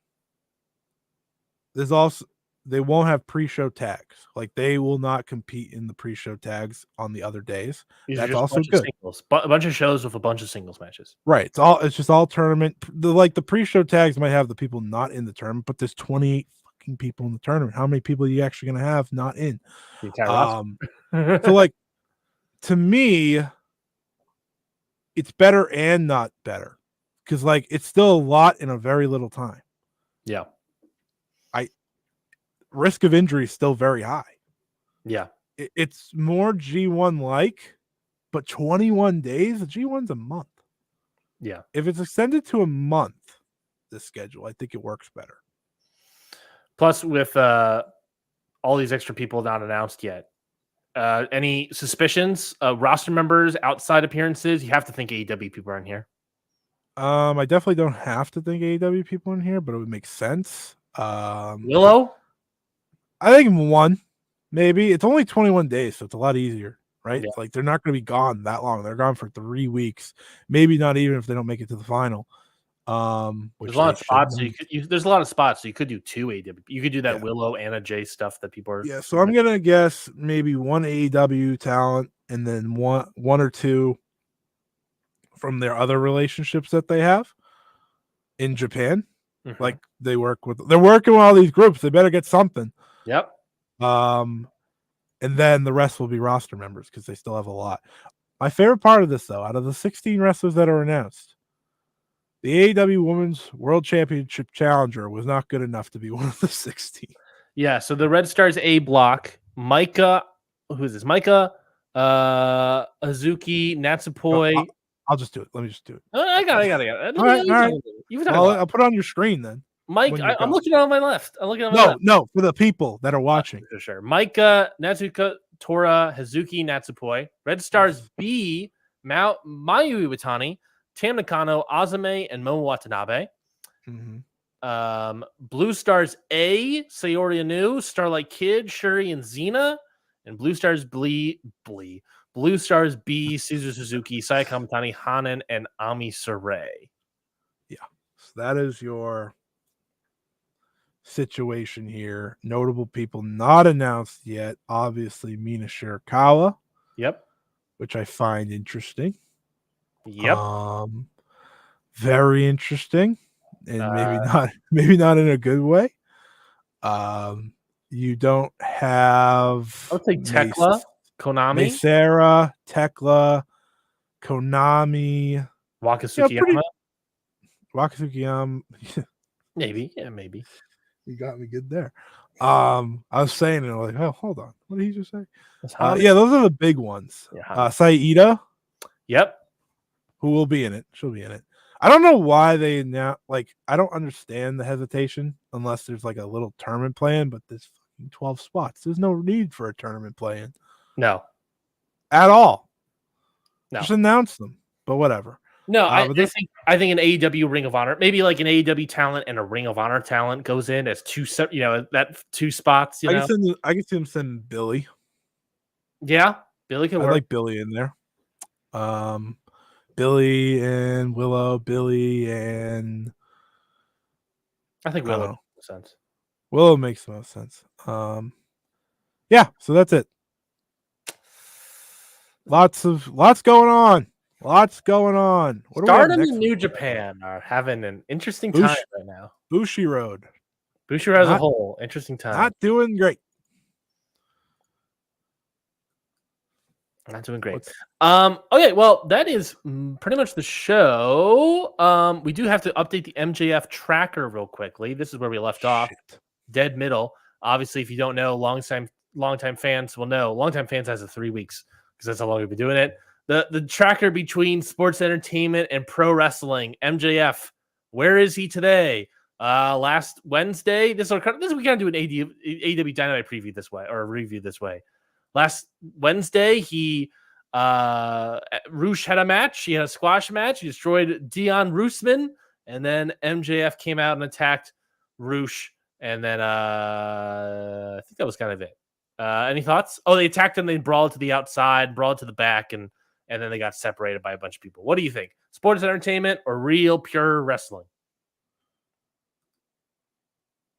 There's also, they won't have pre-show tags. Like, they will not compete in the pre-show tags on the other days. That's also good. A bunch of shows with a bunch of singles matches. Right. It's just all tournament. The pre-show tags might have the people not in the tournament, but there's 28 fucking people in the tournament. How many people are you actually going to have not in? The entire So, like, to me, it's better and not better because, like, it's still a lot in a very little time. Yeah. Risk of injury is still very high. Yeah. It's more G1 like, but 21 days, the G1's a month. Yeah. If it's extended to a month, this schedule, I think it works better. Plus, with all these extra people not announced yet, any suspicions, roster members, outside appearances? You have to think AEW people are in here. I definitely don't have to think AEW people in here, but it would make sense. Willow? I think 1, maybe. It's only 21 days, so it's a lot easier, right? Yeah. It's like they're not going to be gone that long. They're gone for 3 weeks, maybe not even if they don't make it to the final. There's a lot of spots. So there's a lot of spots, so you could do 2 AEW. You could do that Willow Anna Jay stuff that people are. Yeah, so I'm gonna guess maybe 1 AEW talent and then one or 2 from their other relationships that they have in Japan. Mm-hmm. Like they're working with all these groups. They better get something. Yep. And then the rest will be roster members because they still have a lot. My favorite part of this, though, out of the 16 wrestlers that are announced, the AEW Women's World Championship Challenger was not good enough to be one of the 16. Yeah, so the Red Stars A block, Micah, who's this? Micah, Hazuki, Natsupoi. I'll just do it. Let me just do it. I got it. All right. I'll put it on your screen then. Mike, I'm looking on my left. I'm looking on my left. No, for the people that are watching. For sure. Micah, Natsuka, Tora, Hazuki, Natsupoi. Red Stars B, Mayu Iwatani, Tam Nakano, Azame, and Momo Watanabe. Mm-hmm. Blue Stars A, Sayori Anu, Starlight Kid, Shuri, and Xena. And Blue Stars Blue Stars B, Suzu Suzuki, Sayaka Mitani, Hanan, and Ami Sarai. Yeah. So that is your situation here. Notable people not announced yet. Obviously, Mina Shirakawa. Yep. Which I find interesting. Yep. Very interesting. And maybe not in a good way. You don't have I would say Tekla, Konami, Sarah, Tekla, Konami, Wakasukiyama. Wakasukiyama. Maybe. You got me good there. I was saying it like, oh, hold on. What did he just say? Yeah, those are the big ones. Yeah, Saida. Yep. Who will be in it? She'll be in it. I don't know why they now I don't understand the hesitation unless there's like a little tournament plan, but there's fucking 12 spots. There's no need for a tournament plan. No. At all. No. Just announce them. But whatever. No, I think an AEW Ring of Honor, maybe like an AEW talent and a Ring of Honor talent goes in as 2 spots. I can see them send Billy. Yeah, Billy can work. I like Billy in there. Billy and Willow, and I think Willow makes sense. Willow makes the most sense. Yeah, so that's it. Lots going on. Stardom and New Japan are having an interesting time right now. Bushi Road. Bushiroad as a whole, interesting time. Not doing great. Not doing great. Okay, well, that is pretty much the show. We do have to update the MJF tracker real quickly. This is where we left off. Dead middle. Obviously, if you don't know, longtime fans will know. Longtime fans has 3 weeks because that's how long we've been doing it. The tracker between sports entertainment and pro wrestling. MJF, where is he today? Last Wednesday. We kind of do an AEW Dynamite preview this way, or a review this way. Last Wednesday, Roosh had a match. He had a squash match. He destroyed Dion Roosman, and then MJF came out and attacked Roosh, and then I think that was kind of it. Any thoughts? Oh, they attacked him. They brawled to the outside, brawled to the back, and then they got separated by a bunch of people. What do you think? Sports entertainment or real pure wrestling?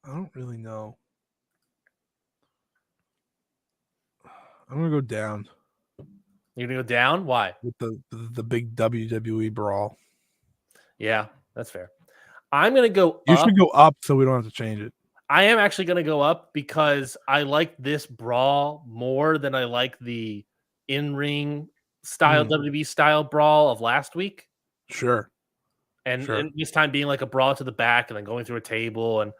I don't really know. I'm gonna go down. You're gonna go down? Why? With the big WWE brawl. Yeah, that's fair. I'm gonna go. You should go up so we don't have to change it. I am actually gonna go up because I like this brawl more than I like the in-ring style WWE style brawl of last week. Sure. And this time being like a brawl to the back and then going through a table and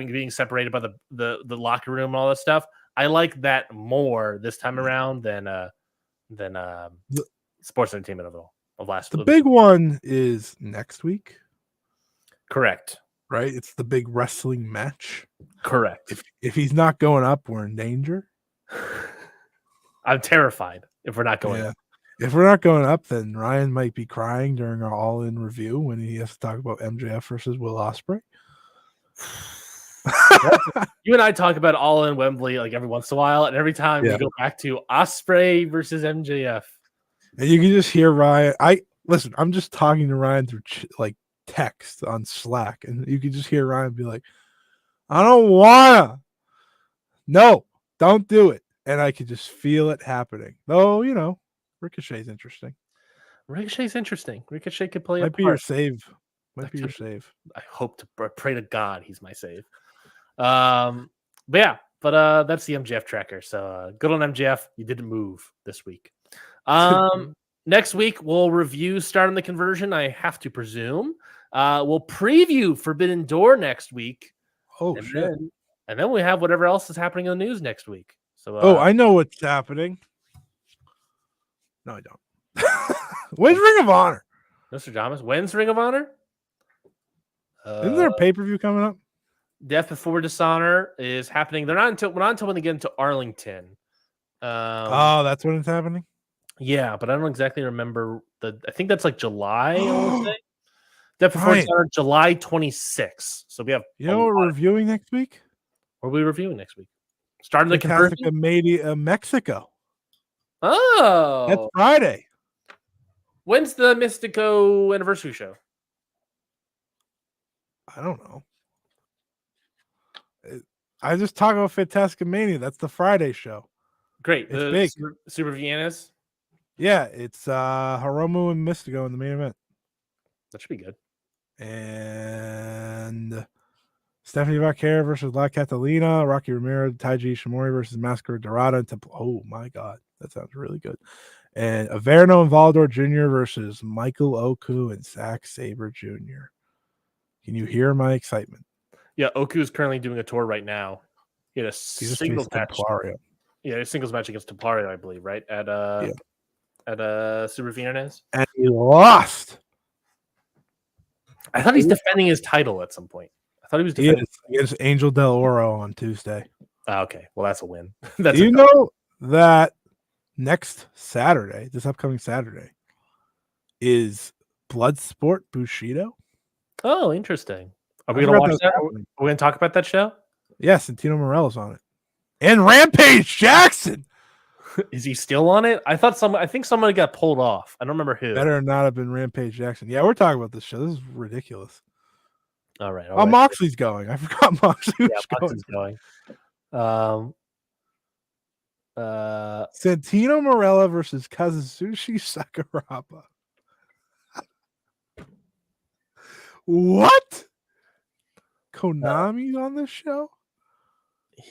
being separated by the locker room and all that stuff. I like that more this time around than sports entertainment of last week. The big one is next week. Correct. Right? It's the big wrestling match. Correct. If he's not going up, we're in danger. I'm terrified if we're not going up. If we're not going up, then Ryan might be crying during our all-in review when he has to talk about MJF versus Will Ospreay. You and I talk about all in Wembley like every once in a while, and every time we go back to Ospreay versus MJF, and you can just hear Ryan. I'm just talking to Ryan through like text on Slack, and you can just hear Ryan be like, "I don't wanna, no, don't do it," and I could just feel it happening. Though Ricochet's interesting. Ricochet could play. Might be your save. I hope to pray to God he's my save. But that's the MJF tracker. So good on MJF. You didn't move this week. Next week we'll review Start on the Conversion. I have to presume. We'll preview Forbidden Door next week. Oh, shit. And then we have whatever else is happening in the news next week. So I know what's happening. No, I don't. When's Ring of Honor? Mr. Thomas, when's Ring of Honor? Isn't there a pay-per-view coming up? Death Before Dishonor is happening. They're not until when they get into Arlington. That's when it's happening? Yeah, but I don't exactly remember I think that's like July, I want to say. Death Before Dishonor, July 26th. So we have what we're reviewing next week? What are we reviewing next week? Starting the Conversion? Mexico. Oh, that's Friday. When's the Mystico anniversary show? I don't know. I just talk about Fantastic Mania. That's the Friday show. Great. It's big. Super Viennas. Yeah, it's Hiromu and Mystico in the main event. That should be good. And Stephanie Vaquer versus La Catalina, Rocky Romero, Taiji Ishimori versus Mascara Dorada. Oh my God, that sounds really good. And Averno and Volador Jr. versus Michael Oku and Zack Sabre Jr. Can you hear my excitement? Yeah, Oku is currently doing a tour right now. He had a singles match. Yeah, a singles match against Templario, I believe, right? At Super Viennas. And he lost. I thought he's defending his title at some point. I thought he was defending. He is Angel Del Oro on Tuesday. Okay, well, that's a win. Do you know that next Saturday, this upcoming Saturday, is Bloodsport Bushido? Oh, interesting. Are we going to watch that? Are we going to talk about that show? Yes, and Tino Morella's on it. And Rampage Jackson. Is he still on it? I think somebody got pulled off. I don't remember who. Better not have been Rampage Jackson. Yeah, we're talking about this show. This is ridiculous. All right. Moxley's going. I forgot Moxley was going. Santino Marella versus Kazushi Sakuraba. What? Konami's on this show? Yep.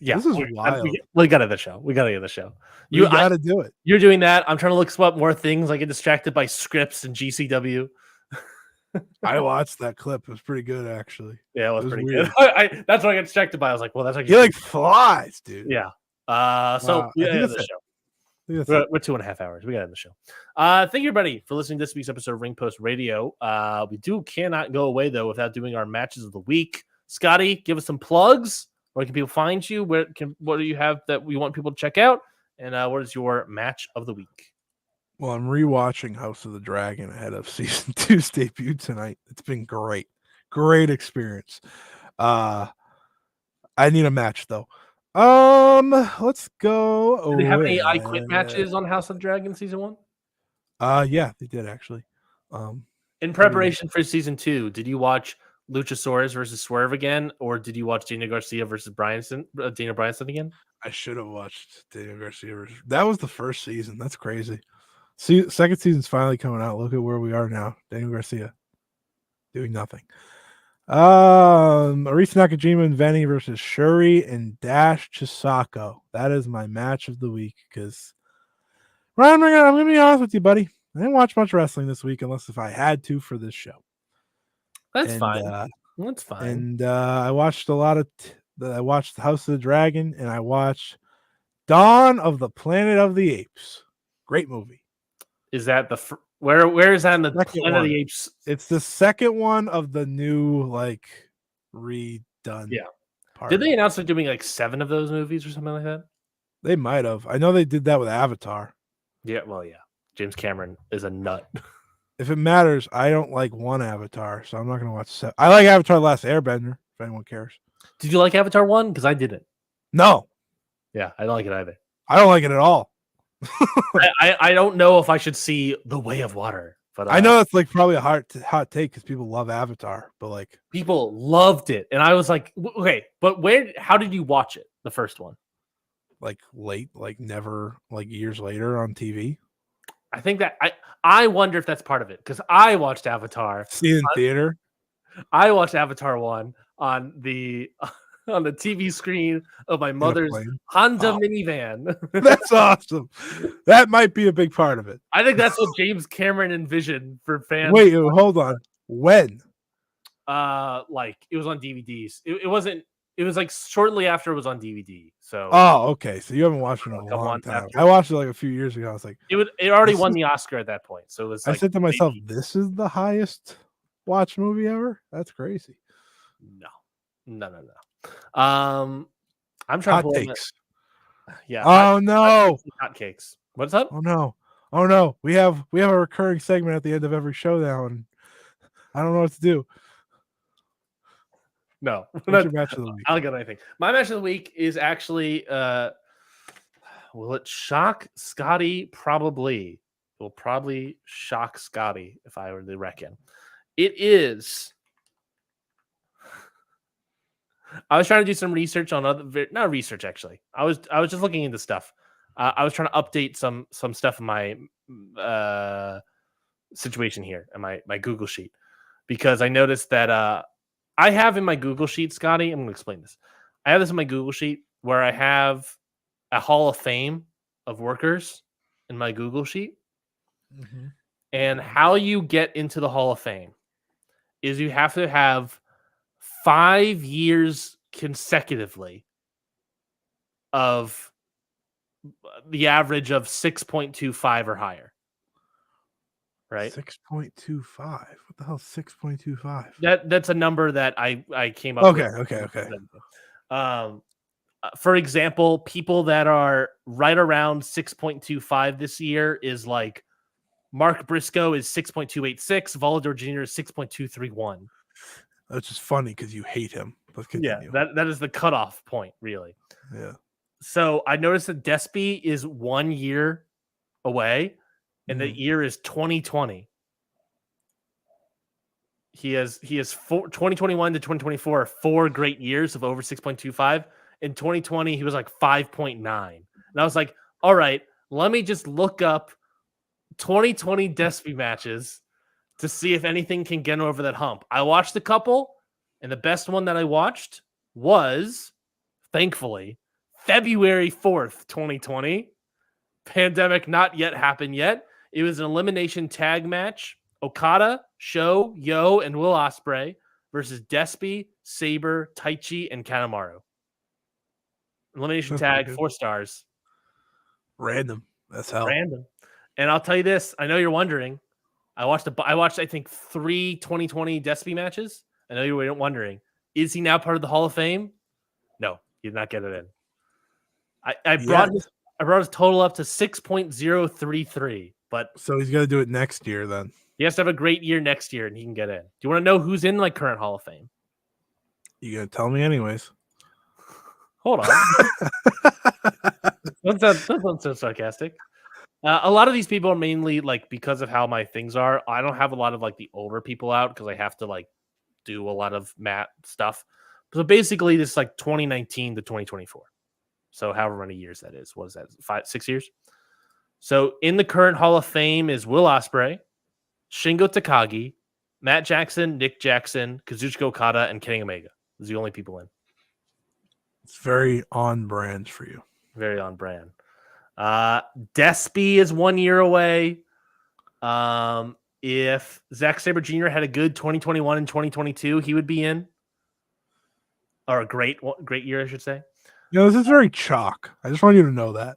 Yeah. This is wild. We got to the show. We got to get the show. You got to do it. You're doing that. I'm trying to look up more things. I get distracted by scripts and GCW. I watched that clip. It was pretty good, actually. Yeah, it was pretty weird. Good. That's what I got distracted by. I was like, well, that's like he like flies, dude. Yeah. So we got to the show. We're 2.5 hours. We got in the show. Thank you, everybody, for listening to this week's episode of Ring Post Radio. We cannot go away, though, without doing our matches of the week. Scotty, give us some plugs. Where can people find you? What do you have that we want people to check out? And what is your match of the week? Well, I'm rewatching House of the Dragon ahead of season 2's debut tonight. It's been great. Great experience. I need a match, though. Let's go. Did they have any I Quit matches on House of the Dragon season 1? Yeah, they did actually. In preparation for season 2, did you watch Luchasaurus versus Swerve again, or did you watch Daniel Garcia versus Daniel Bryanson again? I should have watched Daniel Garcia. That was the first season. That's crazy. See, second season's finally coming out. Look at where we are now. Daniel Garcia doing nothing. Arisa Nakajima and Venny versus Shuri and Dash Chisako. That is my match of the week because Ryan, I'm gonna be honest with you, buddy. I didn't watch much wrestling this week unless if I had to for this show. That's fine. That's fine. And I watched a lot of. I watched House of the Dragon and I watched Dawn of the Planet of the Apes. Great movie. Is that the where is that in the Planet of the Apes? It's the second one of the new redone. Yeah. Did they announce they're doing 7 of those movies or something like that? They might have. I know they did that with Avatar. Yeah. Well, yeah. James Cameron is a nut. If it matters, I don't like one Avatar, so I'm not going to watch 7. I like Avatar: The Last Airbender. If anyone cares. Did you like Avatar 1? Because I didn't. No. Yeah, I don't like it either. I don't like it at all. I don't know if I should see The Way of Water, but I know it's probably a hot take because people love Avatar, but people loved it, and I was like, okay, but how did you watch it? The first one, late, never, years later on TV. I think that I wonder if that's part of it because I watched Avatar. See in theater. I watched Avatar 1 on the TV screen of my mother's Honda minivan. That's awesome. That might be a big part of it. I think that's what James Cameron envisioned for fans. Wait, hold on. When? It was on DVDs. It wasn't. It was shortly after it was on DVD. So. Oh, okay. So you haven't watched it in a long time. I watched it a few years ago. I was like, it already won the Oscar at that point. So it was. I said to myself, "This is the highest watched movie ever." That's crazy. No. I'm trying hot takes. Yeah. Oh no. Hot cakes. What's up? Oh no. We have a recurring segment at the end of every show now, and I don't know what to do. No. What's your match of the week? I'll get anything. My match of the week is actually will it shock Scotty? Probably. It will probably shock Scotty if I were to reckon. It is. I was trying to do some research on not research actually. I was just looking into stuff. I was trying to update some stuff in my situation here in my Google sheet because I noticed that I have in my Google sheet, Scotty. I'm going to explain this. I have this in my Google sheet where I have a Hall of Fame of workers in my Google sheet, and how you get into the Hall of Fame is you have to have 5 years consecutively of the average of 6.25 or higher. Right? 6.25. What the hell is 6.25? That's a number that I came up with. Okay. For example, people that are right around 6.25 this year is Mark Briscoe is 6.286, Volador Jr. is 6.231. That's just funny because you hate him. Let's continue. Yeah, that is the cutoff point, really. Yeah. So I noticed that Despy is 1 year away, and the year is 2020. He has 2021 to 2024 4 great years of over 6.25. In 2020, he was 5.9. And I was like, all right, let me just look up 2020 Despy matches to see if anything can get over that hump. I watched a couple. And the best one that I watched was, thankfully, February 4th, 2020. Pandemic not yet happened yet. It was an elimination tag match. Okada, Sho, Yo, and Will Ospreay versus Despy, Saber, Taichi, and Kanemaru. Elimination tag, 4 stars. Random. That's hell. Random. And I'll tell you this. I know you're wondering. I watched, I think, 3 2020 Despy matches. I know you were wondering. Is he now part of the Hall of Fame? No, he did not get it in. I brought his total up to 6.033. But so he's got to do it next year then. He has to have a great year next year and he can get in. Do you want to know who's in like current Hall of Fame? You gonna tell me anyways? Hold on. Don't sound so sarcastic. A lot of these people are mainly like because of how my things are. I don't have a lot of like the older people out because I have to like do a lot of mat stuff. So basically, this is like 2019 to 2024. So however many years that is. What is that? 5, 6 years? So in the current Hall of Fame is Will Ospreay, Shingo Takagi, Matt Jackson, Nick Jackson, Kazuchika Okada, and Kenny Omega. Those are the only people in. It's very on brand for you. Very on brand. Despy is 1 year away. If Zack Sabre Jr. had a good 2021 and 2022, he would be in. Or a great year, I should say. This is very chalk. I just want you to know that.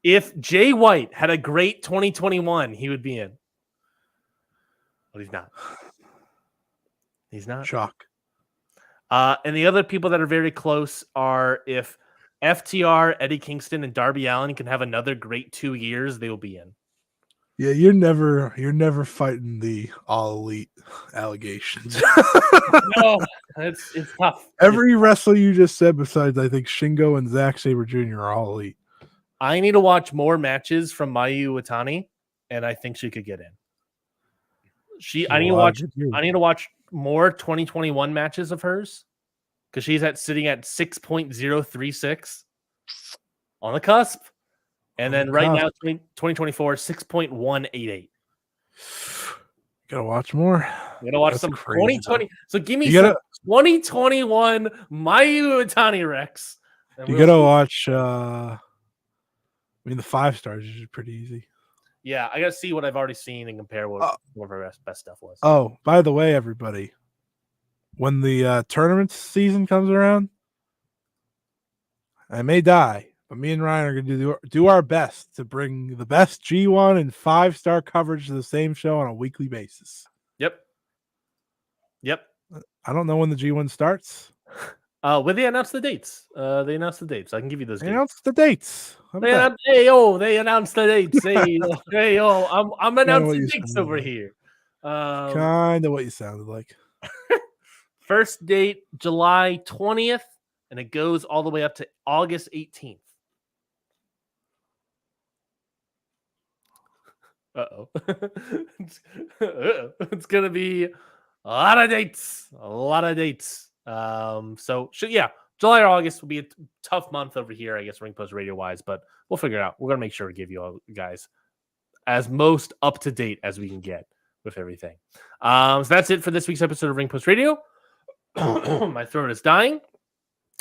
If Jay White had a great 2021, he would be in. But he's not. He's not. Chalk. And the other people that are very close are if FTR, Eddie Kingston, and Darby Allin can have another great 2 years, they will be in. Yeah, you're never fighting the all elite allegations. No, it's tough. Every wrestler you just said, besides I think Shingo and Zack Sabre Jr. are all elite. I need to watch more matches from Mayu Iwatani, and I think she could get in. I need to watch more 2021 matches of hers because she's sitting at 6.036 on the cusp. And then right now, 2024, 6.188. Gotta watch more. You gotta watch some 2020. So give me some 2021 Mayu Iwatani Rex. You gotta watch. The 5 stars is pretty easy. Yeah, I gotta see what I've already seen and compare what one of her best stuff was. Oh, by the way, everybody, when the tournament season comes around, I may die. But me and Ryan are going to do our best to bring the best G1 and 5-star coverage to the same show on a weekly basis. Yep. I don't know when the G1 starts. When they announce the dates. They announced the dates. I can give you those dates. Announced the dates. They announced the dates. I'm announcing dates over here. Kind of what you sounded like. First date, July 20th, and it goes all the way up to August 18th. Uh-oh. It's going to be a lot of dates. July or August will be a tough month over here, I guess, Ring Post Radio-wise, but we'll figure it out. We're going to make sure to give you all guys as most up-to-date as we can get with everything. So that's it for this week's episode of Ring Post Radio. My throat is dying.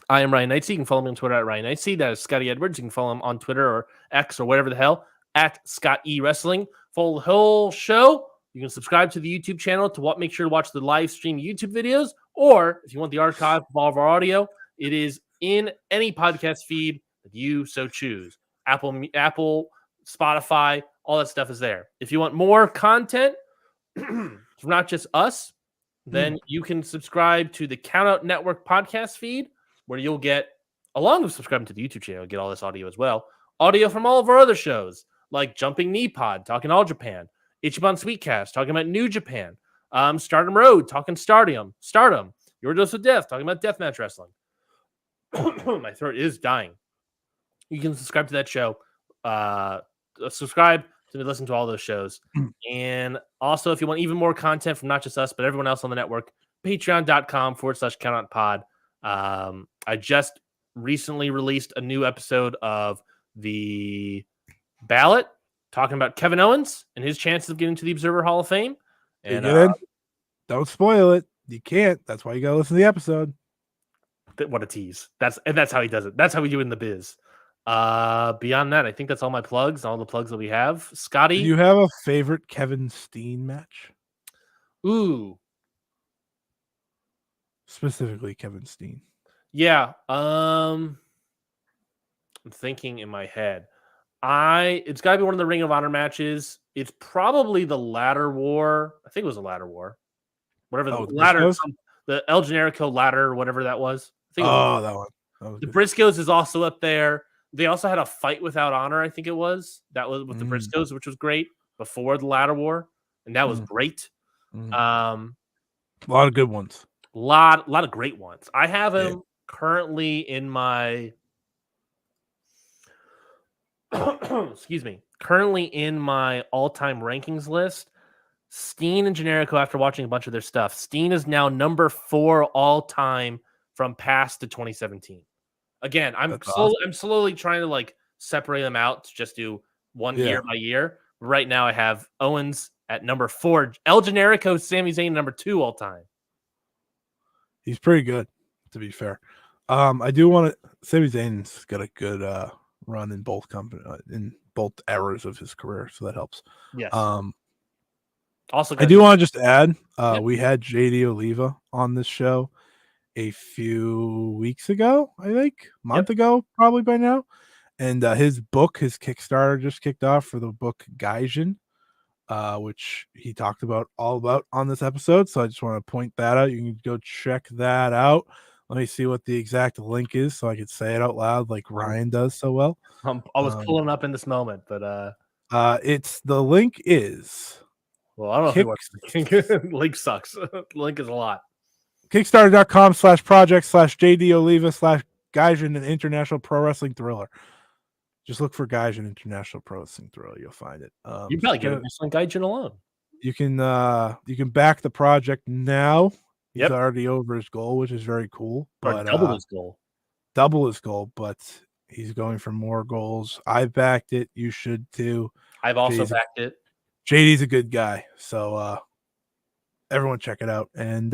I am Ryan Knightsey. You can follow me on Twitter at Ryan Knightsey. That is Scotty Edwards. You can follow him on Twitter or X or whatever the hell at Scott E Wrestling. Follow the whole show. You can subscribe to the YouTube channel to make sure to watch the live stream YouTube videos. Or if you want the archive of all of our audio, it is in any podcast feed that you so choose. Apple, Spotify, all that stuff is there. If you want more content from not just us, then you can subscribe to the Countout Network podcast feed, where you'll get, along with subscribing to the YouTube channel, get all this audio as well. Audio from all of our other shows, like Jumping Knee Pod, talking All Japan, Ichiban Sweetcast, talking about New Japan, Stardom Road, talking Stardom, Your Dose of Death, talking about Deathmatch Wrestling. My throat is dying. You can subscribe to that show. Subscribe to listen to all those shows. And also, if you want even more content from not just us, but everyone else on the network, patreon.com/countoutpod. I just recently released a new episode of the Ballot talking about Kevin Owens and his chances of getting to the Observer Hall of Fame. And don't spoil it. You can't. That's why you gotta listen to the episode. What a tease. That's how he does it. That's how we do it in the biz. Beyond that, I think that's all my plugs, all the plugs that we have. Scotty. Do you have a favorite Kevin Steen match? Ooh. Specifically Kevin Steen. Yeah. I'm thinking in my head. It's gotta be one of the Ring of Honor matches. It's probably the Ladder War. I think it was a Ladder War. Whatever the ladder, the El Generico ladder, whatever that was. I think that one. That was the good. Briscoes is also up there. They also had a fight without honor, I think it was. That was with the Briscoes, which was great before the Ladder War, and that was great. A lot of good ones. Lot of great ones. I have him currently in my excuse me, currently in my all-time rankings list. Steen and Generico, after watching a bunch of their stuff, Steen is now number 4 all-time from past to 2017. Again, I'm slowly trying to like separate them out to just do one year by year. Right now, I have Owens at number 4, El Generico, Sami Zayn number 2 all-time. He's pretty good, to be fair. I do want to. Sami Zayn's got a good run in both eras of his career, so that helps. Yes. Also, I do want to just add, we had JD Oliva on this show a few weeks ago, I think, month ago, probably by now. And his Kickstarter just kicked off for the book Gaijin, which he talked all about on this episode. So I just want to point that out. You can go check that out. Let me see what the exact link is so I could say it out loud like Ryan does so well. I was pulling up in this moment, but the link is. Well, I don't know if he wants to. Link sucks. Link is a lot. Kickstarter.com/project/JD Oliva/Gaijin and International Pro Wrestling Thriller. Just look for Gaijin International Pro Wrestling Thriller. You'll find it. You probably get it just like Gaijin alone. You can back the project now. He's already over his goal, which is very cool. But double his goal. Double his goal, but he's going for more goals. I've backed it. You should too. I've also backed it. JD's a good guy, so everyone check it out. And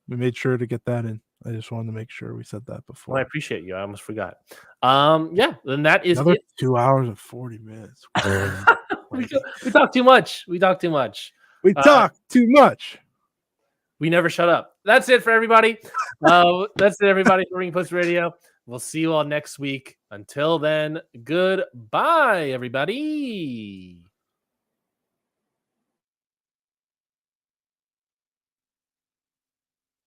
we made sure to get that in. I just wanted to make sure we said that before. Well, I appreciate you. I almost forgot. Then that is another 2 hours and 40 minutes. we talk too much. We talk too much. We never shut up. That's it for everybody. That's it, everybody, for Ring Post Radio. We'll see you all next week. Until then, goodbye, everybody.